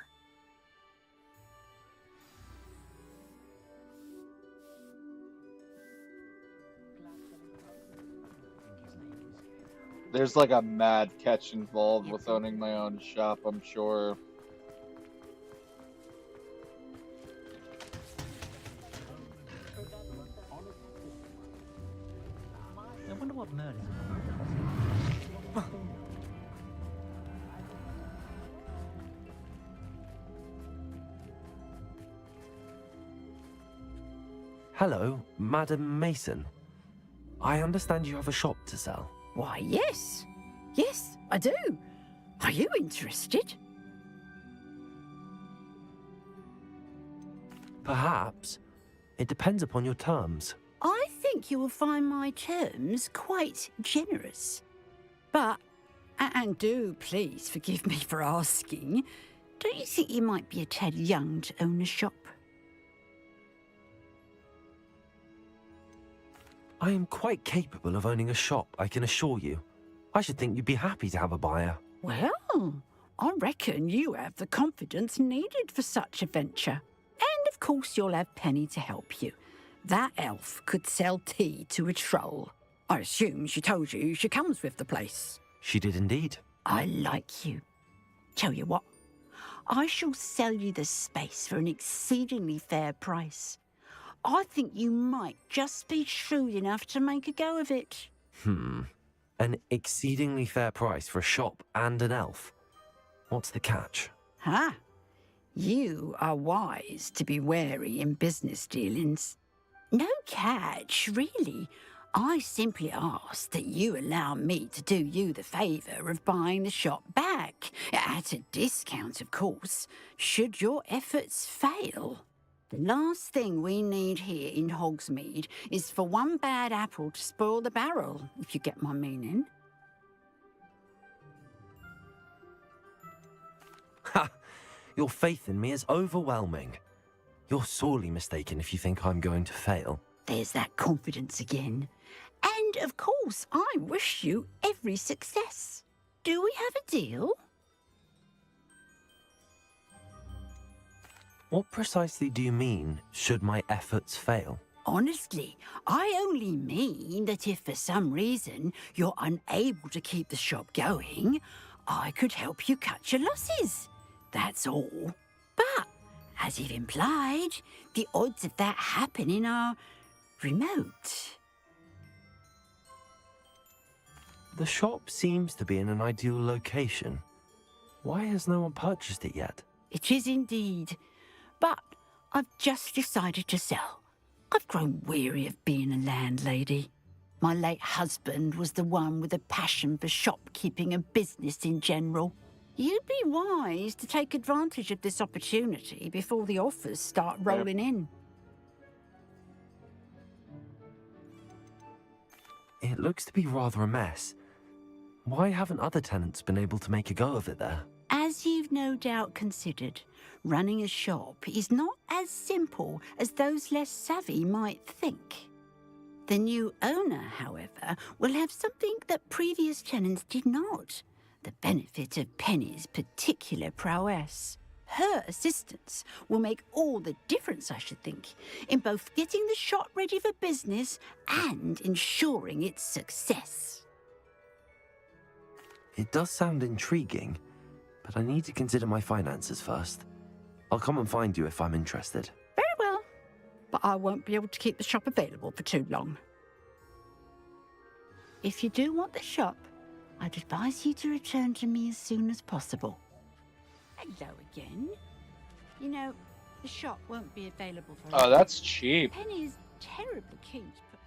There's like a mad catch involved with owning my own shop, I'm sure. I wonder what Merlin. Hello, Madam Mason. I understand you have a shop to sell. Why, yes. Yes, I do. Are you interested? Perhaps. It depends upon your terms. I think you will find my terms quite generous. But, and do please forgive me for asking, don't you think you might be a tad young to own a shop? I am quite capable of owning a shop, I can assure you. I should think you'd be happy to have a buyer. Well, I reckon you have the confidence needed for such a venture. And of course you'll have Penny to help you. That elf could sell tea to a troll. I assume she told you she comes with the place. She did indeed. I like you. Tell you what, I shall sell you the space for an exceedingly fair price. I think you might just be shrewd enough to make a go of it. An exceedingly fair price for a shop and an elf. What's the catch? Huh? You are wise to be wary in business dealings. No catch, really. I simply ask that you allow me to do you the favour of buying the shop back. At a discount, of course, should your efforts fail. The last thing we need here in Hogsmeade is for one bad apple to spoil the barrel, if you get my meaning. Ha! Your faith in me is overwhelming. You're sorely mistaken if you think I'm going to fail. There's that confidence again. And, of course, I wish you every success. Do we have a deal? What precisely do you mean, should my efforts fail? Honestly, I only mean that if for some reason you're unable to keep the shop going, I could help you cut your losses. That's all. But, as you've implied, the odds of that happening are remote. The shop seems to be in an ideal location. Why has no one purchased it yet? It is indeed. But I've just decided to sell. I've grown weary of being a landlady. My late husband was the one with a passion for shopkeeping and business in general. You'd be wise to take advantage of this opportunity before the offers start rolling in. It looks to be rather a mess. Why haven't other tenants been able to make a go of it there? As you've no doubt considered, running a shop is not as simple as those less savvy might think. The new owner, however, will have something that previous tenants did not. The benefit of Penny's particular prowess. her assistance will make all the difference, I should think, in both getting the shop ready for business and ensuring its success. It does sound intriguing, but I need to consider my finances first. I'll come and find you if I'm interested. Very well, but I won't be able to keep the shop available for too long. If you do want the shop, I'd advise you to return to me as soon as possible. Hello again. You know, the shop won't be available for Oh, that's cheap. Penny is terribly keen to put...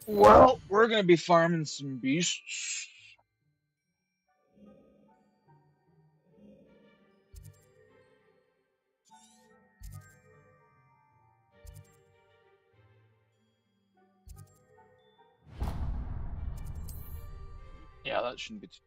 Well, we're gonna be farming some beasts. Yeah, that shouldn't be too...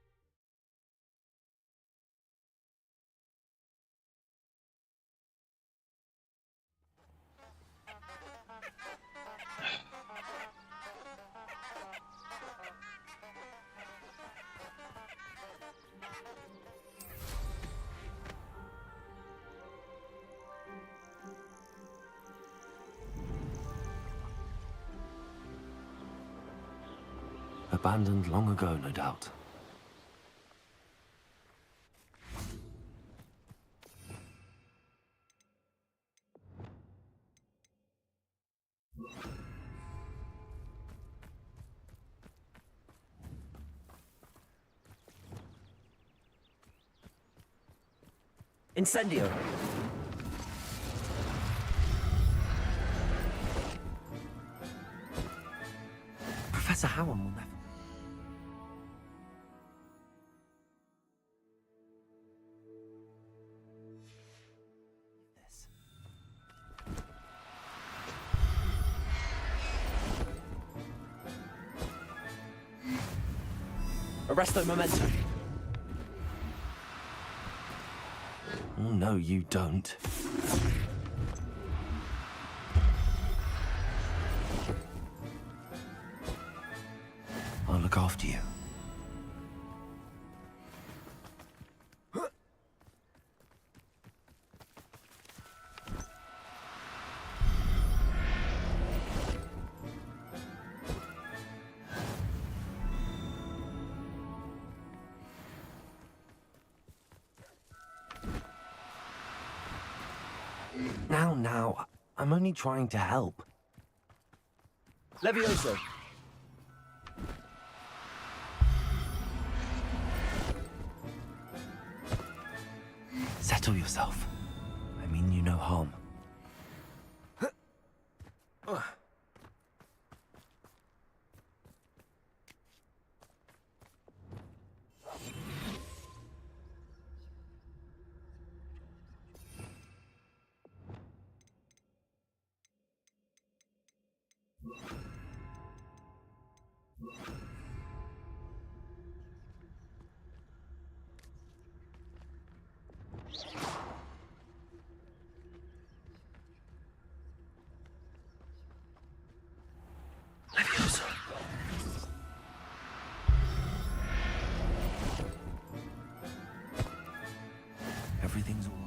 Abandoned long ago, no doubt. Incendio! Professor Howard will never... Arresto Memento! Oh, no, you don't. I'll look after you. Now, I'm only trying to help. Levioso! Settle yourself. I mean you no harm. Everything's all right.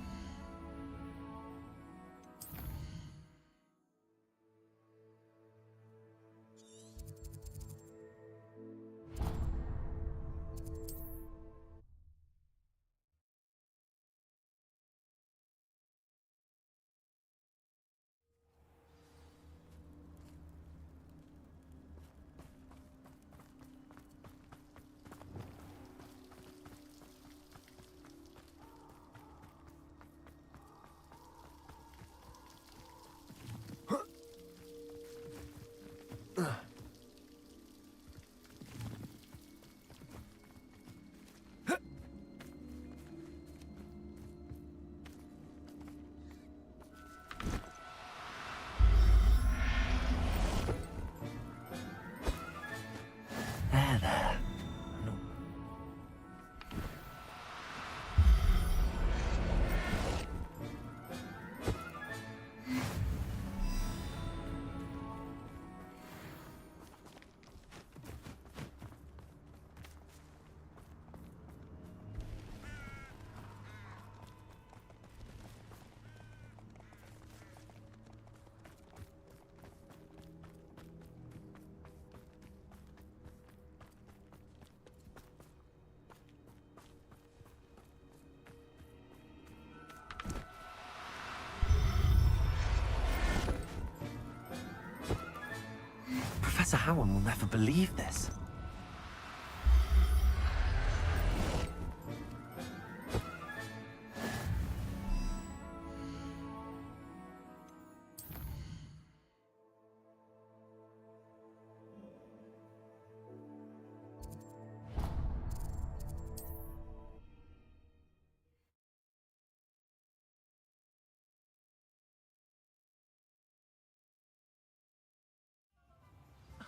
Bowen will never believe this.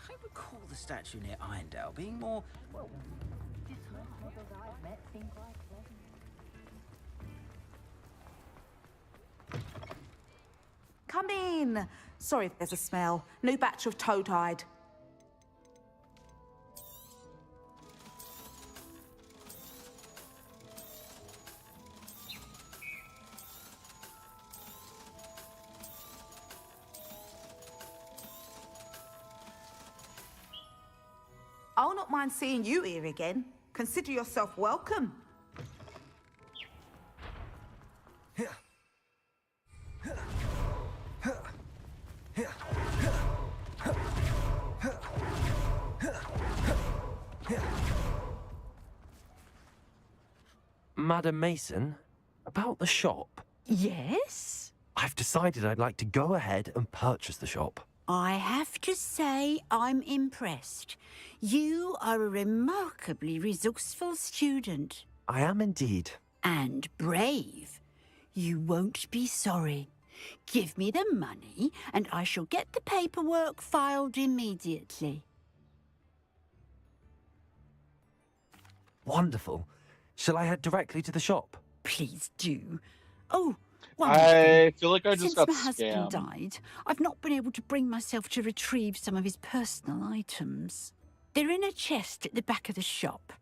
I recall the statue near Irondale being more, well, I've met seem quite pleasant. Come in. Sorry if there's a smell. New batch of toad-hide. I'll not mind seeing you here again. Consider yourself welcome. Madam Mason, about the shop. Yes? I've decided I'd like to go ahead and purchase the shop. I have to say I'm impressed. You are a remarkably resourceful student. I am indeed. And brave. You won't be sorry. Give me the money, and I shall get the paperwork filed immediately. Wonderful. Shall I head directly to the shop? Please do. Oh, I feel like I just since got my husband scammed. died, I've not been able to bring myself to retrieve some of his personal items. They're in a chest at the back of the shop.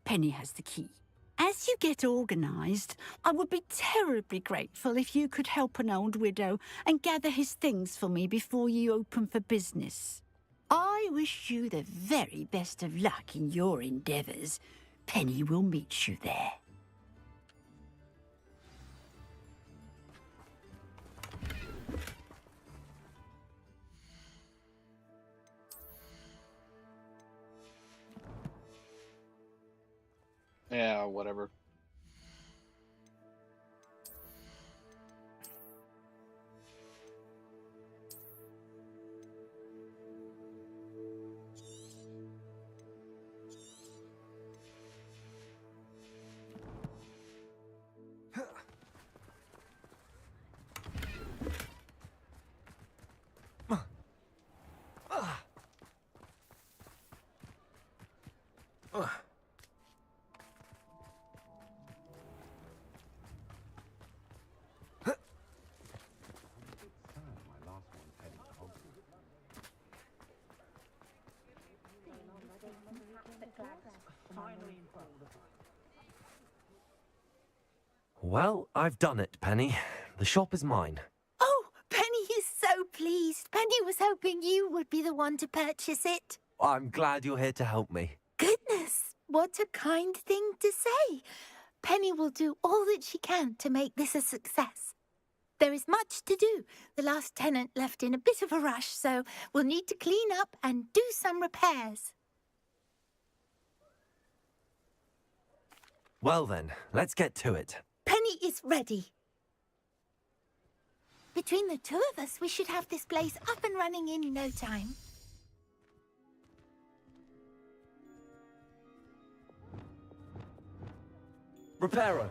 Penny has the key. As you get organised, I would be terribly grateful if you could help an old widow and gather his things for me before you open for business. I wish you the very best of luck in your endeavours. Penny will meet you there. Yeah, whatever. Well, I've done it, Penny. The shop is mine. Oh, Penny is so pleased. Penny was hoping you would be the one to purchase it. I'm glad you're here to help me. Goodness, what a kind thing to say. Penny will do all that she can to make this a success. There is much to do. The last tenant left in a bit of a rush, so we'll need to clean up and do some repairs. Well then, let's get to it. Penny is ready. Between the two of us, we should have this place up and running in no time. Reparo.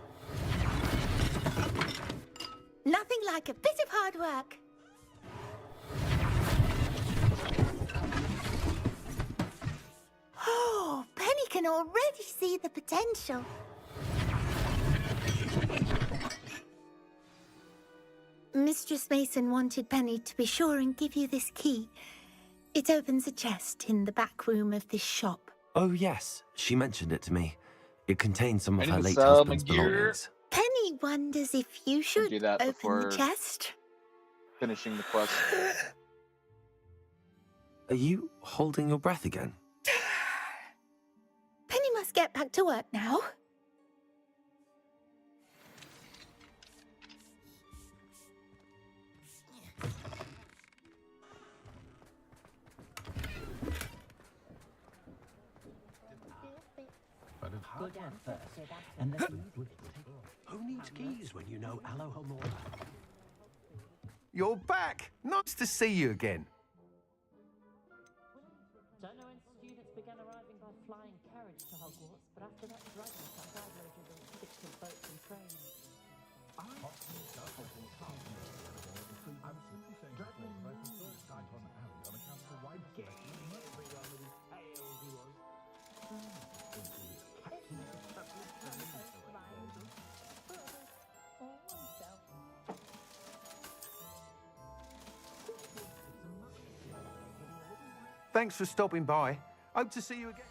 Nothing like a bit of hard work. Oh, Penny can already see the potential. Mistress Mason wanted Penny to be sure and give you this key. It opens a chest in the back room of this shop. Oh yes, she mentioned it to me. It contains some of Ready her to late sell husband's my gear? belongings. Penny wonders if you should do that open before the chest. finishing the quest. Are you holding your breath again? Penny must get back to work now. there first, and the keys will take. Who needs keys when you know Alohomora? You're back! Nice to see you again. Don't know when students began arriving by flying carriage to Hogwarts, but after that dragon attack, I've loaded all 6 boats and trains. Thanks for stopping by. Hope to see you again.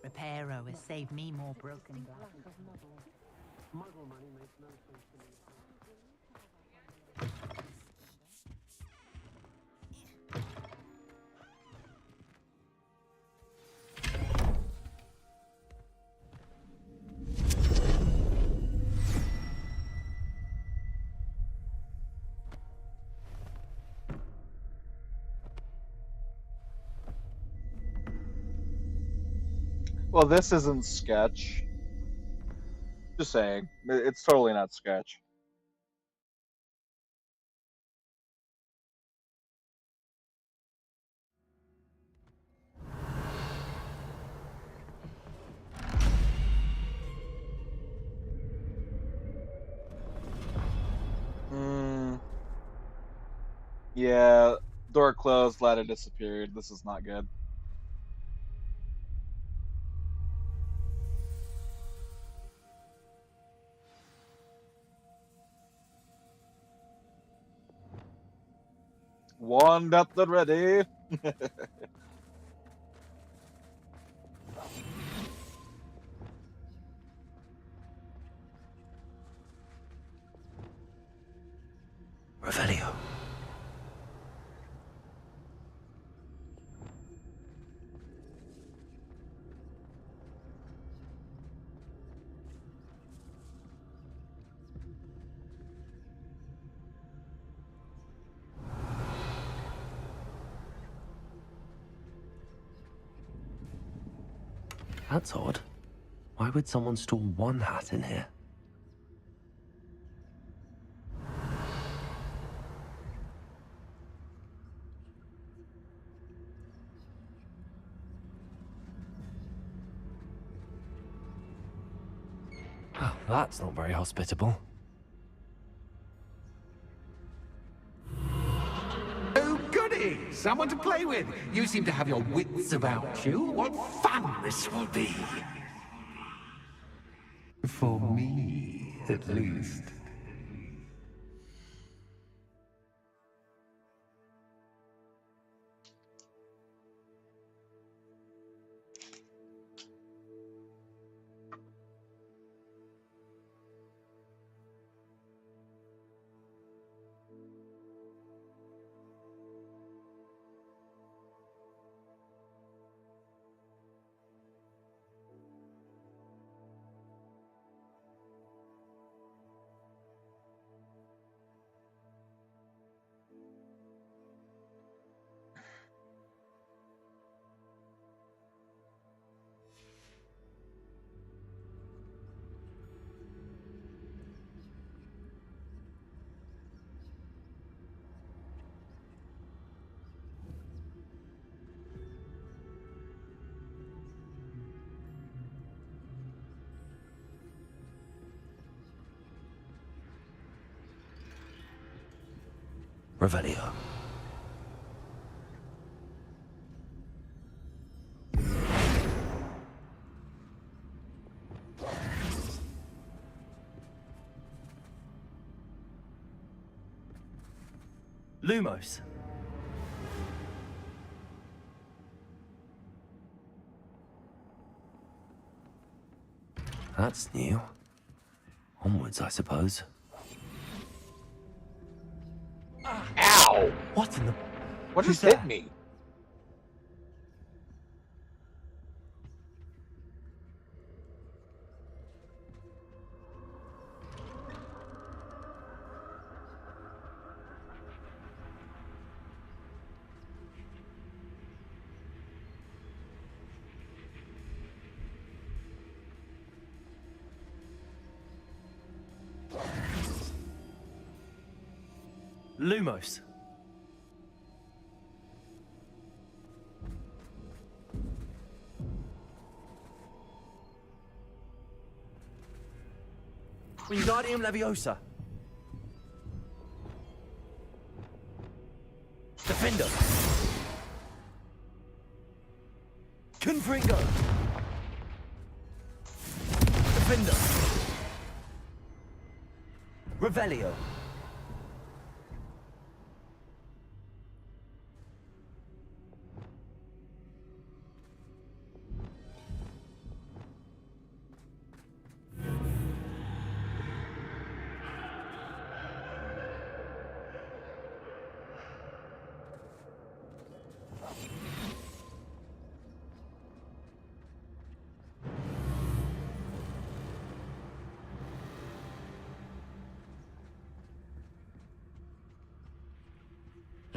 Reparo has saved me more broken glass. Muggle money makes no sense to me. Well, this isn't sketch. Just saying. It's totally not sketch. Yeah, door closed, ladder disappeared. This is not good. Wand at the ready. Revelio. That's odd. Why would someone store one hat in here? Oh, that's not very hospitable. someone to play with. You seem to have your wits about you. What fun this will be. For me, at least. Revelio. Lumos. That's new. Onwards, I suppose. Ow! What in the... What Who's just hit that? me? Lumos. Wingardium Leviosa. Defender. Confringo. Defender. Revelio.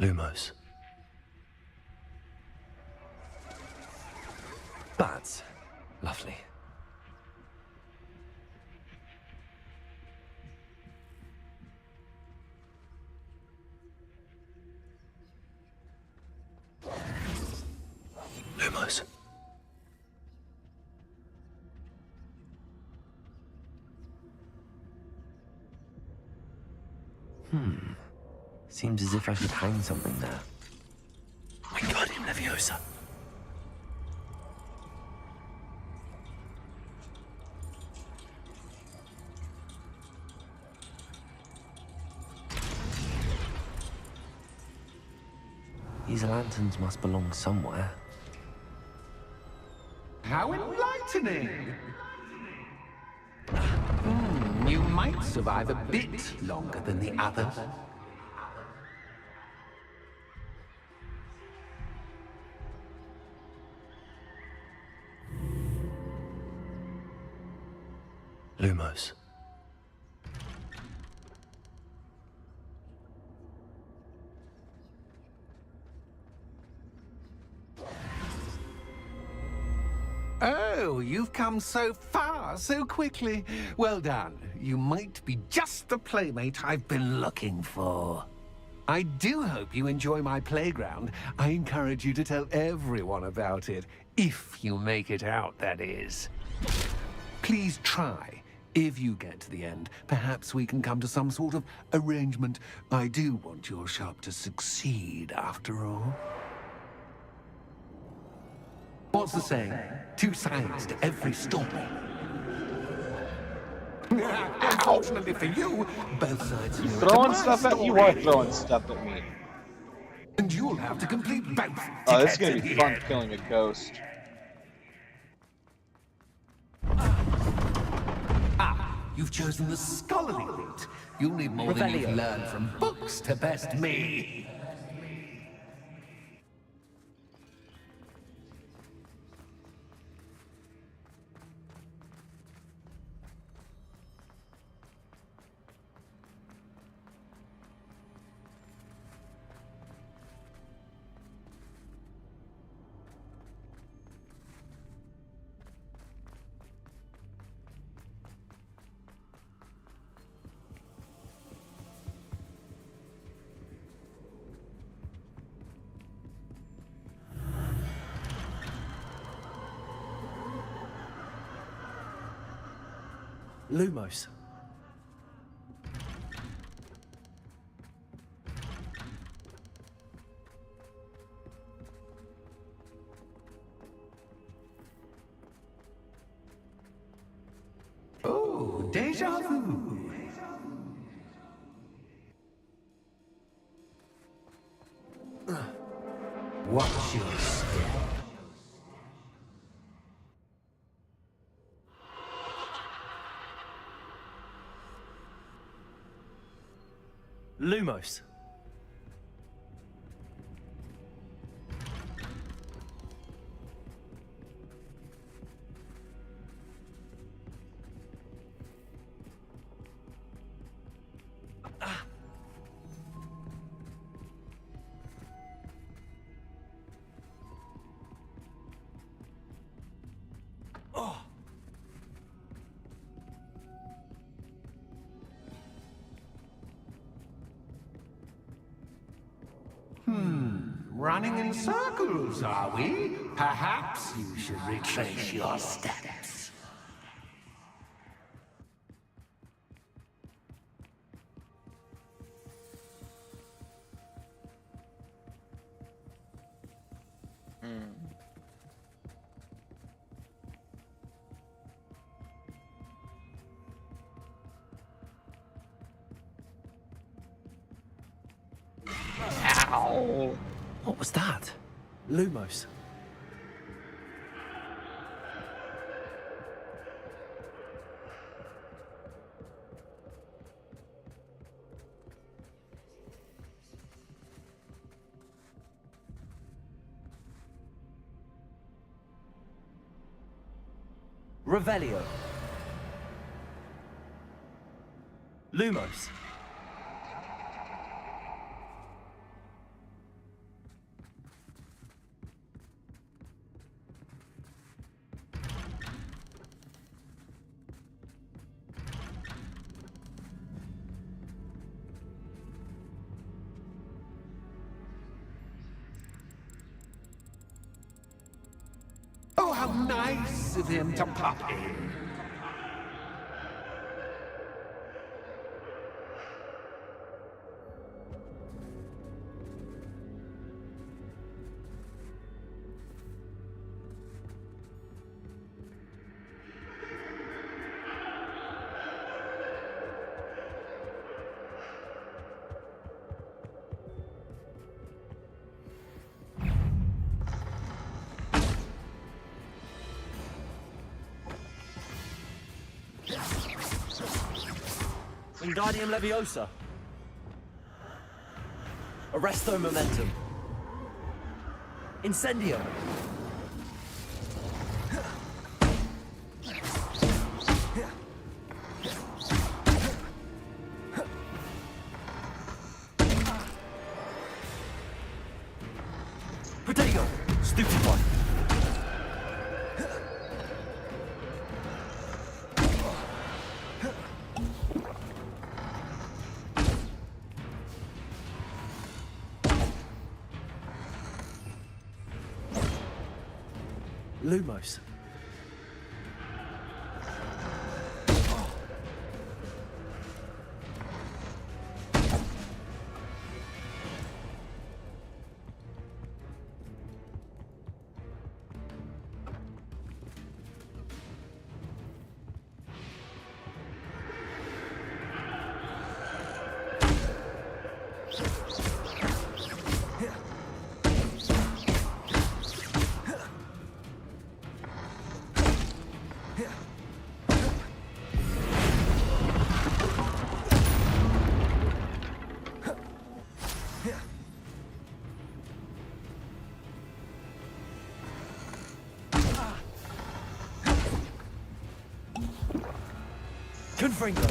Lumos. Bats. Lovely. Lumos. Seems as if I should hang something there. Wingardium Leviosa. These lanterns must belong somewhere. How enlightening! You might survive a bit longer than the others. Lumos. Oh, you've come so far so quickly. Well done. You might be just the playmate I've been looking for. I do hope you enjoy my playground. I encourage you to tell everyone about it, if you make it out, that is. Please try. If you get to the end, perhaps we can come to some sort of arrangement. I do want your shop to succeed, after all. What's the saying? Two sides to every story. Unfortunately for you, both sides are Throwing stuff at you are throwing stuff at me. And you'll have to complete both. Oh, this is gonna be fun killing a ghost. You've chosen the scholarly route. You'll need more than you've learned from books to best me. Lumos. Oh, deja vu. Watch your step. Lumos. Running in circles, are we? Perhaps you should retrace your steps. Ow! What was that? Lumos. Revelio. Lumos. Oh, how nice of him to pop in. Wingardium Leviosa. Arresto Momentum. Incendio. Protego. Stupefy. Lumos. Confringo.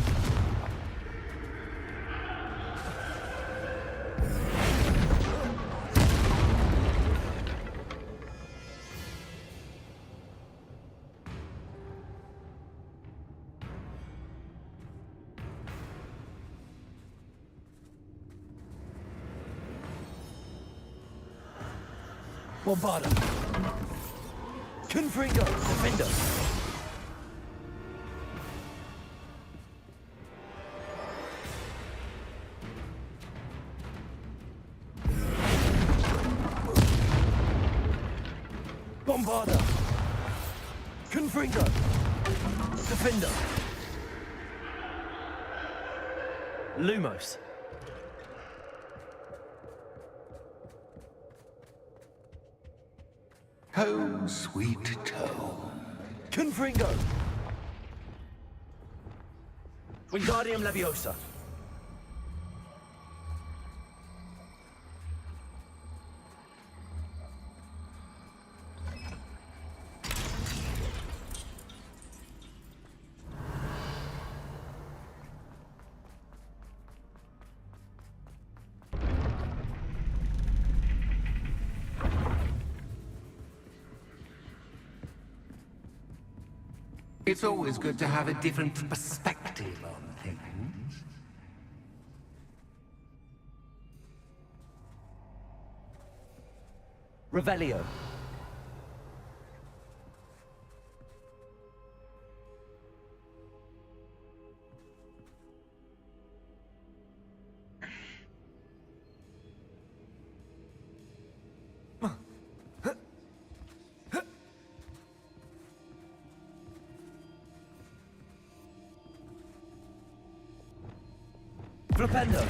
Bombarda. Confringo. Defender. Bombarda. Confringo. Defender. Lumos. Home, sweet home. Confringo. Wingardium Leviosa. It's always good to have a different perspective on things. Revelio. Flipendo.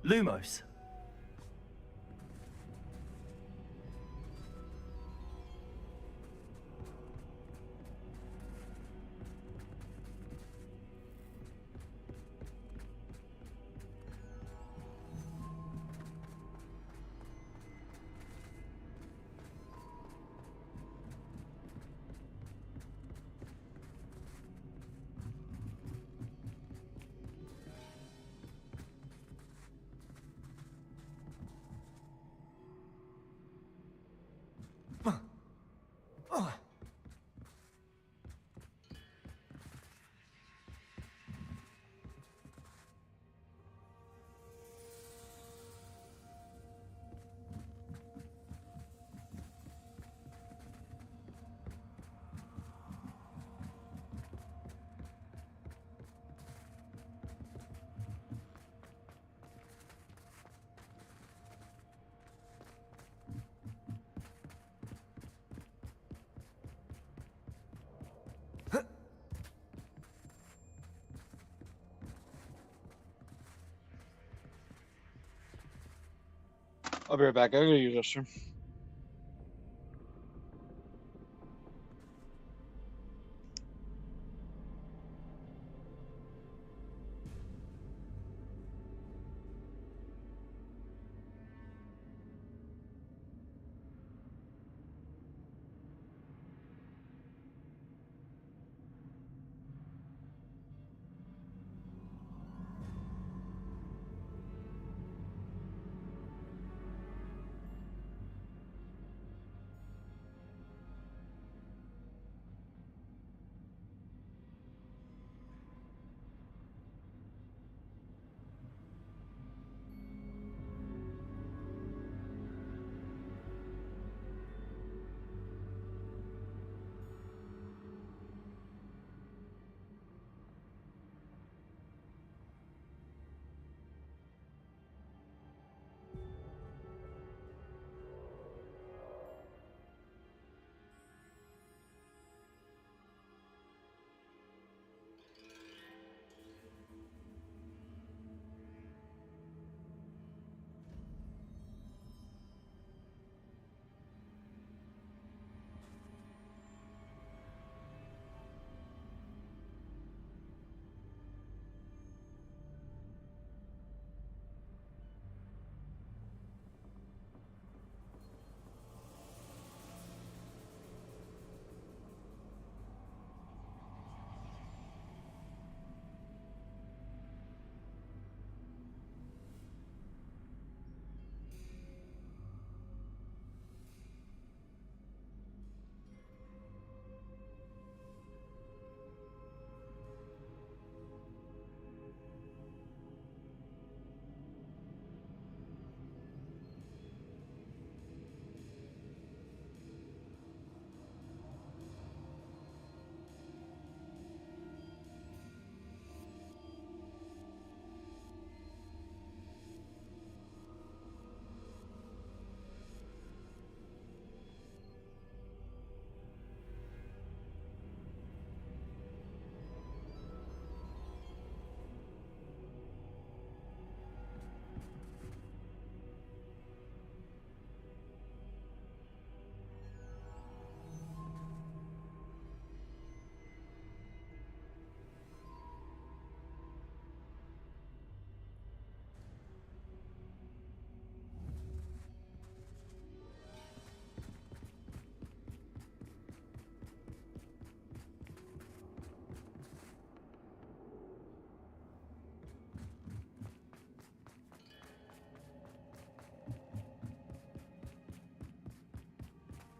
Lumos. I'll be right back. I gotta use this restroom.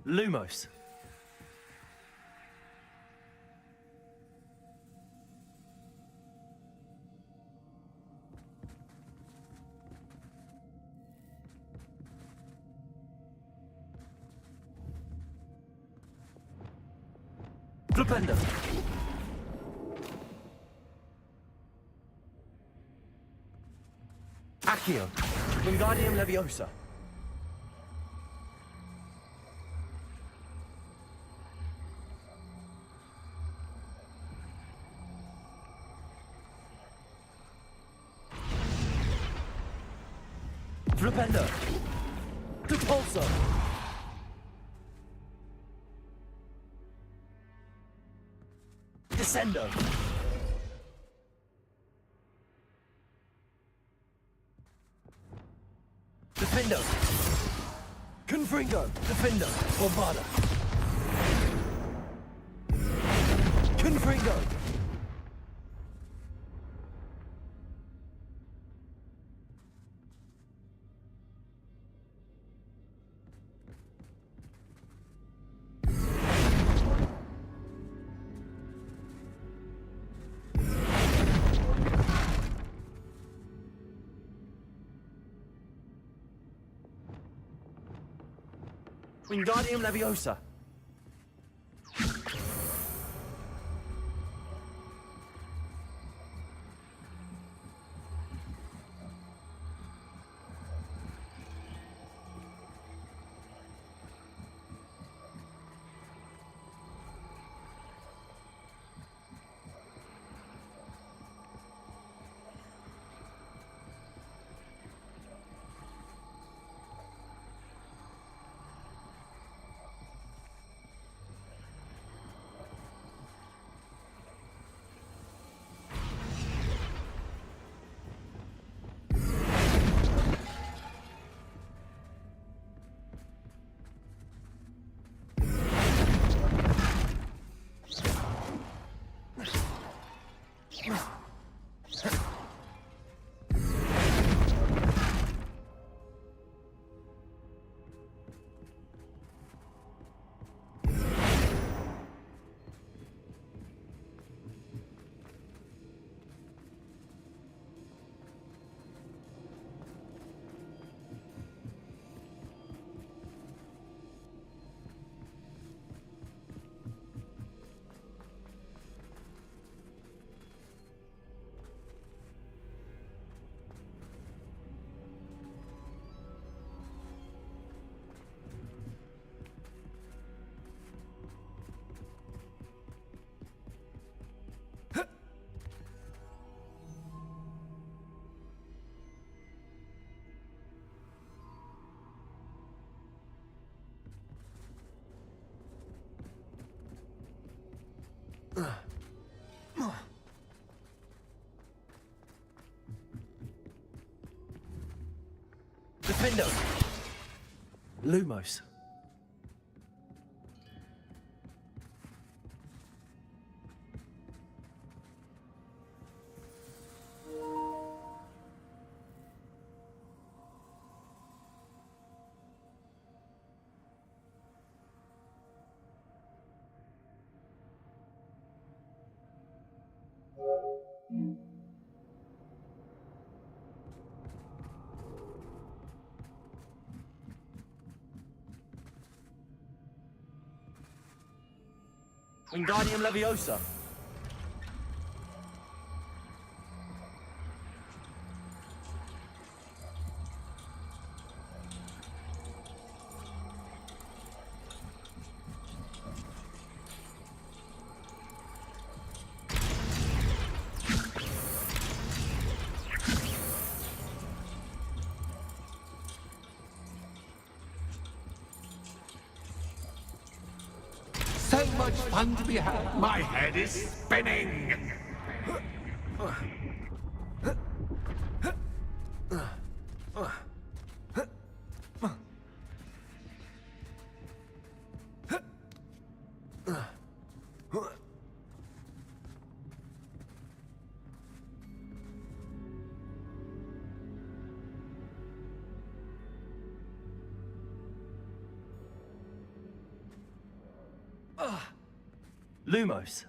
Lumos. Flipendo. Accio. Wingardium Leviosa. Flipendo. Depulso. Descendo. Defendo. Confringo. Defendo. Bombarda. Confringo. Wingardium Leviosa. Defendo. Lumos. Wingardium Leviosa. So much fun to be had. My head is spinning. Lumos.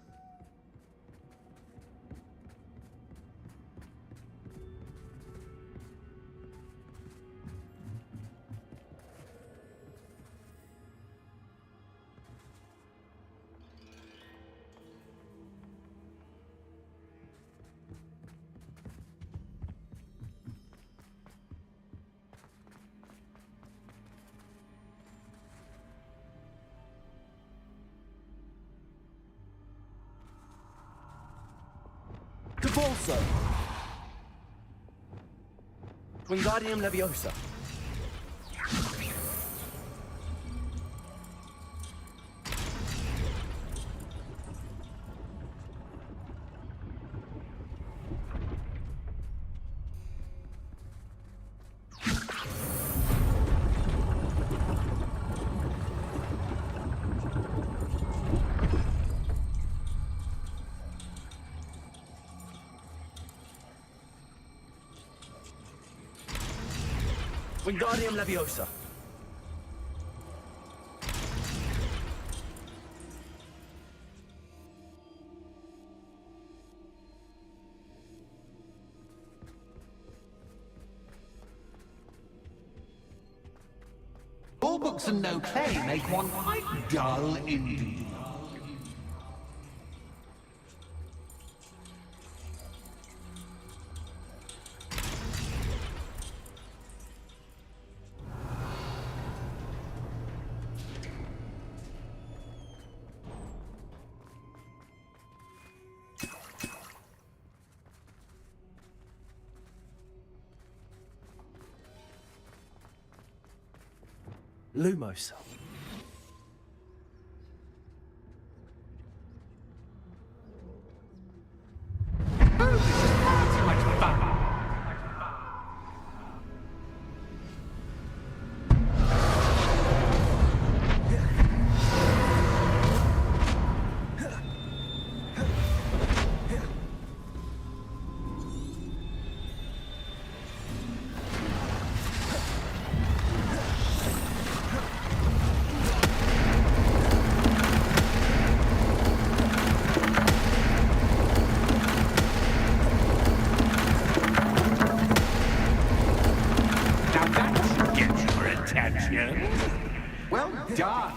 Bolso. Wingardium Leviosa. Wingardium Leviosa. All books and no play make one quite dull indeed. Lumos. Well done.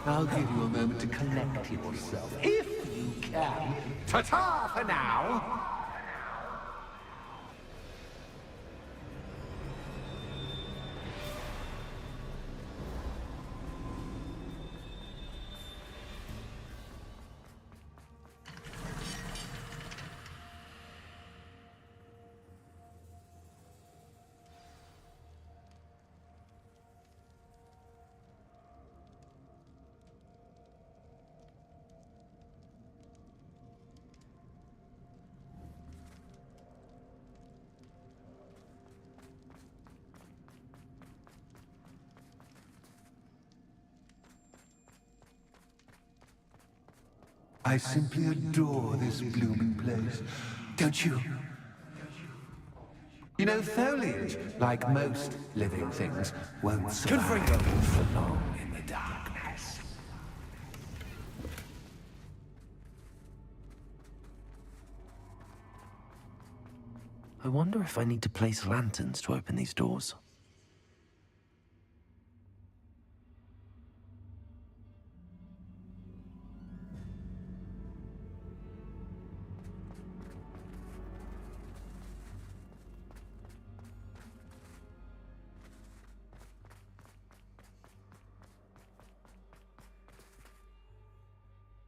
I'll give you a moment to collect yourself, if you can. Ta-ta for now. I simply adore this blooming place, don't you? You know, foliage, like most living things, won't survive for long in the darkness. I wonder if I need to place lanterns to open these doors.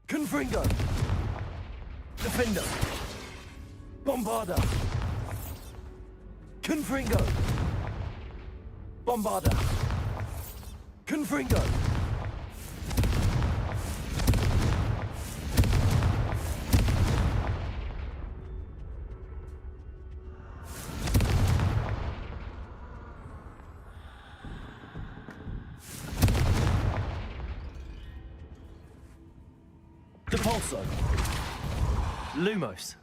Confringo! Defender! Bombarda! Confringo! Bombarda! Confringo! Depulso! Lumos!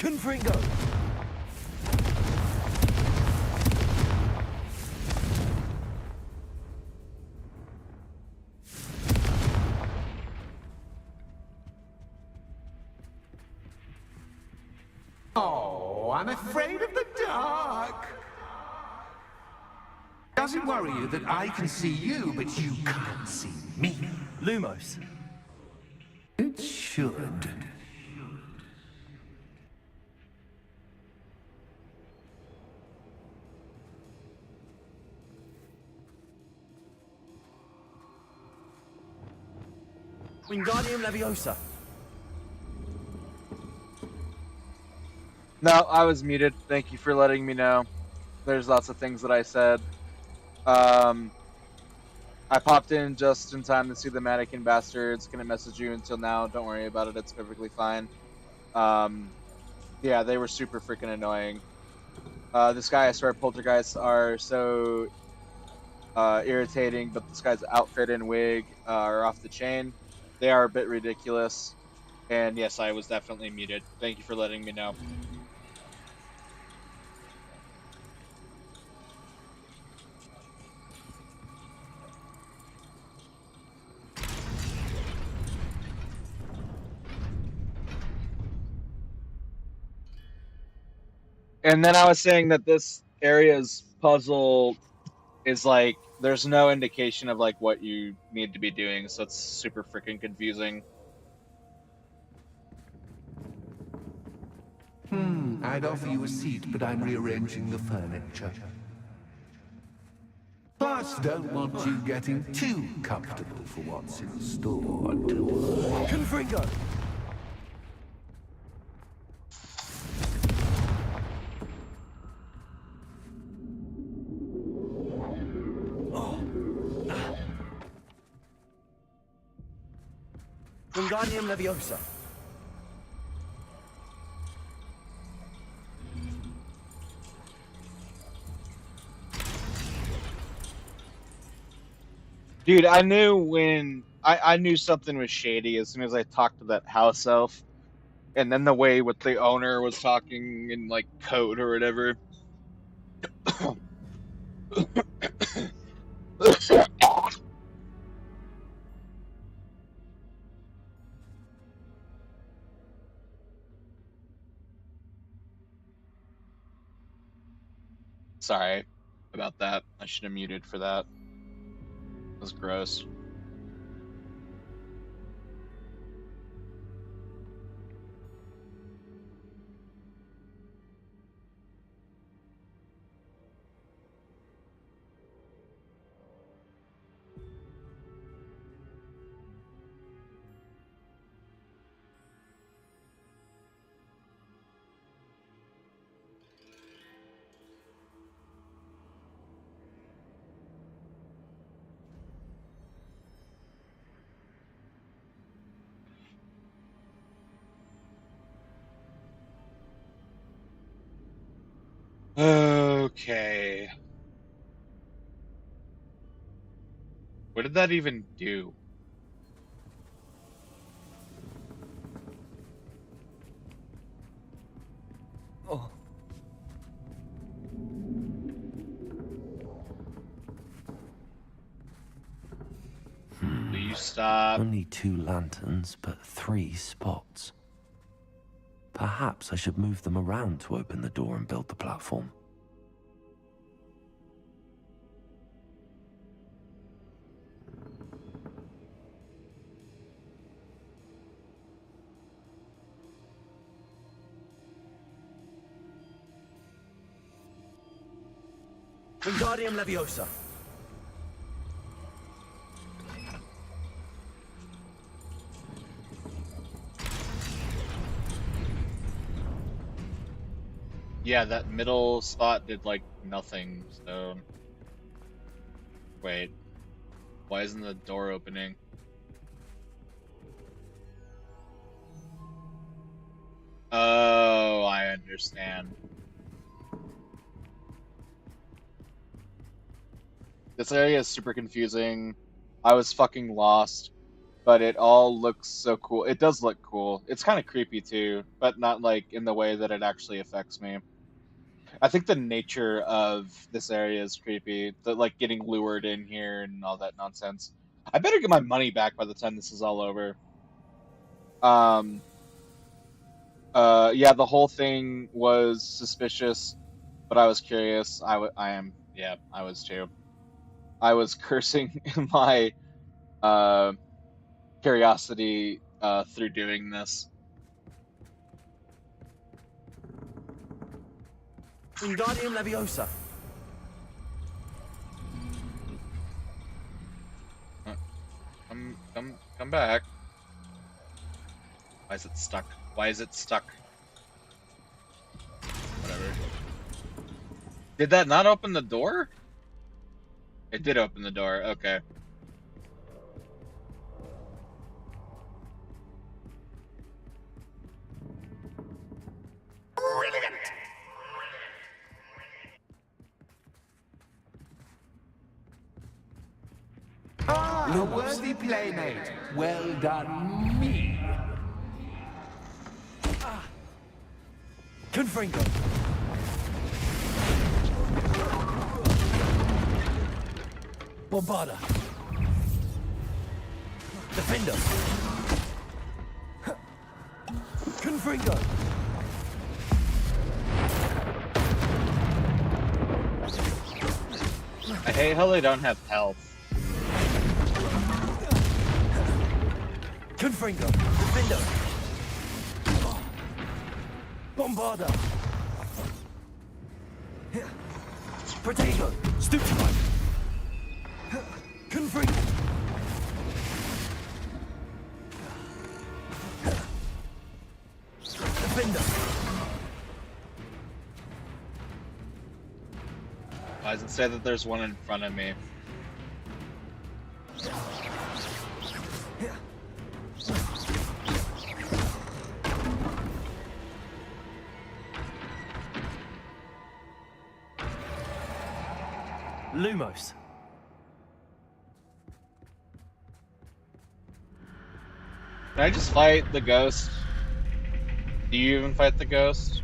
Confringo! Oh, I'm afraid of the dark. Does it worry you that I can see you, but you can't see me? Lumos. It should. Wingardium Leviosa. No, I was muted. Thank you for letting me know. There's lots of things that I said. I popped in just in time to see the mannequin bastards. Couldn't message you until now. Don't worry about it. It's perfectly fine. Yeah, they were super freaking annoying. This guy, I swear, poltergeists are so irritating, but this guy's outfit and wig are off the chain. They are a bit ridiculous. And yes, I was definitely muted. Thank you for letting me know. And then I was saying that this area's puzzle is like, there's no indication of like what you need to be doing, so it's super freaking confusing. I'd offer you a seat, but I'm rearranging the furniture. Plus, don't want you getting too comfortable for what's in store. Confringo! Wingardium Leviosa. Dude, I knew when I knew something was shady as soon as I talked to that house elf, and then the way with the owner was talking in like code or whatever. Sorry about that. I should have muted for that. That was gross. Okay. What did that even do? Oh. Will you stop? Only 2 lanterns, but 3 spots. Perhaps I should move them around to open the door and build the platform. Wingardium Leviosa. Yeah, that middle spot did like nothing, so... Wait. Why isn't the door opening? Oh, I understand. This area is super confusing. I was fucking lost. but it all looks so cool. It does look cool. It's kind of creepy too, but not like in the way that it actually affects me. I think the nature of this area is creepy. The like getting lured in here and all that nonsense. I better get my money back by the time this is all over. Yeah, the whole thing was suspicious, but I was curious. I was too. I was cursing my curiosity through doing this. Wingardium Leviosa. Come back. Why is it stuck? Why is it stuck? Whatever. Did that not open the door? It did open the door. Okay. Brilliant! Ah, a worthy playmate. Well done, me. Confringo. Bombarda. Defender. Confringo. I hate how they don't have health. Confringo. Defender. Bombarda. Protego. Stupefy. Confringo. Defender. Why does it say that there's one in front of me? Lumos. Can I just fight the ghost? Do you even fight the ghost?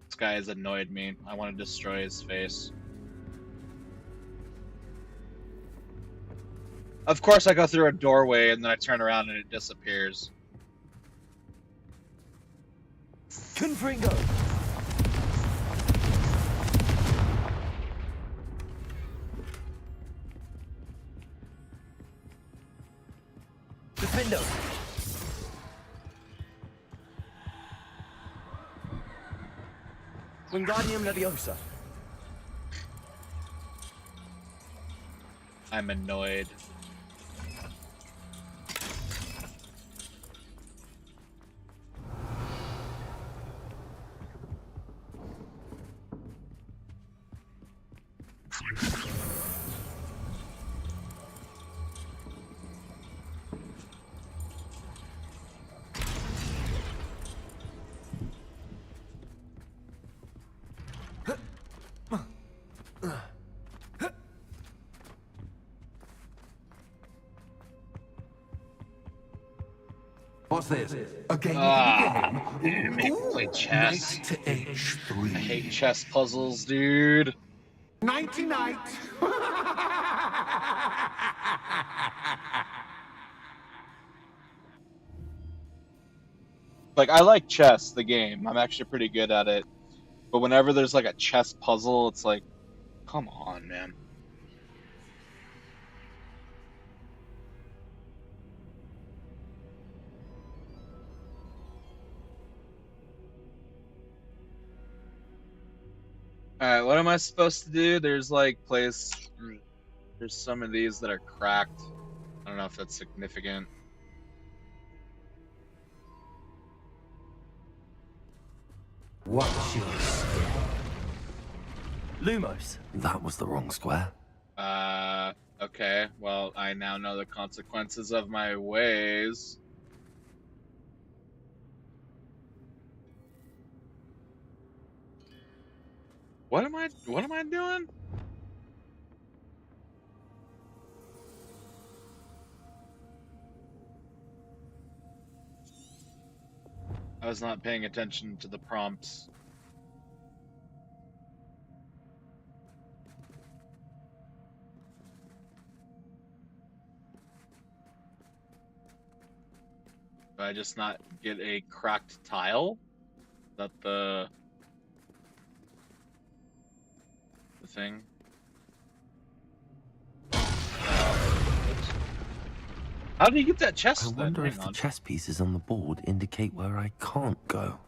This guy has annoyed me. I want to destroy his face. Of course I go through a doorway and then I turn around and it disappears. Confringo. Defender. Wingardium Leviosa. I'm annoyed. What's this? A game? Make me play chess. Knight to H3. I hate chess puzzles, dude. Nighty night. Like, I like chess, the game. I'm actually pretty good at it. But whenever there's like a chess puzzle, it's like, come on, man. Alright, what am I supposed to do? There's like there's some of these that are cracked. I don't know if that's significant. What's your step? Lumos. That was the wrong square. Okay. Well, I now know the consequences of my ways. What am I doing? I was not paying attention to the prompts. Did I just not get a cracked tile? Is that the thing? How did you get that chest? I wonder if the chess pieces on the board indicate where I can't go.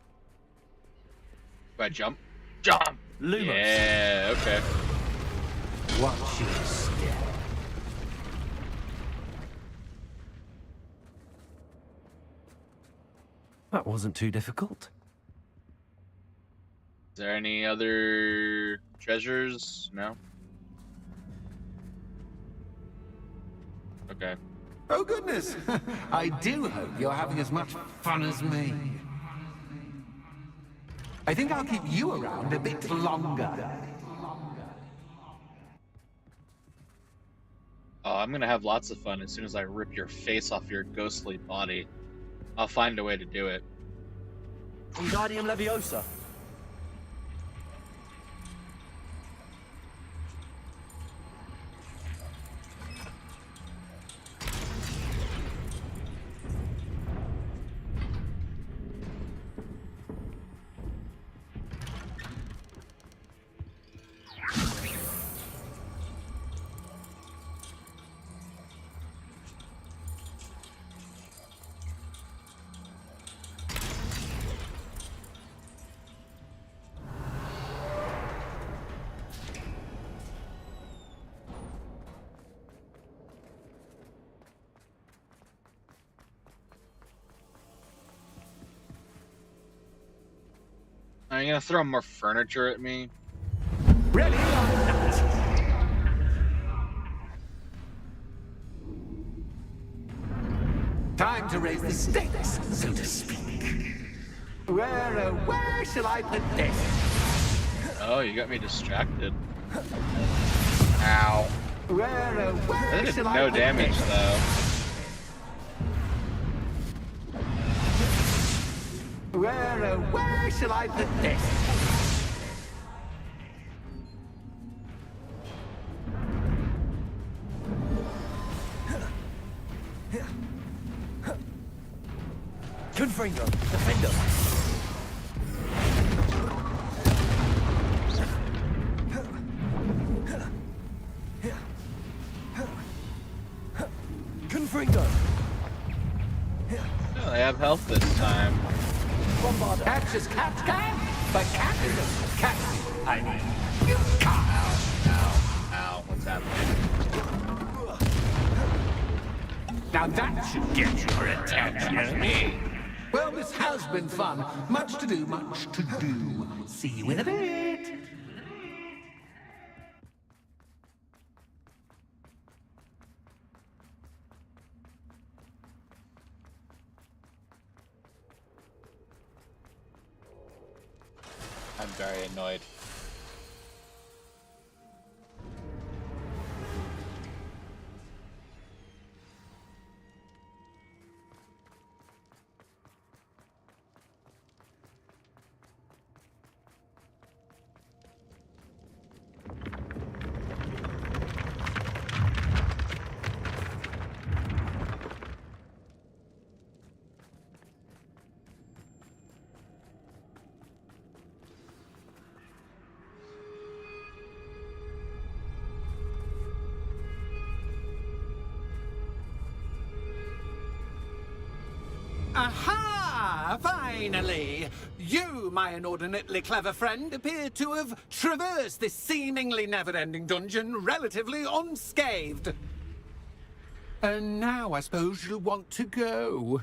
Do I jump? Jump! Lumos. Yeah, okay. Watch your step. That wasn't too difficult. Is there any other treasures? No? Okay. Oh, goodness. I do hope you're having as much fun as me. I think I'll keep you around a bit longer. Oh, I'm gonna have lots of fun as soon as I rip your face off your ghostly body. I'll find a way to do it. Wingardium Leviosa. Are you gonna throw more furniture at me? Really? Time to raise the stakes, so to speak. Where shall I put this? Oh, you got me distracted. Ow. Where That did shall I no put damage this? though. Where shall I put this? Confringo, defender. Confringo. Oh, I have health this time. Bombarder. Catch as cat can, but cat isn't cat. I mean, you can't. Ow, what's happening? Now that should get your attention. Well, this has been fun. Much to do, much to do. See you in a bit. I'm very annoyed. Aha! Finally! You, my inordinately clever friend, appear to have traversed this seemingly never-ending dungeon relatively unscathed. And now I suppose you'll want to go.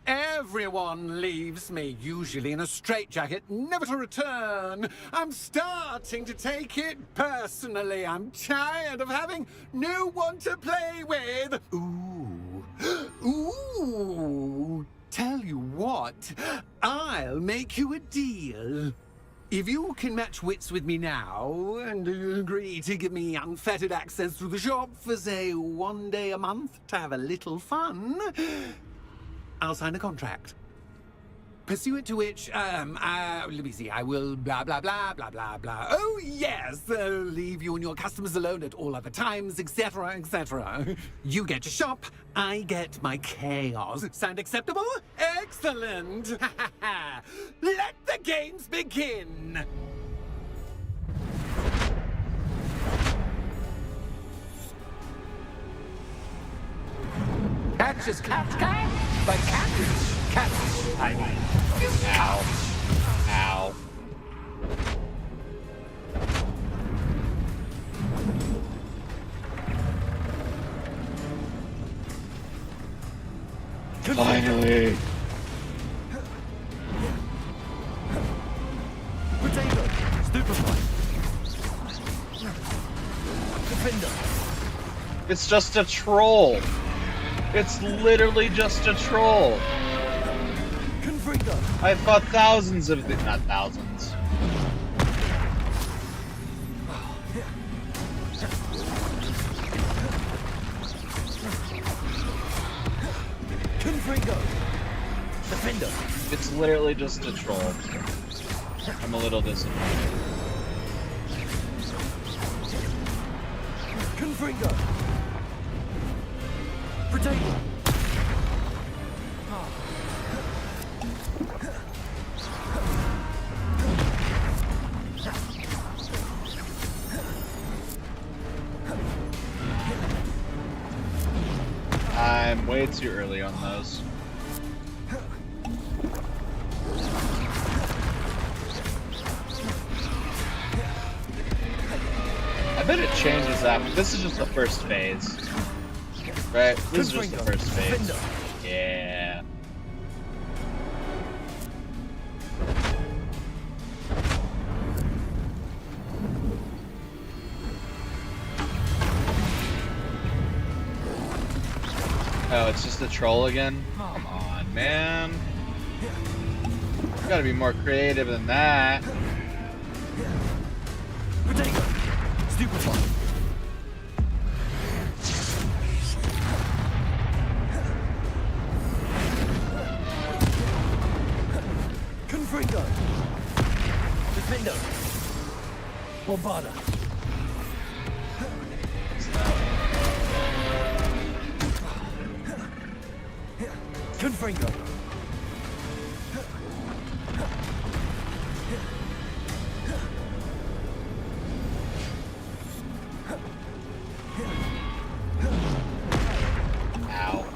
Everyone leaves me, usually in a straitjacket, never to return. I'm starting to take it personally. I'm tired of having no one to play with. Ooh. Tell you what, I'll make you a deal. If you can match wits with me now and agree to give me unfettered access to the shop for, say, 1 day a month to have a little fun, I'll sign a contract. Pursuant to which, let me see, I will blah, blah, blah, blah, blah, blah. Oh, yes, leave you and your customers alone at all other times, etc., etc. You get your shop, I get my chaos. Sound acceptable? Excellent! Let the games begin! Catch is cat, but cat, I mean. Ow. Ow. Finally. Potato. Stupefy. Defender. It's just a troll. It's literally just a troll. I've fought thousands of them, not thousands. Confringo. Defender. It's literally just a troll. I'm a little disappointed. Confringo. Potato. I'm way too early on those. I bet it changes after. This is just the first phase. Right? This is just the first phase. Yeah. Oh, it's just a troll again? Come on, man. You gotta be more creative than that. Potato. Stupefy. Confringo. Defender. Bombarda. Confringo. Ow.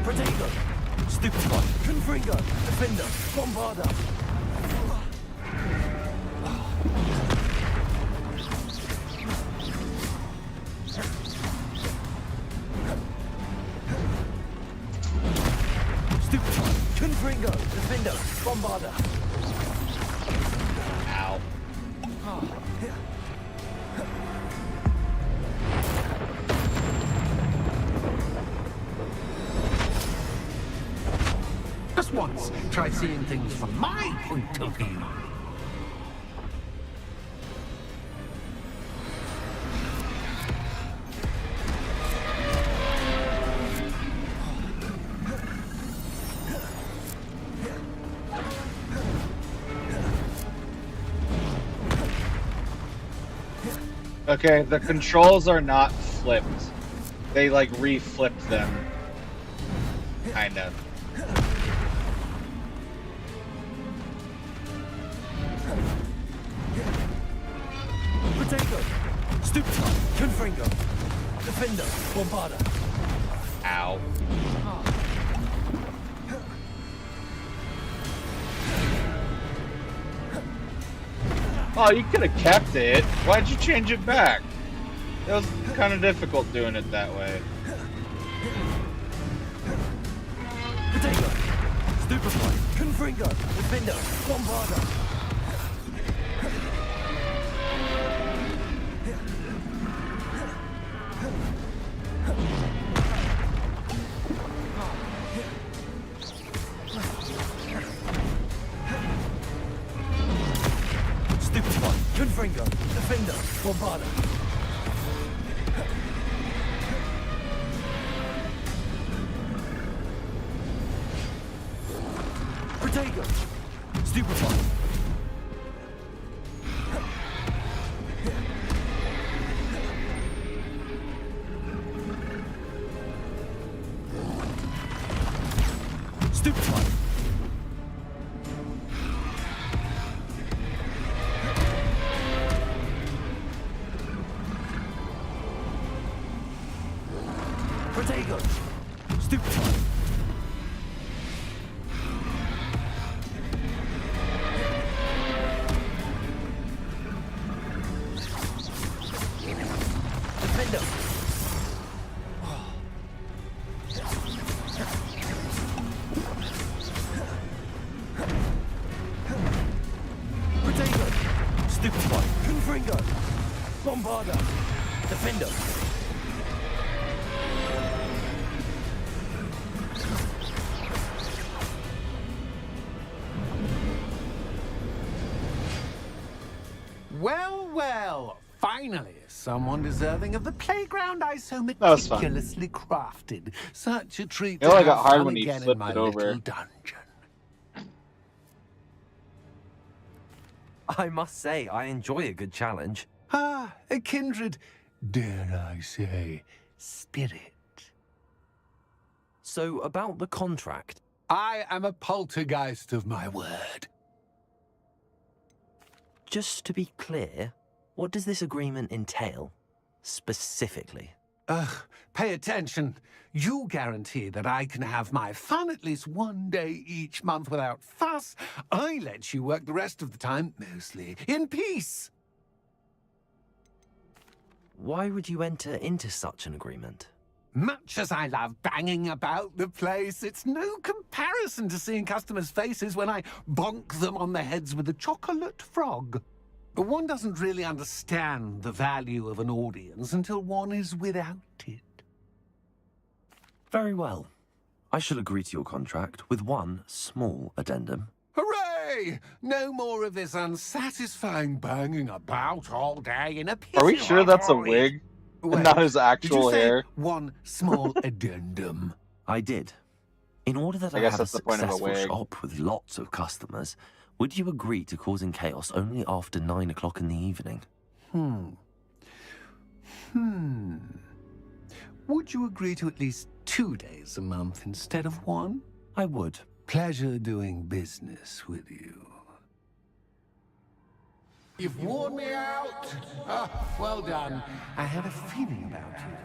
Potato. Stupefy. Confringo. Defender. Bombarda. Stupefy. Confringo. Defender. Bombarda. Ow. Just once, try seeing things from my point of view. Okay, the controls are not flipped. They like re-flipped them. Kind of. Potato. Stupefy. Confringo. Defender. Bombarda. Ow. Oh, you could have kept it. Why'd you change it back? It was kind of difficult doing it that way. Protego! Stupefy! Confringo! Defender! Bombarder! Stupefy! Confringo! Defender! Bombarder! Protego! Stupefy! Stupefy! Protego! Stupefy! Defender! Protego! Stupefy! Confringo! Bombarder! Defender! Well, well. Finally, someone deserving of the playground I so was fun. meticulously crafted. Such a treat It to only have got hard fun when he again in flipped my it over. little dungeon. I must say, I enjoy a good challenge. Ah, a kindred, dare I say, spirit. So, about the contract. I am a poltergeist of my word. Just to be clear, what does this agreement entail, specifically? Pay attention. You guarantee that I can have my fun at least one day each month without fuss. I let you work the rest of the time, mostly in peace. Why would you enter into such an agreement? Much as I love banging about the place, it's no comparison to seeing customers' faces when I bonk them on the heads with a chocolate frog. One doesn't really understand the value of an audience until one is without it. Very well. I shall agree to your contract with one small addendum. Hooray! No more of this unsatisfying banging about all day in a pity. Are we sure that's a horrid- wig? Wait, And not his did actual you say hair? one small addendum? I did. In order that I I, guess have that's a the point of a successful wig. shop with lots of customers, would you agree to causing chaos only after 9 o'clock in the evening? Would you agree to at least 2 days a month instead of one? I would. Pleasure doing business with you. You've worn me out. Ah, well done. I had a feeling about you.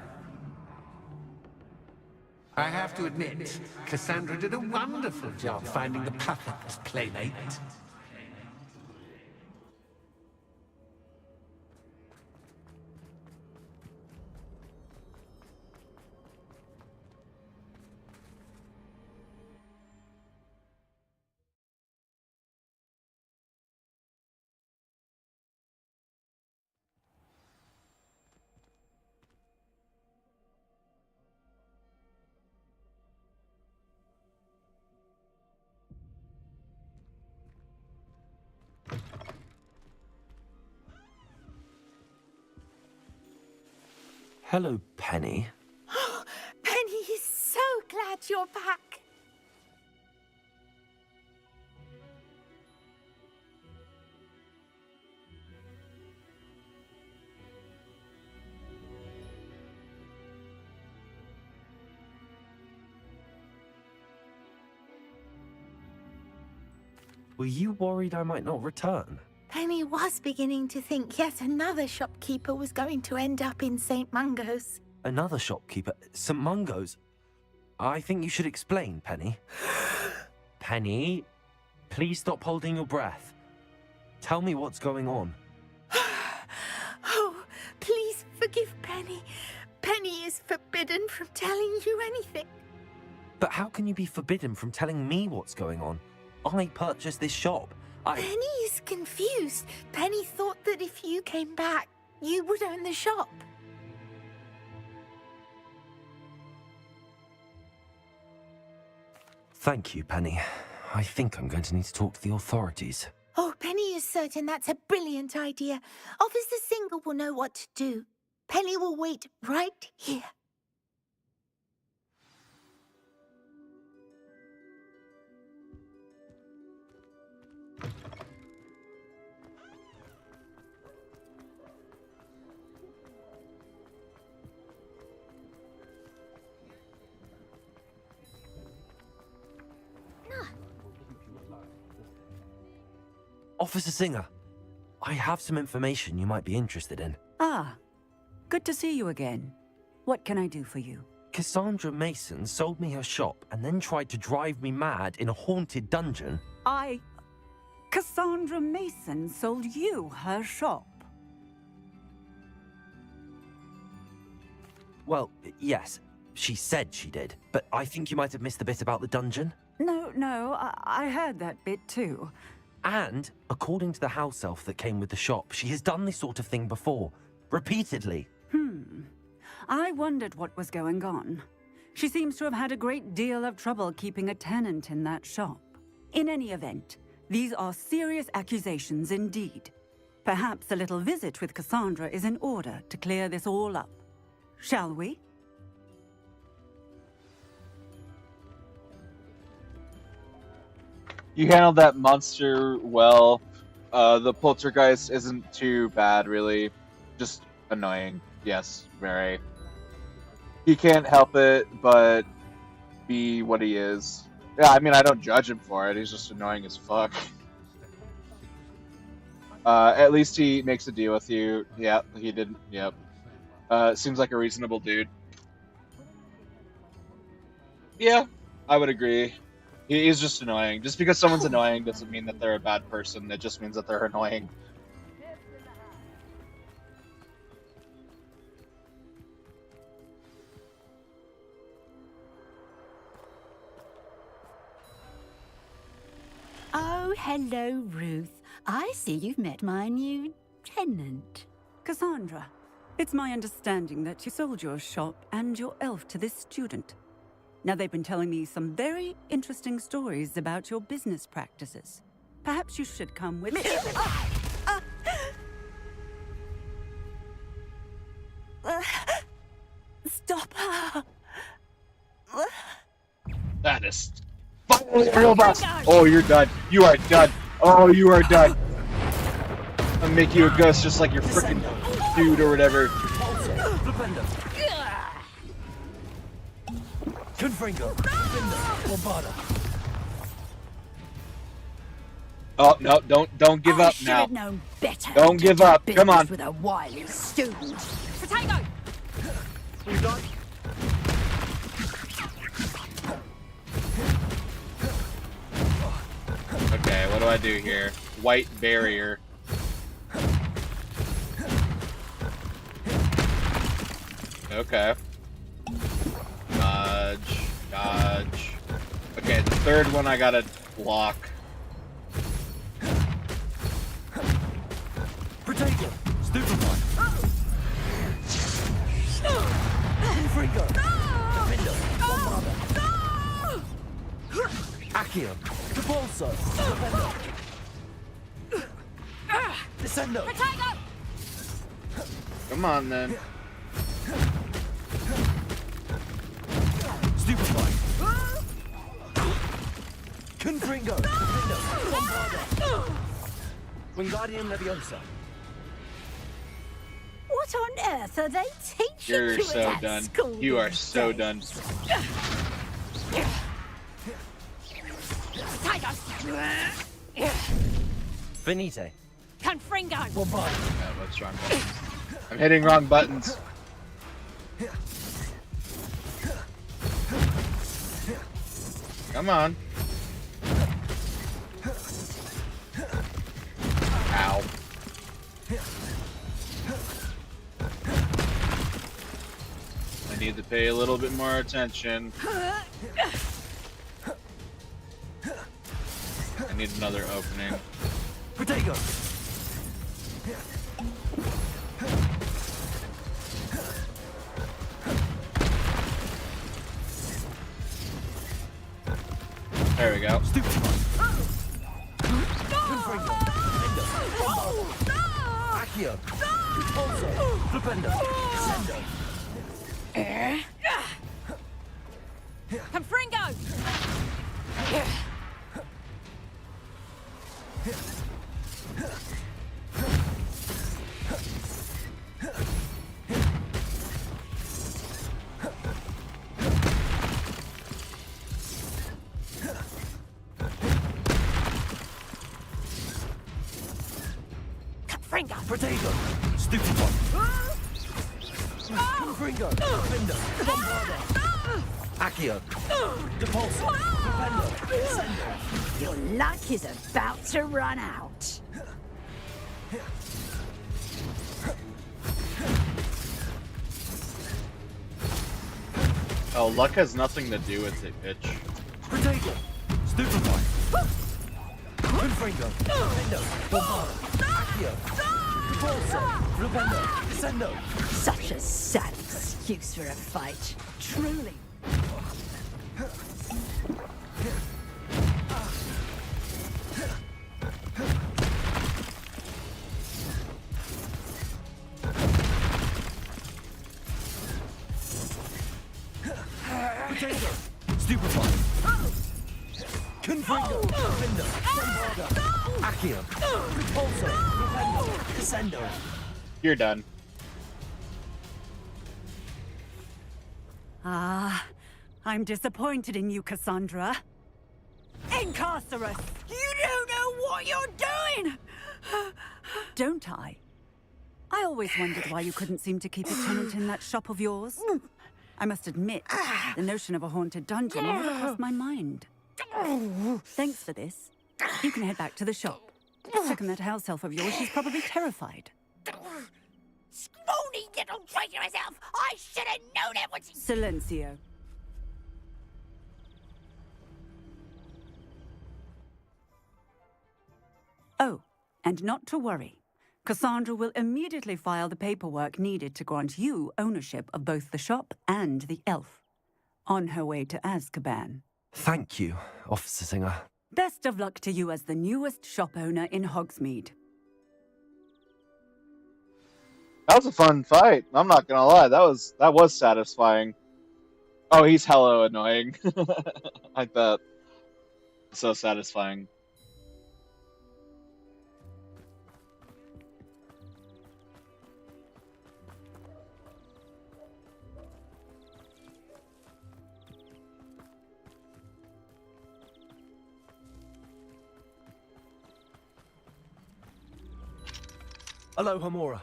I have to admit, Cassandra did a wonderful job finding the perfect playmate. Hello, Penny. Penny is so glad you're back. Were you worried I might not return? Penny was beginning to think yet another shopkeeper was going to end up in St. Mungo's. Another shopkeeper? St. Mungo's? I think you should explain, Penny. Penny, please stop holding your breath. Tell me what's going on. Oh, please forgive Penny. Penny is forbidden from telling you anything. But how can you be forbidden from telling me what's going on? I purchased this shop. Penny is confused. Penny thought that if you came back, you would own the shop. Thank you, Penny. I think I'm going to need to talk to the authorities. Oh, Penny is certain that's a brilliant idea. Officer Singer will know what to do. Penny will wait right here. Officer Singer, I have some information you might be interested in. Ah, good to see you again. What can I do for you? Cassandra Mason sold me her shop and then tried to drive me mad in a haunted dungeon. Cassandra Mason sold you her shop? Well, yes, she said she did, but I think you might have missed the bit about the dungeon. No, I heard that bit too. And, according to the house elf that came with the shop, she has done this sort of thing before. Repeatedly. I wondered what was going on. She seems to have had a great deal of trouble keeping a tenant in that shop. In any event, these are serious accusations indeed. Perhaps a little visit with Cassandra is in order to clear this all up. Shall we? You handled that monster well. The poltergeist isn't too bad, really. Just annoying. Yes, very. He can't help it, but be what he is. Yeah, I mean, I don't judge him for it. He's just annoying as fuck. At least he makes a deal with you. Yeah, he didn't. Yep. Seems like a reasonable dude. Yeah, I would agree. He's just annoying. Just because someone's annoying doesn't mean that they're a bad person. It just means that they're annoying. Oh, hello, Ruth. I see you've met my new tenant. Cassandra, it's my understanding that you sold your shop and your elf to this student. Now, they've been telling me some very interesting stories about your business practices. Perhaps you should come with me. Stop her! That is finally real boss. Oh, you're done. You are done. Oh, you are done. I'll make you a ghost just like your freaking dude or whatever. Confringo, Bombarda. Oh no! Don't give up now. Known better. Don't give up. Come on. With a wily student. Potato! Okay, what do I do here? White barrier. Okay. Dodge. Okay, the third one I gotta block. Potato, Stupefy. Confringo, Defender, Bombarda. Accio, Capolso, Defender. Descendo. Potato! Come on then. Stupefy. Confringo, Defender, Bombarda. Wingardium Leviosa. What on earth are they teaching You're you so at that done. school You are these so days? done. Benite. Confringo! What's wrong? I'm hitting wrong buttons. Come on. Ow. I need to pay a little bit more attention. need another opening. Protego! There we go. Stupid one. Confringo. Endo. Accio. Repulso. Flipendo. Descendo. Confringo! Confringo! Protego. Stupid one. Confringo. Defendo. Bombarda. Accio. Depulso. Flipendo. Descendo. Your luck is about to run out. Oh, luck has nothing to do with it, bitch. Protego. Stupid one. Confringo. Defendo. Bombarda. Accio. Depulso. Flipendo. Descendo. Such a sad excuse for a fight. Truly. Potato! Stupid one! Confringo! Defendo! Bombarda! Accio! Repulso! Flipendo! Descendo! You're done. Ah, I'm disappointed in you, Cassandra. Incarcerous! You don't know what you're doing! Don't I? I always wondered why you couldn't seem to keep a tenant in that shop of yours. I must admit, the notion of a haunted dungeon never crossed my mind. Thanks for this. You can head back to the shop. Check on that house elf of yours, she's probably terrified. Scrawny little traitor herself! I should have known it was... Silencio. Oh, and not to worry. Cassandra will immediately file the paperwork needed to grant you ownership of both the shop and the elf. On her way to Azkaban. Thank you, Officer Singer. Best of luck to you as the newest shop owner in Hogsmeade. That was a fun fight. I'm not gonna lie. That was satisfying. Oh, he's hella annoying. I bet. So satisfying. Hello, Hamura.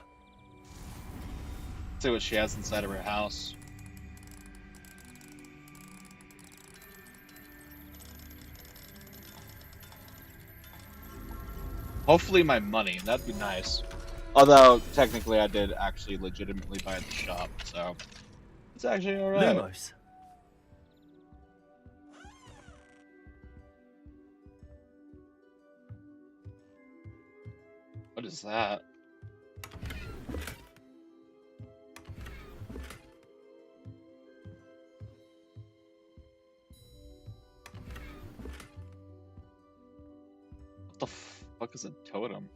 See what she has inside of her house. Hopefully my money. That'd be nice. Although, technically, I did actually legitimately buy the shop, so... It's actually alright. Lumos. What is that? What the fuck is a totem?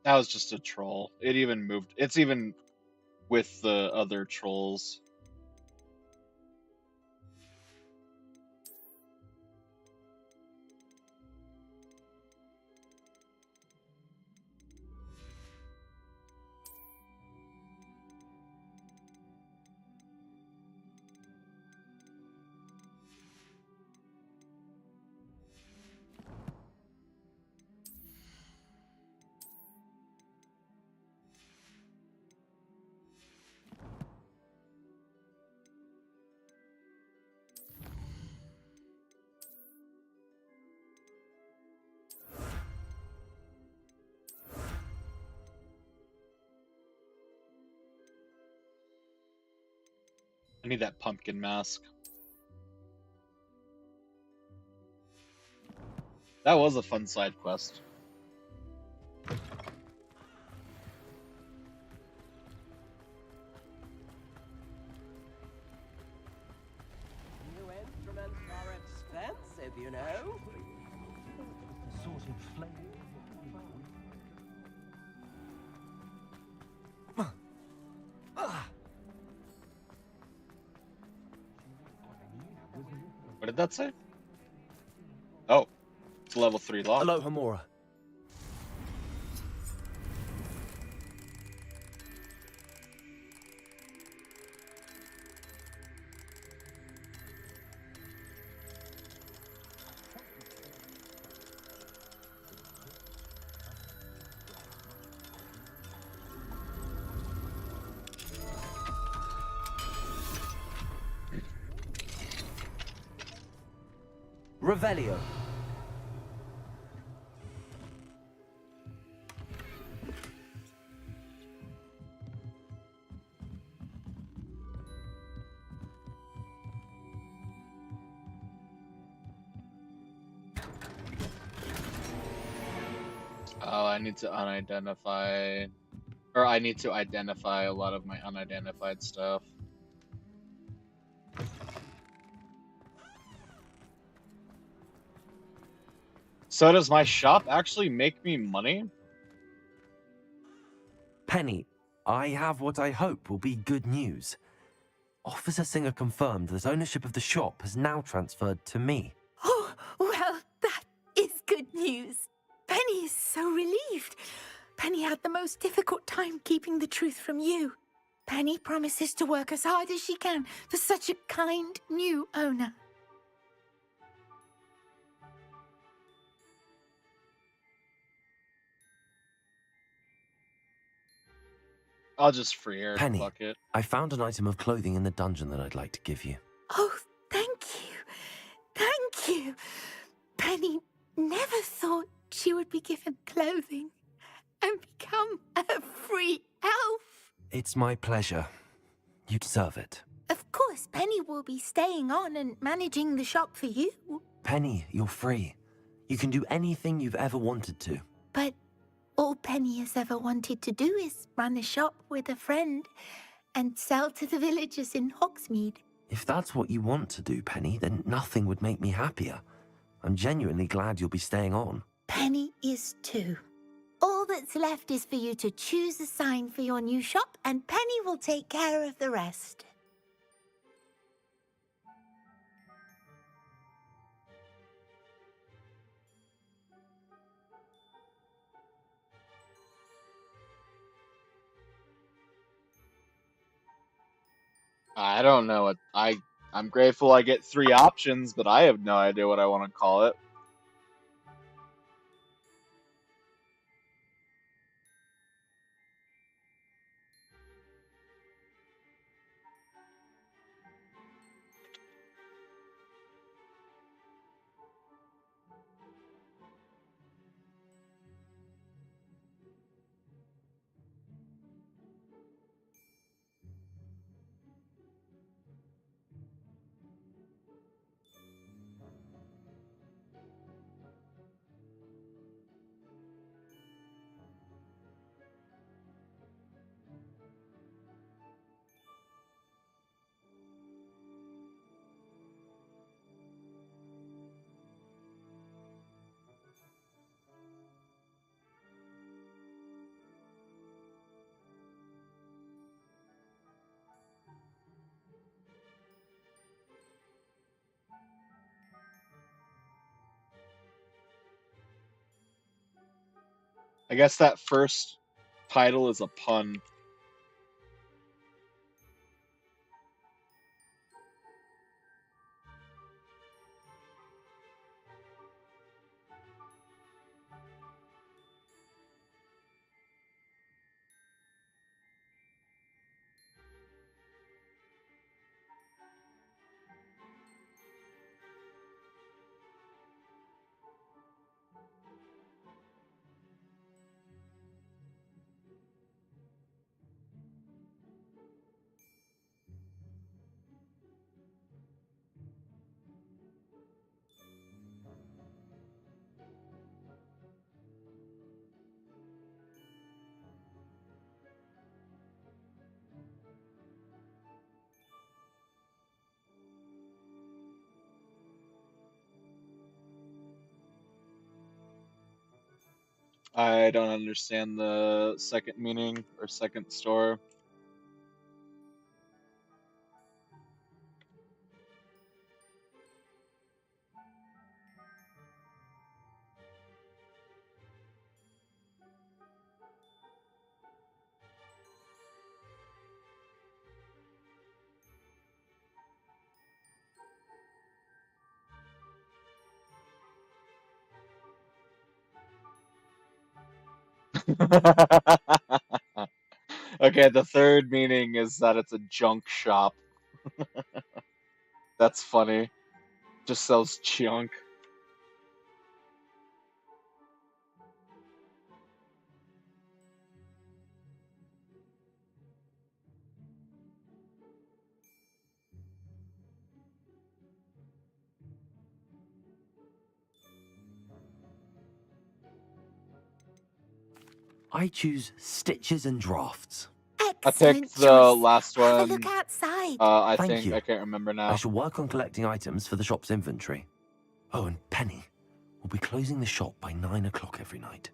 That was just a troll. It even moved. It's even with the other trolls. I need that pumpkin mask. That was a fun side quest. New instruments are expensive, you know. Assorted flavor. What did that say? Oh, it's level 3 lock. Hello, Homura. Revelio. Oh, I need to unidentify, or I need to identify a lot of my unidentified stuff. So does my shop actually make me money? Penny, I have what I hope will be good news. Officer Singer confirmed that ownership of the shop has now transferred to me. Oh, well, that is good news. Penny is so relieved. Penny had the most difficult time keeping the truth from you. Penny promises to work as hard as she can for such a kind new owner. I'll just free her. Penny, Fuck it. I found an item of clothing in the dungeon that I'd like to give you. Oh, thank you. Thank you. Penny never thought she would be given clothing and become a free elf. It's my pleasure. You deserve it. Of course, Penny will be staying on and managing the shop for you. Penny, you're free. You can do anything you've ever wanted to. But all Penny has ever wanted to do is run a shop with a friend and sell to the villagers in Hogsmeade. If that's what you want to do, Penny, then nothing would make me happier. I'm genuinely glad you'll be staying on. Penny is too. All that's left is for you to choose a sign for your new shop, and Penny will take care of the rest. I don't know what I'm grateful I get 3 options, but I have no idea what I want to call it. I guess that first title is a pun. I don't understand the second meaning or second store. Okay, the third meaning is that it's a junk shop. That's funny. Just sells junk. I choose stitches and drafts. I picked the last one. Have a look outside. I Thank think you. I can't remember now. I shall work on collecting items for the shop's inventory. Oh, and Penny, we'll be closing the shop by 9 o'clock every night.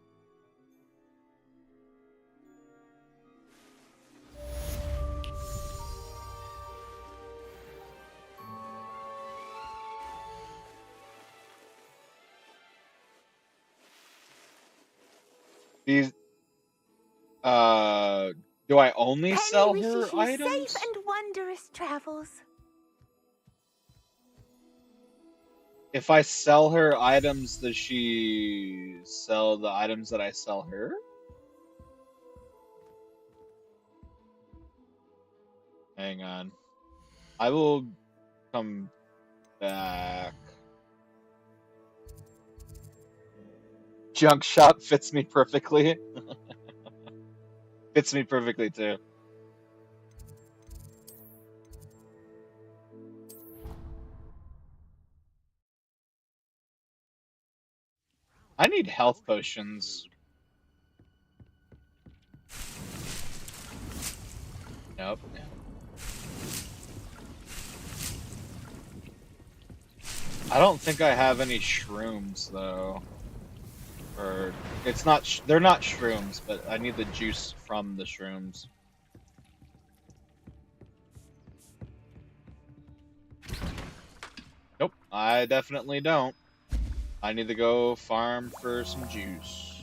These, do I only Penny sell wishes her you items? safe and wondrous travels. If I sell her items, does she sell the items that I sell her? Hang on. I will come back. Junk shop fits me perfectly. Fits me perfectly too. I need health potions. Nope. I don't think I have any shrooms though. Or it's not. They're not shrooms, but I need the juice from the shrooms. Nope, I definitely don't. I need to go farm for some juice.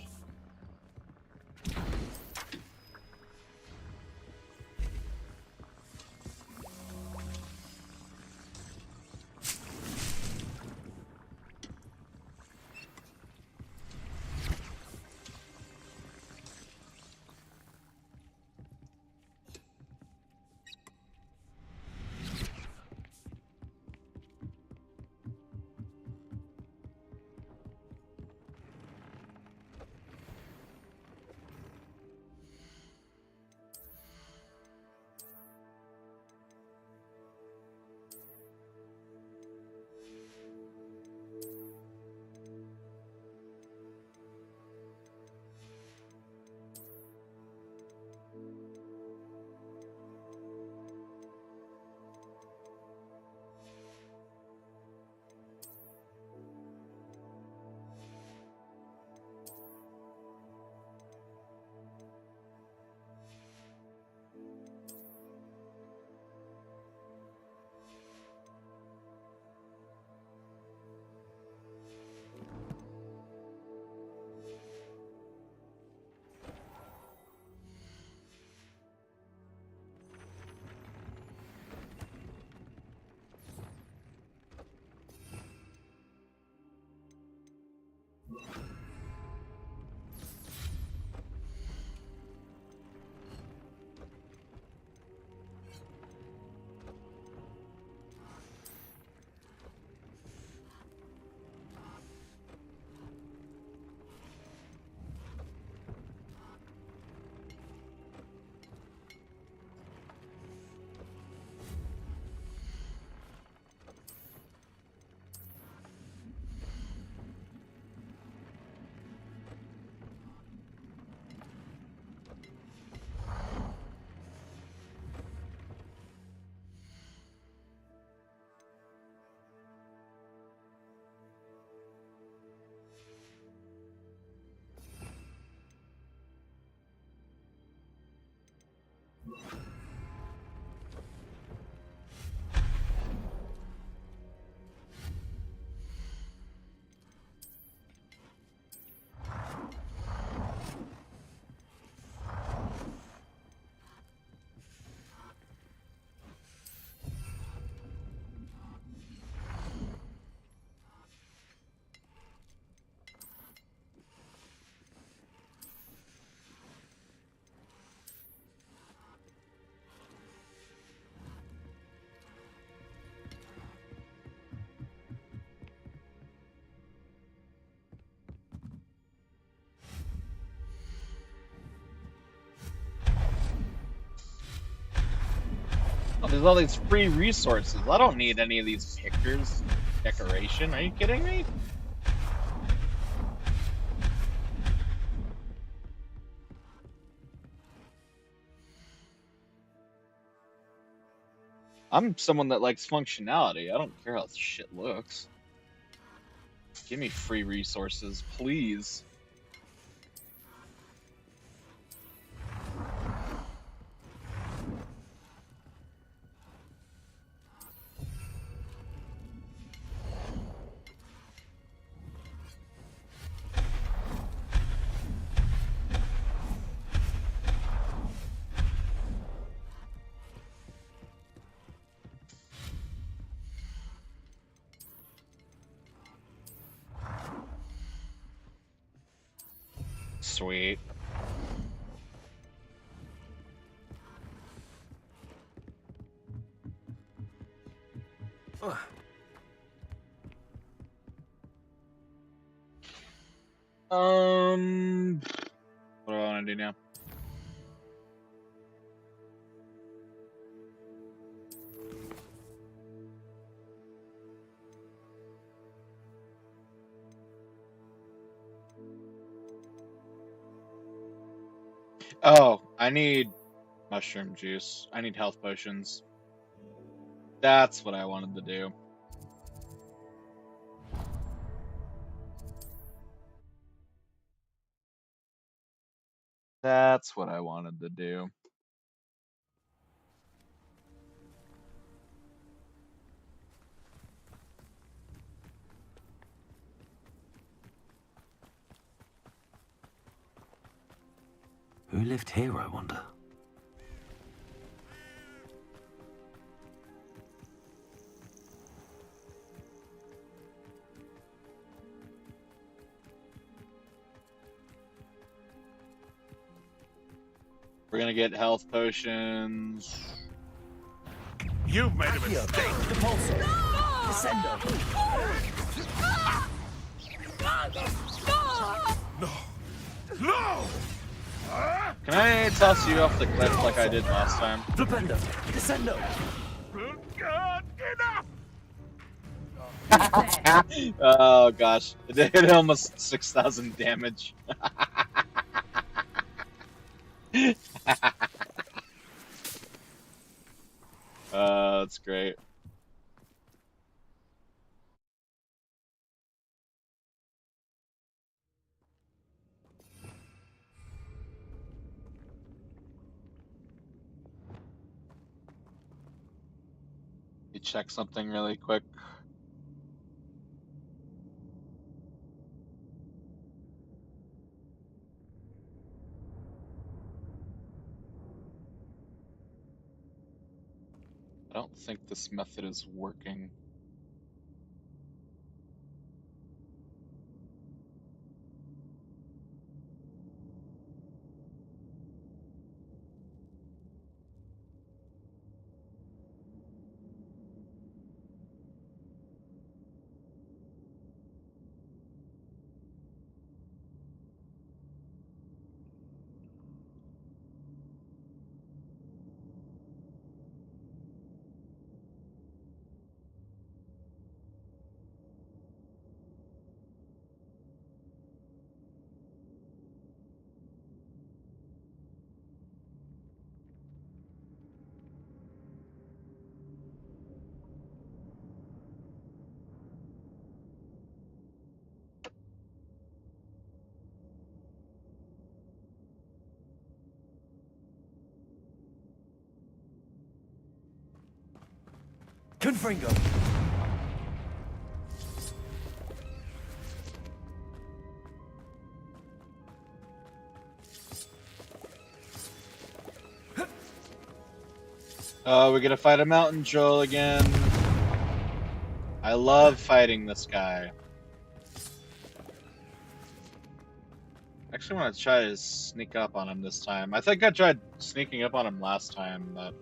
Oh, there's all these free resources. I don't need any of these pictures. Decoration. Are you kidding me? I'm someone that likes functionality. I don't care how shit looks. Give me free resources, please. Sweet. What do I want to do now? Oh, I need mushroom juice. I need health potions. That's what I wanted to do. That's what I wanted to do. Who lived here, I wonder? We're gonna get health potions. You've made a mistake. Repulsor. Descendo. No. No! Can I toss you off the cliff like I did last time? Flipendo. Descendo. Enough! Oh gosh, it did almost 6,000 damage. That's great. You check something really quick. I don't think this method is working. Confringo. Oh, we're gonna fight a mountain troll again. I love fighting this guy. I actually want to try to sneak up on him this time. I think I tried sneaking up on him last time, but...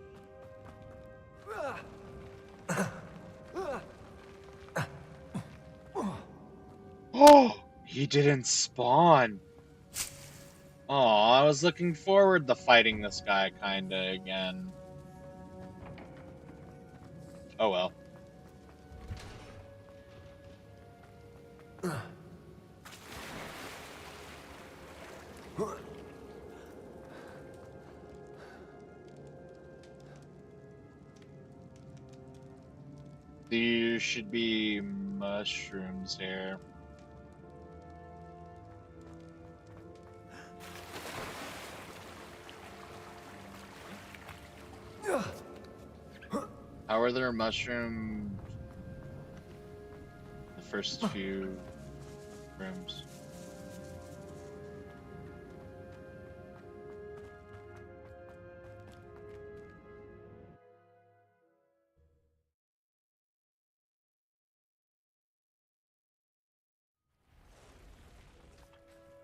Oh, he didn't spawn. Oh, I was looking forward to fighting this guy kinda again. Oh well. There should be mushrooms here. How are there mushrooms? The first few rooms.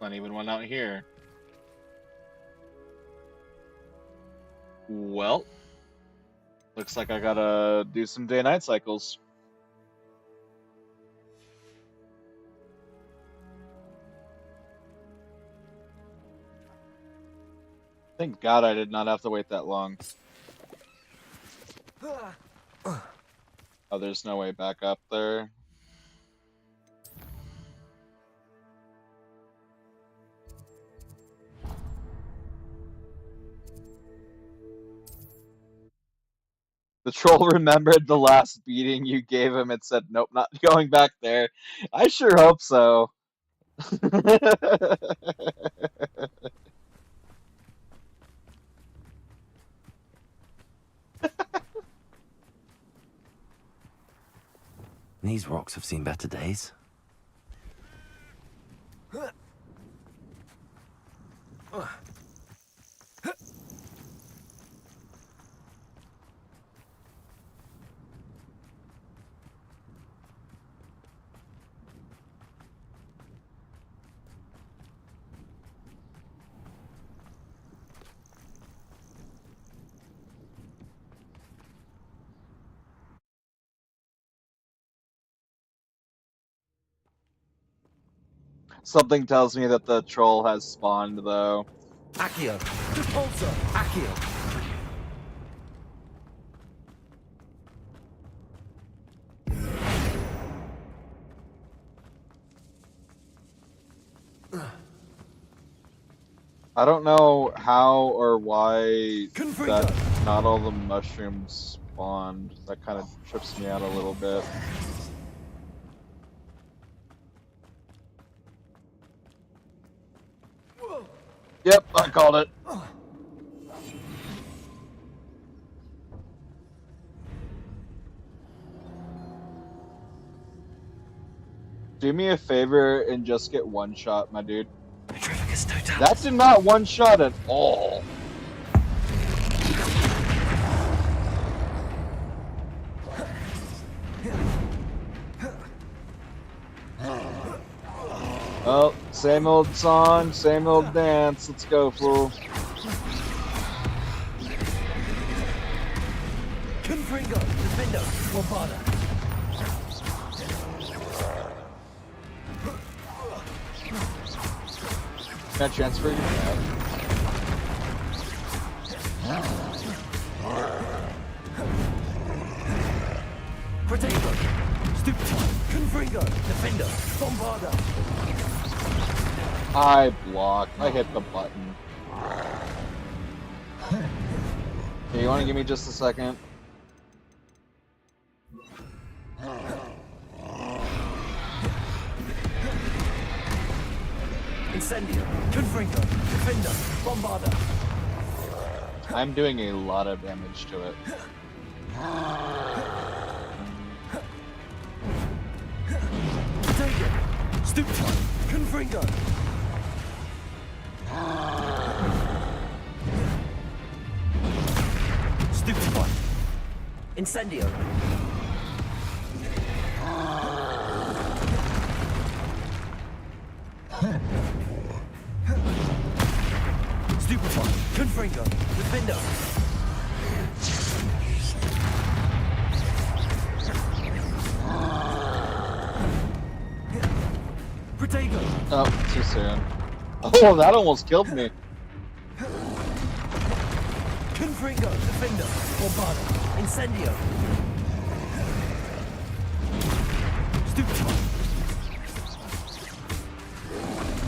Not even one out here. Well, looks like I gotta do some day-night cycles. Thank God I did not have to wait that long. Oh, there's no way back up there. The troll remembered the last beating you gave him and said, nope, not going back there. I sure hope so. These rocks have seen better days. Something tells me that the troll has spawned, though. Accio! Repulsor! Accio! I don't know how or why that not all the mushrooms spawned. That kind of trips me out a little bit. Yep, I called it. Do me a favor and just get one shot, my dude. That did not one shot at all. Well, same old song, same old dance. Let's go, fool. Confringo! Defender! Bombarda! Can I transfer you? Protego! Stupid! Confringo! Defender! Bombarda! I blocked. I hit the button. Okay, you want to give me just a second? Incendio! Confringo! Defender! Bombarda! I'm doing a lot of damage to it. Take it! Stupefy! Confringo! Stupefy! Incendio! Stupefy! Confringo! Defendo! Protego! Oh, too soon. Oh, that almost killed me. Confringo! Defendo! Bombado! Incendio! Stupefy!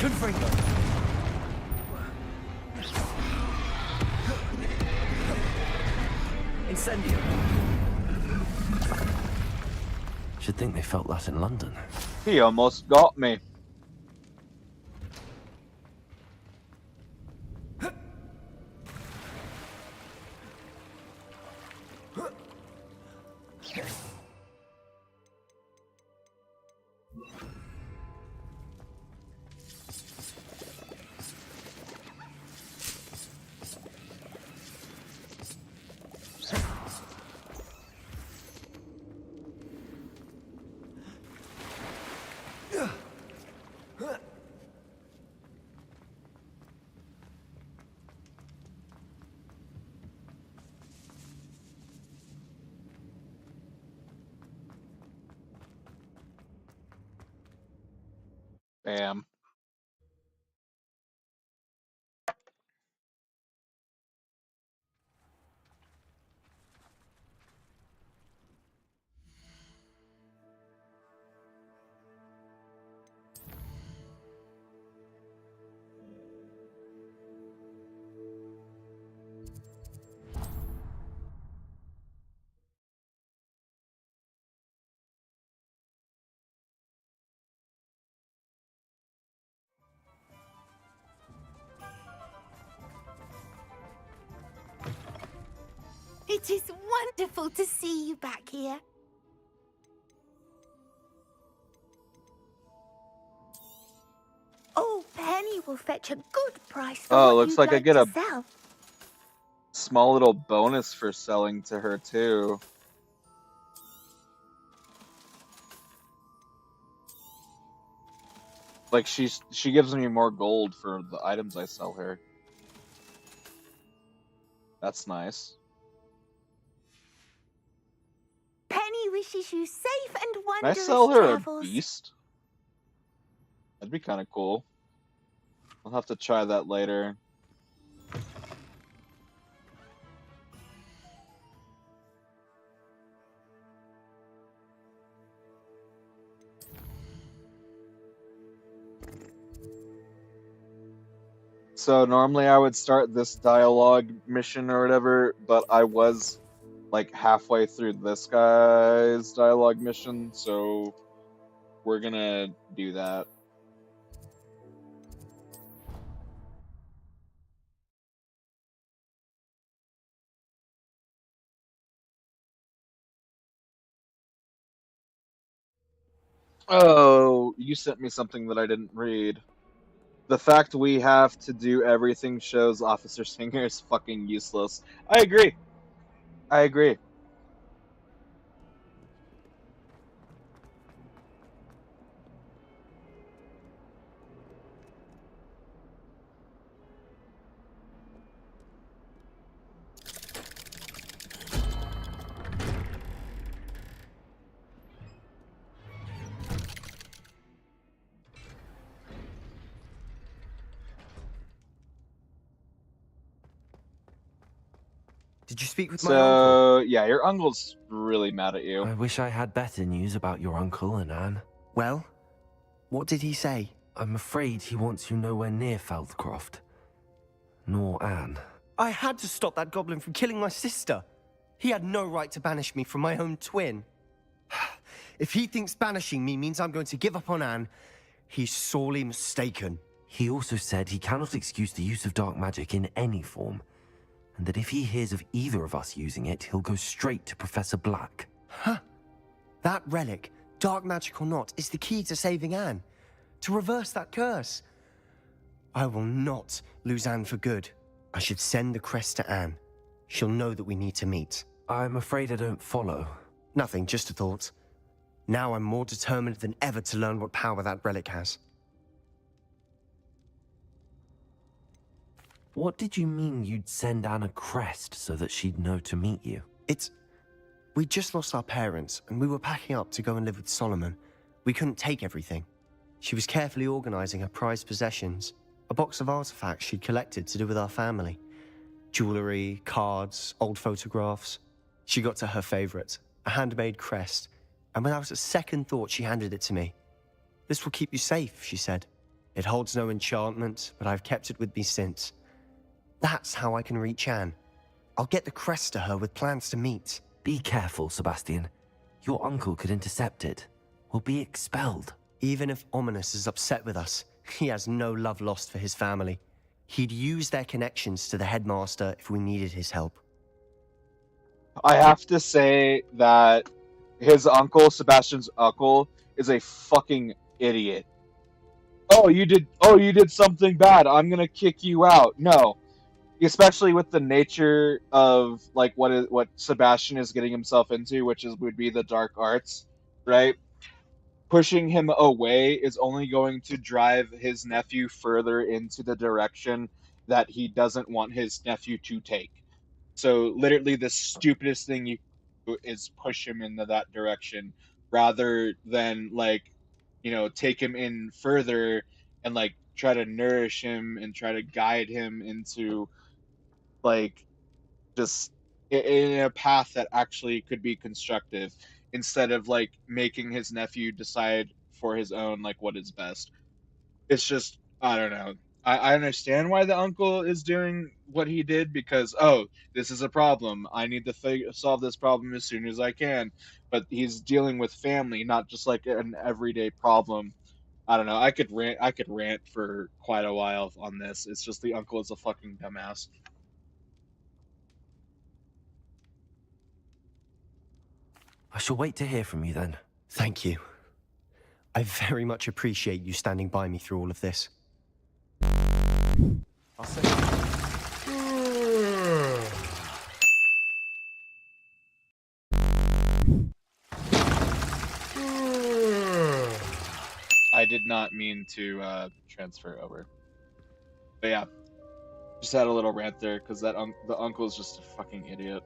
Confringo! Incendio! Should think they felt that in London. He almost got me. Bam. It is wonderful to see you back here. Oh, Penny will fetch a good price for Oh, what looks you'd like I get to a sell. small little bonus for selling to her too. Like she gives me more gold for the items I sell her. That's nice. Penny wishes you safe and Can I wondrous sell her travels. a beast? That'd be kind of cool. I'll have to try that later. So normally I would start this dialogue mission or whatever, but I was like halfway through this guy's dialogue mission, so we're gonna do that. Oh, you sent me something that I didn't read. The fact we have to do everything shows Officer Singer is fucking useless. I agree. I agree. Did you speak with my uncle? So, yeah, your uncle's really mad at you. I wish I had better news about your uncle and Anne. Well, what did he say? I'm afraid he wants you nowhere near Feldcroft. Nor Anne. I had to stop that goblin from killing my sister. He had no right to banish me from my own twin. If he thinks banishing me means I'm going to give up on Anne, he's sorely mistaken. He also said he cannot excuse the use of dark magic in any form, and that if he hears of either of us using it, he'll go straight to Professor Black. Huh? That relic dark magic or not, is the key to saving Anne. To reverse that curse. I will not lose Anne for good. I should send the crest to Anne. She'll know that we need to meet. I'm afraid I don't follow. Nothing, just a thought. Now I'm more determined than ever to learn what power that relic has. What did you mean you'd send Anne a crest so that she'd know to meet you? We just lost our parents, and we were packing up to go and live with Solomon. We couldn't take everything. She was carefully organizing her prized possessions, a box of artifacts she'd collected to do with our family. Jewelry, cards, old photographs. She got to her favorite, a handmade crest, and without a second thought she handed it to me. "This will keep you safe," she said. "It holds no enchantment, but I've kept it with me since. That's how I can reach Anne. I'll get the crest to her with plans to meet." Be careful, Sebastian. Your uncle could intercept it. We'll be expelled. Even if Ominous is upset with us, he has no love lost for his family. He'd use their connections to the headmaster if we needed his help. I have to say that his uncle, Sebastian's uncle, is a fucking idiot. Oh, you did something bad. I'm gonna kick you out. No. Especially with the nature of like what Sebastian is getting himself into, which would be the dark arts, right? Pushing him away is only going to drive his nephew further into the direction that he doesn't want his nephew to take. So literally the stupidest thing you do is push him into that direction rather than like, take him in further and like try to nourish him and try to guide him into like just in a path that actually could be constructive instead of like making his nephew decide for his own like what is best. It's just, I don't know. I understand why the uncle is doing what he did because, oh, this is a problem, I need to solve this problem as soon as I can, but he's dealing with family, not just like an everyday problem. I don't know. I could rant for quite a while on this. It's just the uncle is a fucking dumbass. I shall wait to hear from you then. Thank you. I very much appreciate you standing by me through all of this. I'll say. I did not mean to transfer over. But yeah, just had a little rant there because the uncle is just a fucking idiot.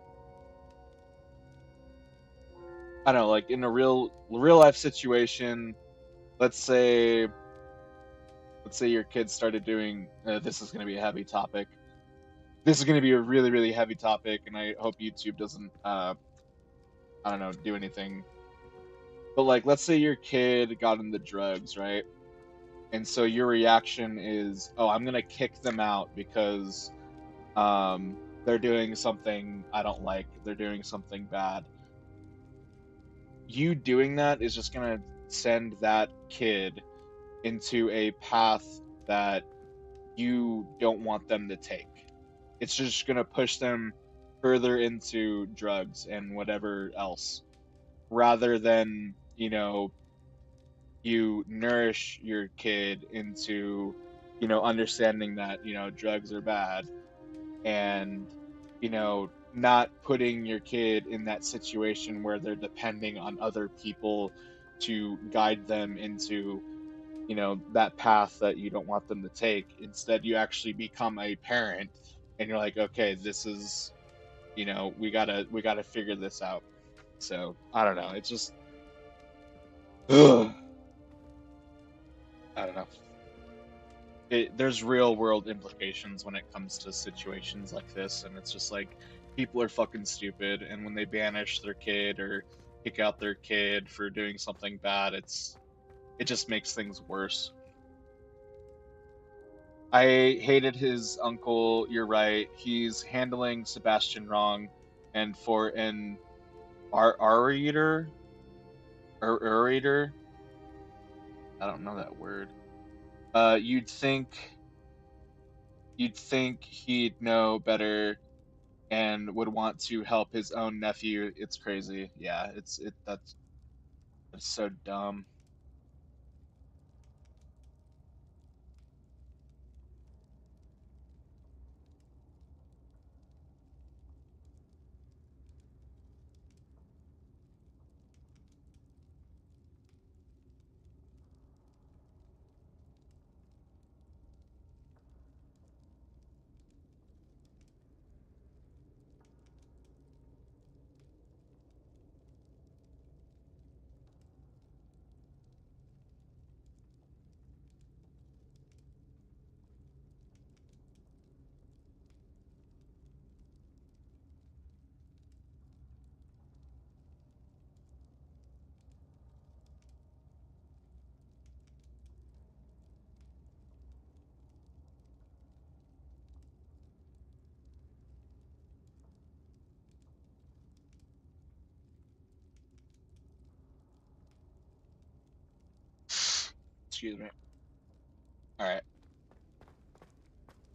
I don't know, like in a real life situation, let's say your kids started doing. This is going to be a heavy topic. This is going to be a really, really heavy topic, and I hope YouTube doesn't, I don't know, do anything. But like, let's say your kid got into drugs, right? And so your reaction is, oh, I'm going to kick them out because they're doing something I don't like. They're doing something bad. You doing that is just going to send that kid into a path that you don't want them to take. It's just going to push them further into drugs and whatever else, rather than, you nourish your kid into, understanding that, drugs are bad and, not putting your kid in that situation where they're depending on other people to guide them into, that path that you don't want them to take. Instead, you actually become a parent and you're like, okay, this is, we gotta figure this out. So I don't know. It's just, ugh. I don't know. There's real world implications when it comes to situations like this, and it's just like people are fucking stupid, and when they banish their kid or kick out their kid for doing something bad, it just makes things worse. I hated his uncle. You're right. He's handling Sebastian wrong, and for an orator, I don't know that word. You'd think he'd know better and would want to help his own nephew. It's crazy. Yeah, That's so dumb. Excuse me. Alright.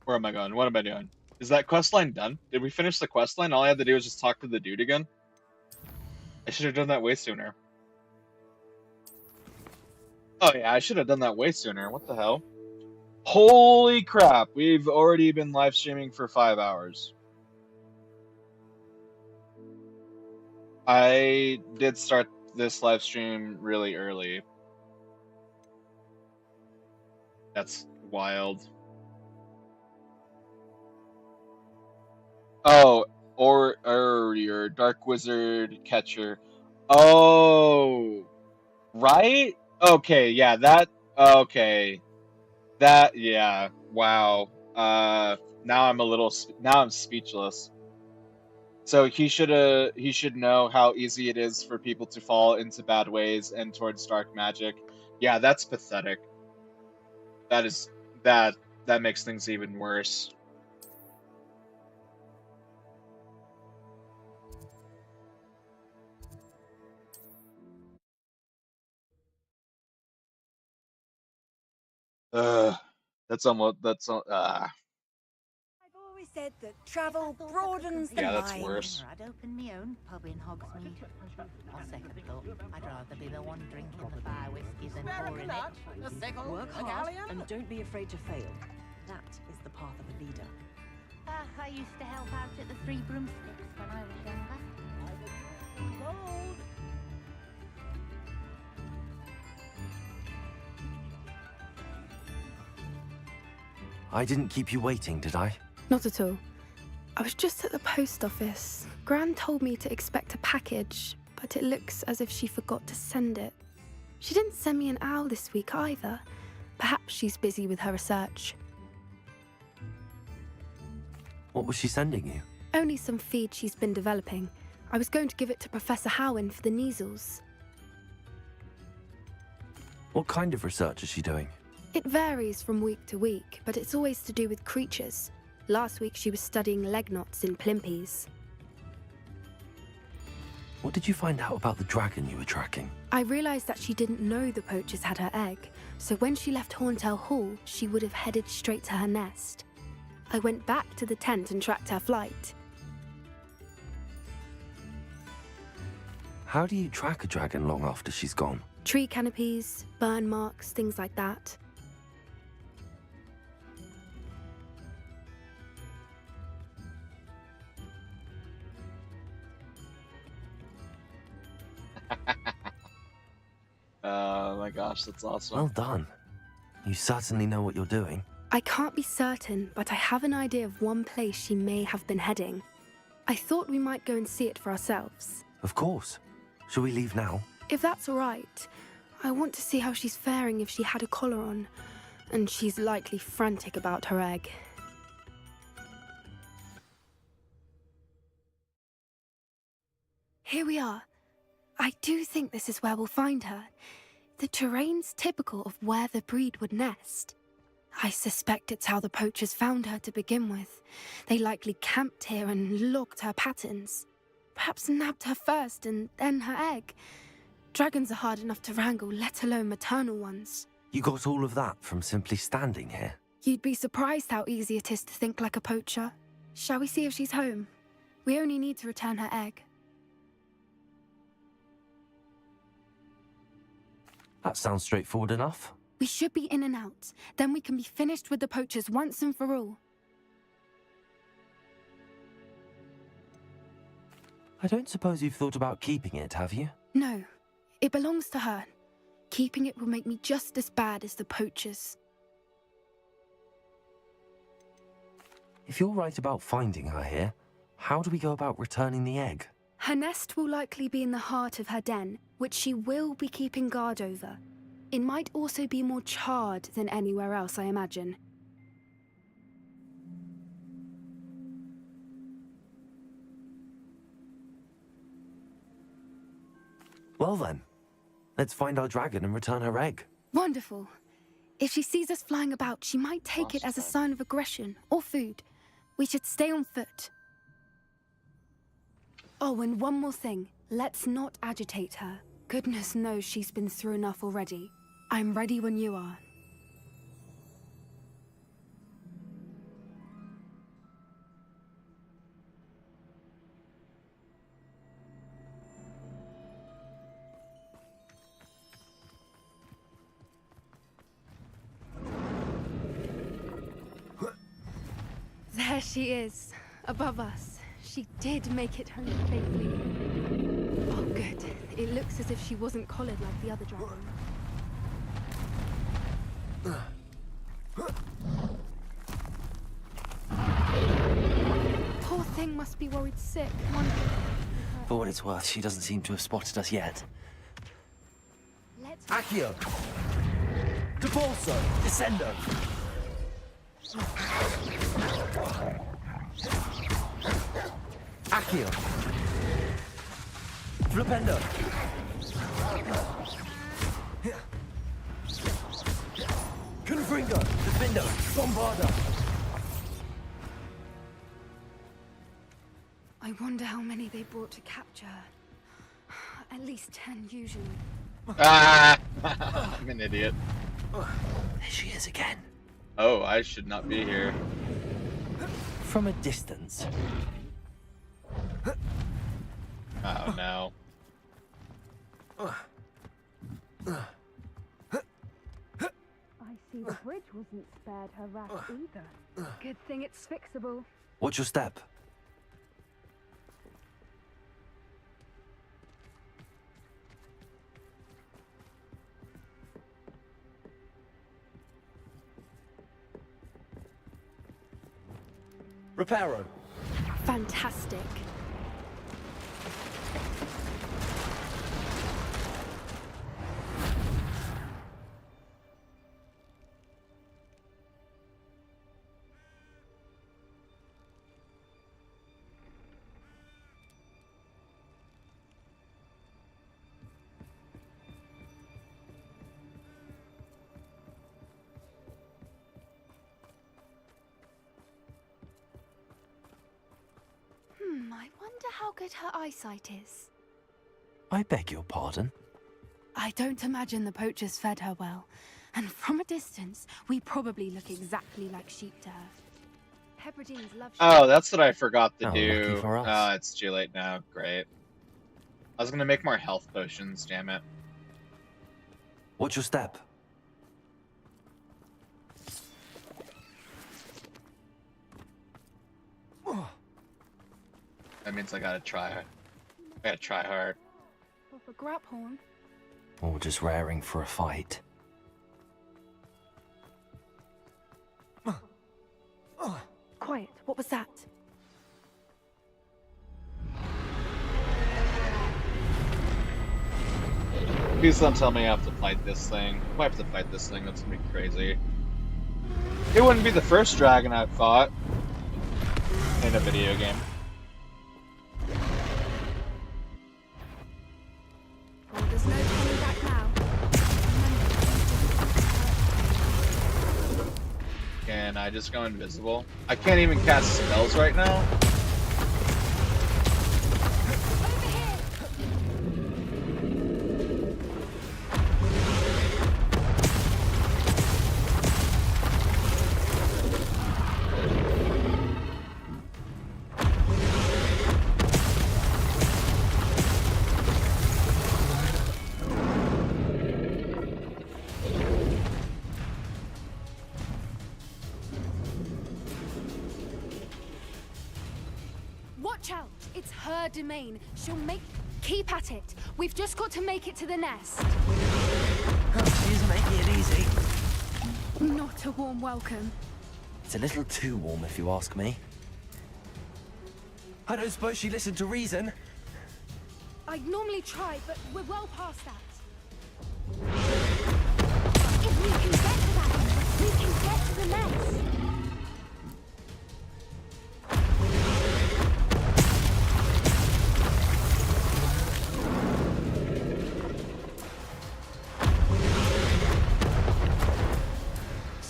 Where am I going? What am I doing? Is that quest line done? Did we finish the quest line? All I had to do was just talk to the dude again? I should have done that way sooner. Oh yeah, I should have done that way sooner. What the hell? Holy crap, we've already been live streaming for 5 hours. I did start this live stream really early. That's wild. Oh, or your Dark Wizard catcher. Oh, right? Okay, yeah, okay. Yeah, wow. Now I'm speechless. So he should know how easy it is for people to fall into bad ways and towards dark magic. Yeah, that's pathetic. That makes things even worse. That's I've always said that travel broadens the yeah, that's mind. worse. I'd open my own pub in Hogsmeade. On second thought, I'd rather be the one drinking the fire whiskey than pouring it. Work hard and don't be afraid to fail. That is the path of a leader. I used to help out at the Three Broomsticks when I was younger. I didn't keep you waiting, did I? Not at all. I was just at the post office. Gran told me to expect a package, but it looks as if she forgot to send it. She didn't send me an owl this week either. Perhaps she's busy with her research. What was she sending you? Only some feed she's been developing. I was going to give it to Professor Howen for the measles. What kind of research is she doing? It varies from week to week, but it's always to do with creatures. Last week she was studying leg knots in plimpies. What did you find out about the dragon you were tracking? I realised that she didn't know the poachers had her egg, so when she left Horntail Hall, she would have headed straight to her nest. I went back to the tent and tracked her flight. How do you track a dragon long after she's gone? Tree canopies, burn marks, things like that. Oh my gosh, that's awesome. Well done. You certainly know what you're doing. I can't be certain, but I have an idea of one place she may have been heading. I thought we might go and see it for ourselves. Of course. Shall we leave now? If that's all right, I want to see how she's faring if she had a collar on, and she's likely frantic about her egg. Here we are. I do think this is where we'll find her. The terrain's typical of where the breed would nest. I suspect it's how the poachers found her to begin with. They likely camped here and logged her patterns. Perhaps nabbed her first and then her egg. Dragons are hard enough to wrangle, let alone maternal ones. You got all of that from simply standing here? You'd be surprised how easy it is to think like a poacher. Shall we see if she's home? We only need to return her egg. That sounds straightforward enough. We should be in and out. Then we can be finished with the poachers once and for all. I don't suppose you've thought about keeping it, have you? No, it belongs to her. Keeping it will make me just as bad as the poachers. If you're right about finding her here, how do we go about returning the egg? Her nest will likely be in the heart of her den, which she will be keeping guard over. It might also be more charred than anywhere else, I imagine. Well then, let's find our dragon and return her egg. Wonderful. If she sees us flying about, she might take it as a sign of aggression or food. We should stay on foot. Oh, and one more thing. Let's not agitate her. Goodness knows she's been through enough already. I'm ready when you are. There she is, above us. She did make it home safely. Oh, good. It looks as if she wasn't collared like the other dragon. Poor thing must be worried sick. For what it's worth, she doesn't seem to have spotted us yet. Accio! Depulso! Descendo! Accio! Flipendo! Confringo! Defendo! Bombarda! I wonder how many they brought to capture her. At least 10 usually. Ah! I'm an idiot. There she is again. Oh, I should not be here. From a distance. Oh no. I see the bridge wasn't spared her wrath either. Good thing it's fixable. What's your step? Reparo! Fantastic. I wonder how good her eyesight is. I beg your pardon? I don't imagine the poachers fed her well. And from a distance, we probably look exactly like sheep to her. Hebrideans love sheep. Oh, that's what I forgot to Oh, do. lucky for us. Oh, it's too late now. Great. I was gonna make more health potions, damn it. What's your step? That means I gotta try hard. I gotta try hard. Or for Graphorn. Or just raring for a fight? Quiet, what was that? Please don't tell me I have to fight this thing. If I have to fight this thing, that's gonna be crazy. It wouldn't be the first dragon I've fought in a video game. Well, there's no turning back now. Can I just go invisible? I can't even cast spells right now. Watch out! It's her domain. She'll make... Keep at it. We've just got to make it to the nest. She's making it easy. Not a warm welcome. It's a little too warm, if you ask me. I don't suppose she listened to reason. I'd normally try, but we're well past that. If we can get to that, we can get to the nest.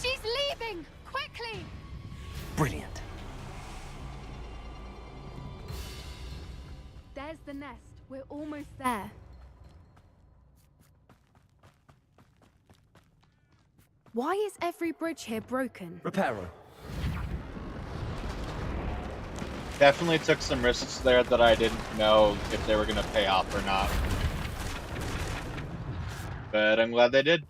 She's leaving! Quickly! Brilliant. There's the nest. We're almost there. Why is every bridge here broken? Reparo. Definitely took some risks there that I didn't know if they were going to pay off or not. But I'm glad they did.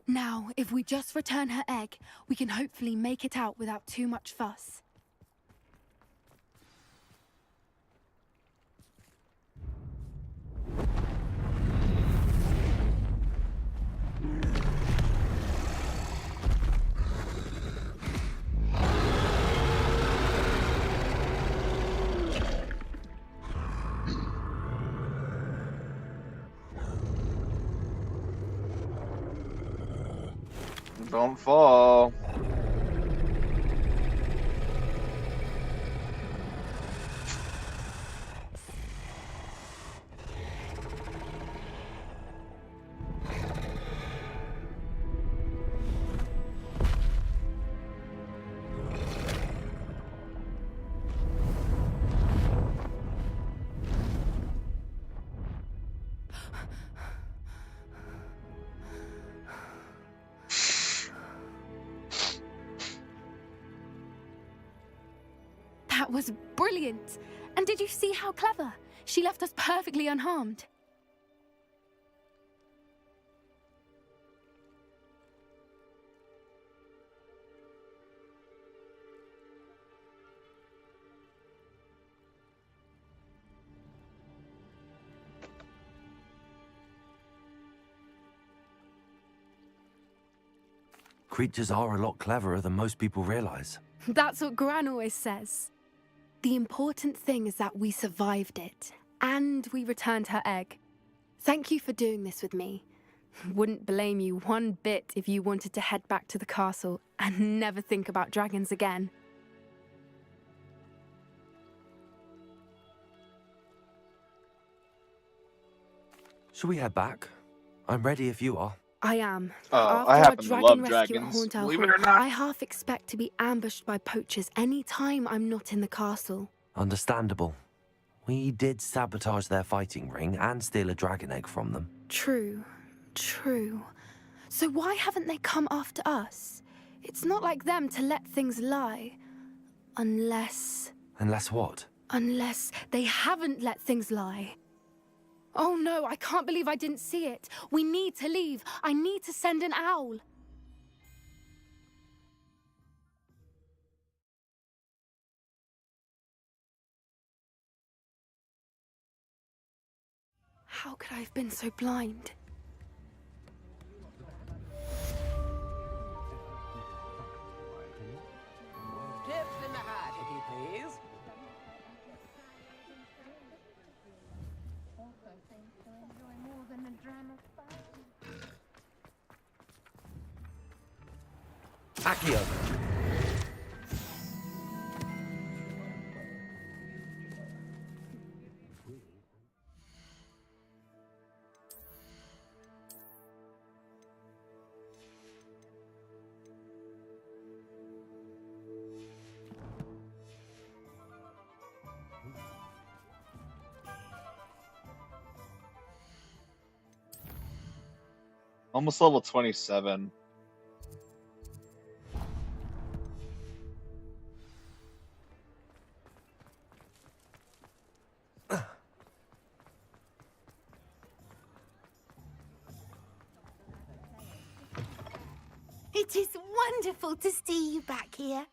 Now, if we just return her egg, we can hopefully make it out without too much fuss. Don't fall. That was brilliant! And did you see how clever? She left us perfectly unharmed. Creatures are a lot cleverer than most people realize. That's what Gran always says. The important thing is that we survived it, and we returned her egg. Thank you for doing this with me. Wouldn't blame you one bit if you wanted to head back to the castle and never think about dragons again. Shall we head back? I'm ready if you are. I am. I After our happen to dragon love rescue dragons, at Horntail believe Hall, it or not. I half expect to be ambushed by poachers any time I'm not in the castle. Understandable. We did sabotage their fighting ring and steal a dragon egg from them. True. So why haven't they come after us? It's not like them to let things lie. Unless what? Unless they haven't let things lie. Oh no, I can't believe I didn't see it. We need to leave. I need to send an owl. How could I have been so blind? Tips in the hat, if you please. Accio. Almost level 27. It is wonderful to see you back here.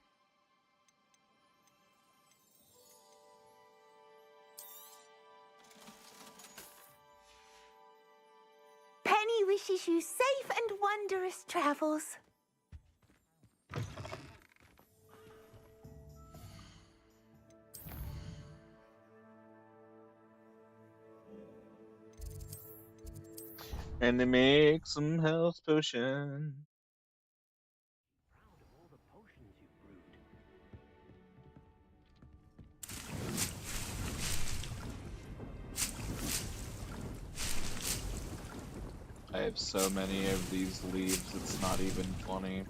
wishes you safe and wondrous travels. And they make some health potion. I have so many of these leaves, it's not even funny.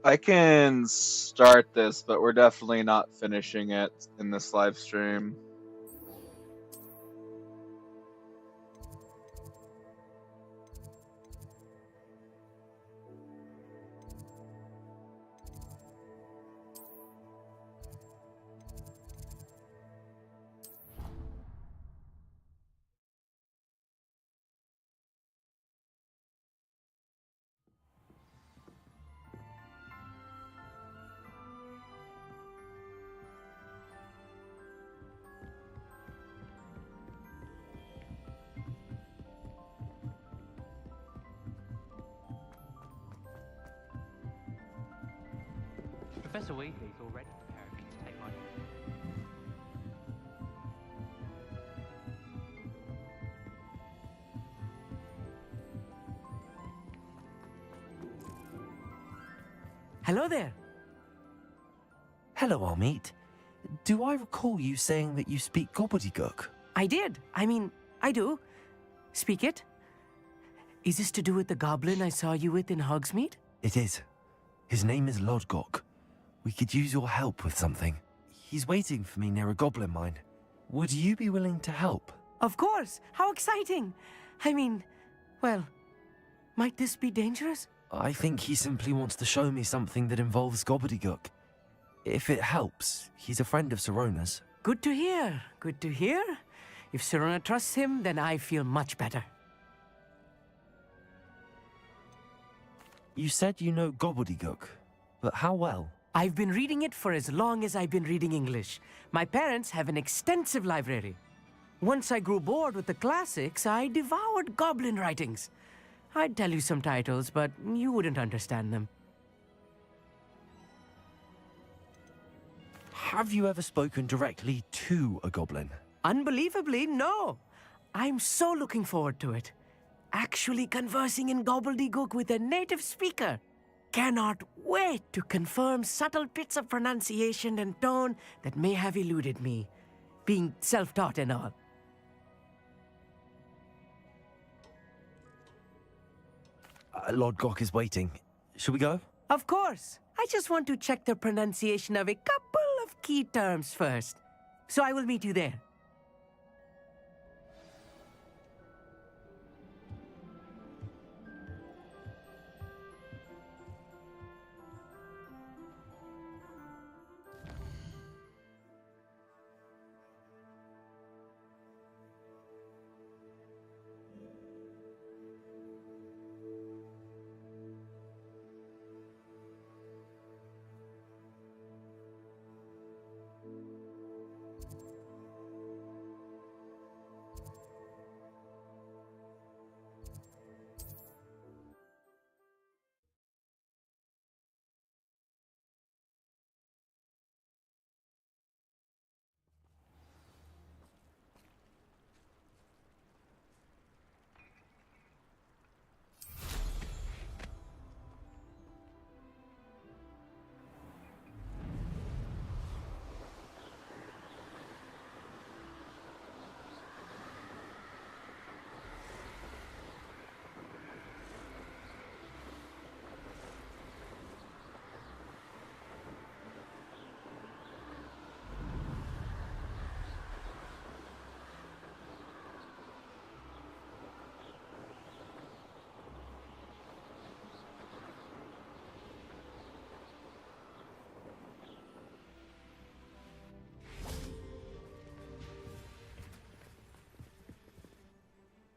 I can start this, but we're definitely not finishing it in this live stream. Professor Weasley's already prepared me to take my... Hello there. Hello, Amit. Do I recall you saying that you speak gobbledygook? I did. I mean, I do. Speak it. Is this to do with the goblin I saw you with in Hogsmeade? It is. His name is Lodgok. We could use your help with something. He's waiting for me near a goblin mine. Would you be willing to help? Of course. How exciting. I mean, well, might this be dangerous? I think he simply wants to show me something that involves gobbledygook. If it helps, he's a friend of Sirona's. Good to hear. Good to hear. If Sirona trusts him, then I feel much better. You said you know gobbledygook, but how well? I've been reading it for as long as I've been reading English. My parents have an extensive library. Once I grew bored with the classics, I devoured goblin writings. I'd tell you some titles, but you wouldn't understand them. Have you ever spoken directly to a goblin? Unbelievably, no. I'm so looking forward to it. Actually conversing in gobbledygook with a native speaker. cannot wait to confirm subtle bits of pronunciation and tone that may have eluded me, being self-taught and all. Lord Gok is waiting. Should we go? Of course. I just want to check the pronunciation of a couple of key terms first. So I will meet you there.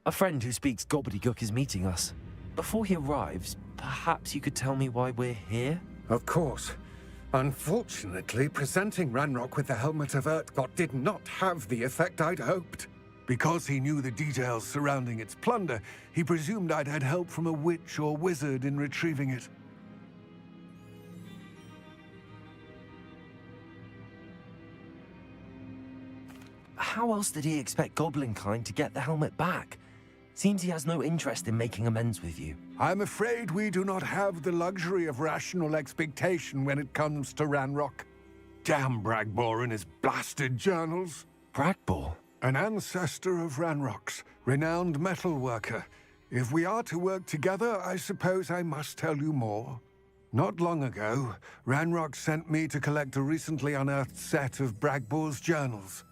A friend who speaks gobbledygook is meeting us. Before he arrives, perhaps you could tell me why we're here? Of course. Unfortunately, presenting Ranrock with the Helmet of Urtkot did not have the effect I'd hoped. Because he knew the details surrounding its plunder, he presumed I'd had help from a witch or wizard in retrieving it. How else did he expect Goblinkind to get the helmet back? Seems he has no interest in making amends with you. I'm afraid we do not have the luxury of rational expectation when it comes to Ranrock. Damn Bragbor and his blasted journals. Bragbor? An ancestor of Ranrock's, renowned metalworker. If we are to work together, I suppose I must tell you more. Not long ago, Ranrock sent me to collect a recently unearthed set of Bragbor's journals.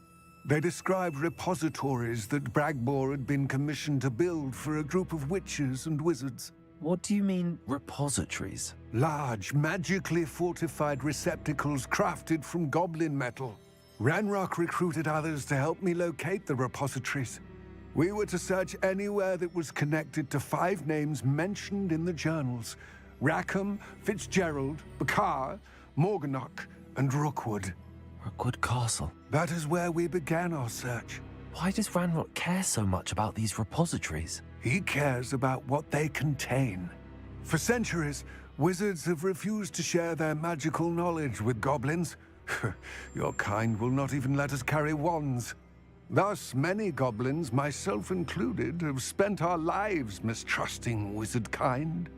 They described repositories that Bragbor had been commissioned to build for a group of witches and wizards. What do you mean, repositories? Large, magically fortified receptacles crafted from goblin metal. Ranrock recruited others to help me locate the repositories. We were to search anywhere that was connected to 5 names mentioned in the journals: Rackham, Fitzgerald, Bakar, Morganach, and Rookwood. Rookwood Castle? That is where we began our search. Why does Ranrock care so much about these repositories? He cares about what they contain. For centuries, wizards have refused to share their magical knowledge with goblins. Your kind will not even let us carry wands. Thus, many goblins, myself included, have spent our lives mistrusting wizard kind.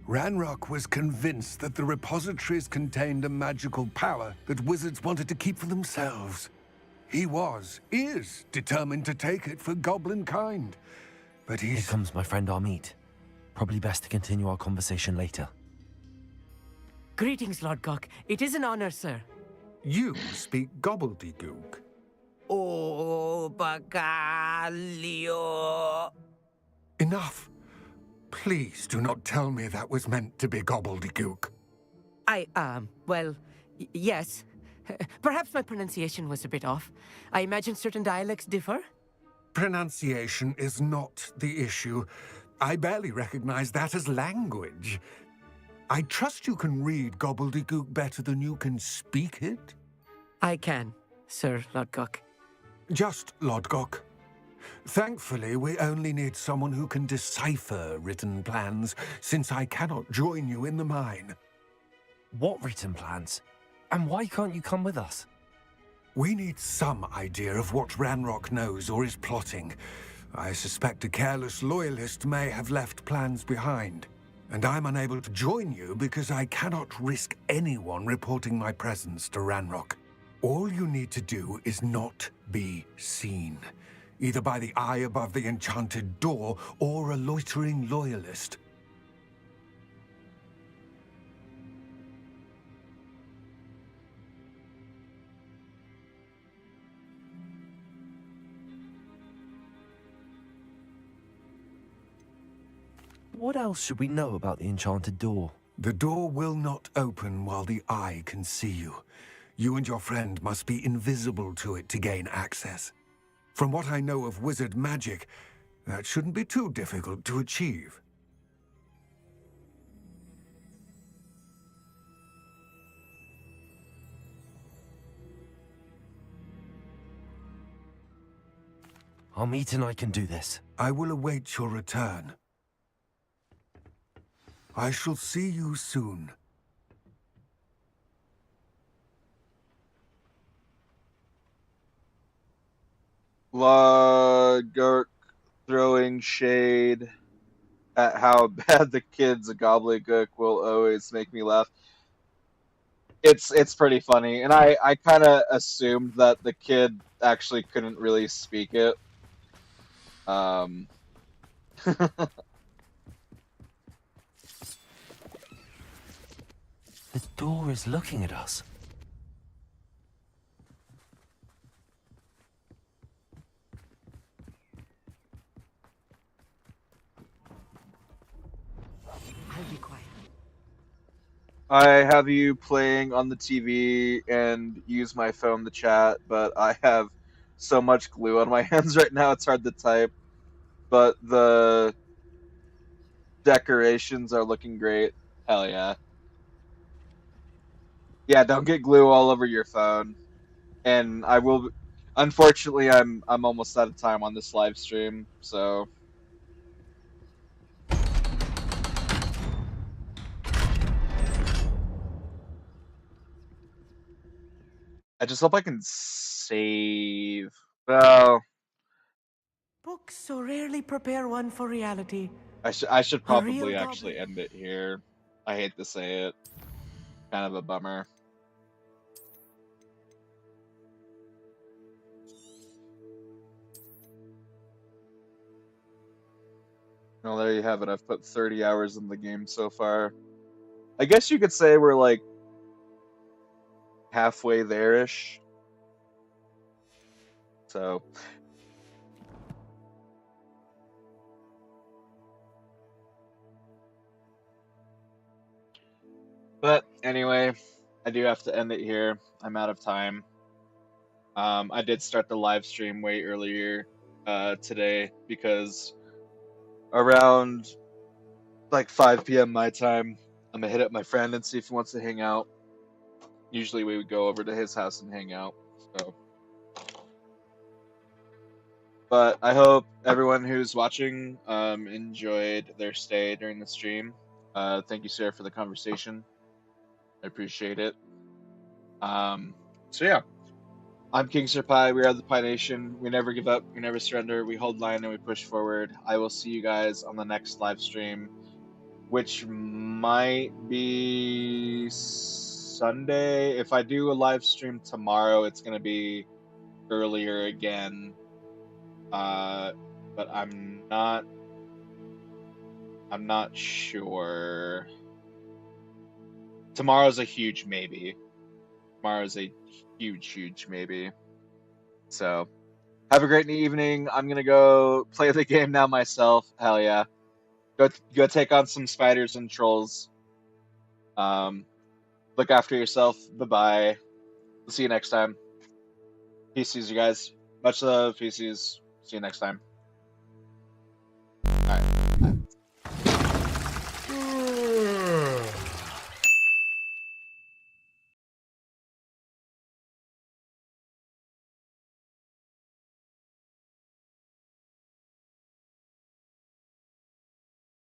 Ranrock was convinced that the repositories contained a magical power that wizards wanted to keep for themselves. He is determined to take it for goblin kind. But Here comes my friend Amit. Probably best to continue our conversation later. Greetings, Lord Gok. It is an honor, sir. You speak gobbledygook. Oh, Bagalio. Enough. Please do not tell me that was meant to be gobbledygook. Well, yes. Perhaps my pronunciation was a bit off. I imagine certain dialects differ. Pronunciation is not the issue. I barely recognize that as language. I trust you can read gobbledygook better than you can speak it? I can, Sir Lodgok. Just Lodgok. Thankfully, we only need someone who can decipher written plans, since I cannot join you in the mine. What written plans? And why can't you come with us? We need some idea of what Ranrock knows or is plotting. I suspect a careless loyalist may have left plans behind. And I'm unable to join you because I cannot risk anyone reporting my presence to Ranrock. All you need to do is not be seen, either by the eye above the enchanted door or a loitering loyalist. What else should we know about the enchanted door? The door will not open while the eye can see you. You and your friend must be invisible to it to gain access. From what I know of wizard magic, that shouldn't be too difficult to achieve. Our meet and I can do this. I will await your return. I shall see you soon. Logurk throwing shade at how bad the kids gobbledygook will always make me laugh. It's pretty funny, and I kind of assumed that the kid actually couldn't really speak it. The door is looking at us. I'll be quiet. I have you playing on the TV and use my phone to chat, but I have so much glue on my hands right now it's hard to type. But the decorations are looking great. Hell yeah. Yeah, don't get glue all over your phone. And I will unfortunately I'm almost out of time on this live stream, so I just hope I can save. Well, Books so rarely prepare one for reality. I should A real probably goblin. actually end it here. I hate to say it. Kind of a bummer. Well, there you have it. I've put 30 hours in the game so far. I guess you could say we're like halfway there-ish. So but anyway, I do have to end it here. I'm out of time. I did start the live stream way earlier today because around like 5 p.m. my time, I'm gonna hit up my friend and see if he wants to hang out. Usually we would go over to his house and hang out. So, but I hope everyone who's watching enjoyed their stay during the stream. Thank you, Sarah, for the conversation. I appreciate it. So yeah, I'm KingSrpie. We are the Pie Nation. We never give up. We never surrender. We hold line and we push forward. I will see you guys on the next live stream, which might be Sunday. If I do a live stream tomorrow, it's gonna be earlier again. But I'm not sure. Tomorrow's a huge maybe. Tomorrow's a huge maybe. So, have a great evening. I'm gonna go play the game now myself. Hell yeah. Go take on some spiders and trolls. Look after yourself. Bye-bye. We'll see you next time. Peace, you guys. Much love. Peace. See you next time.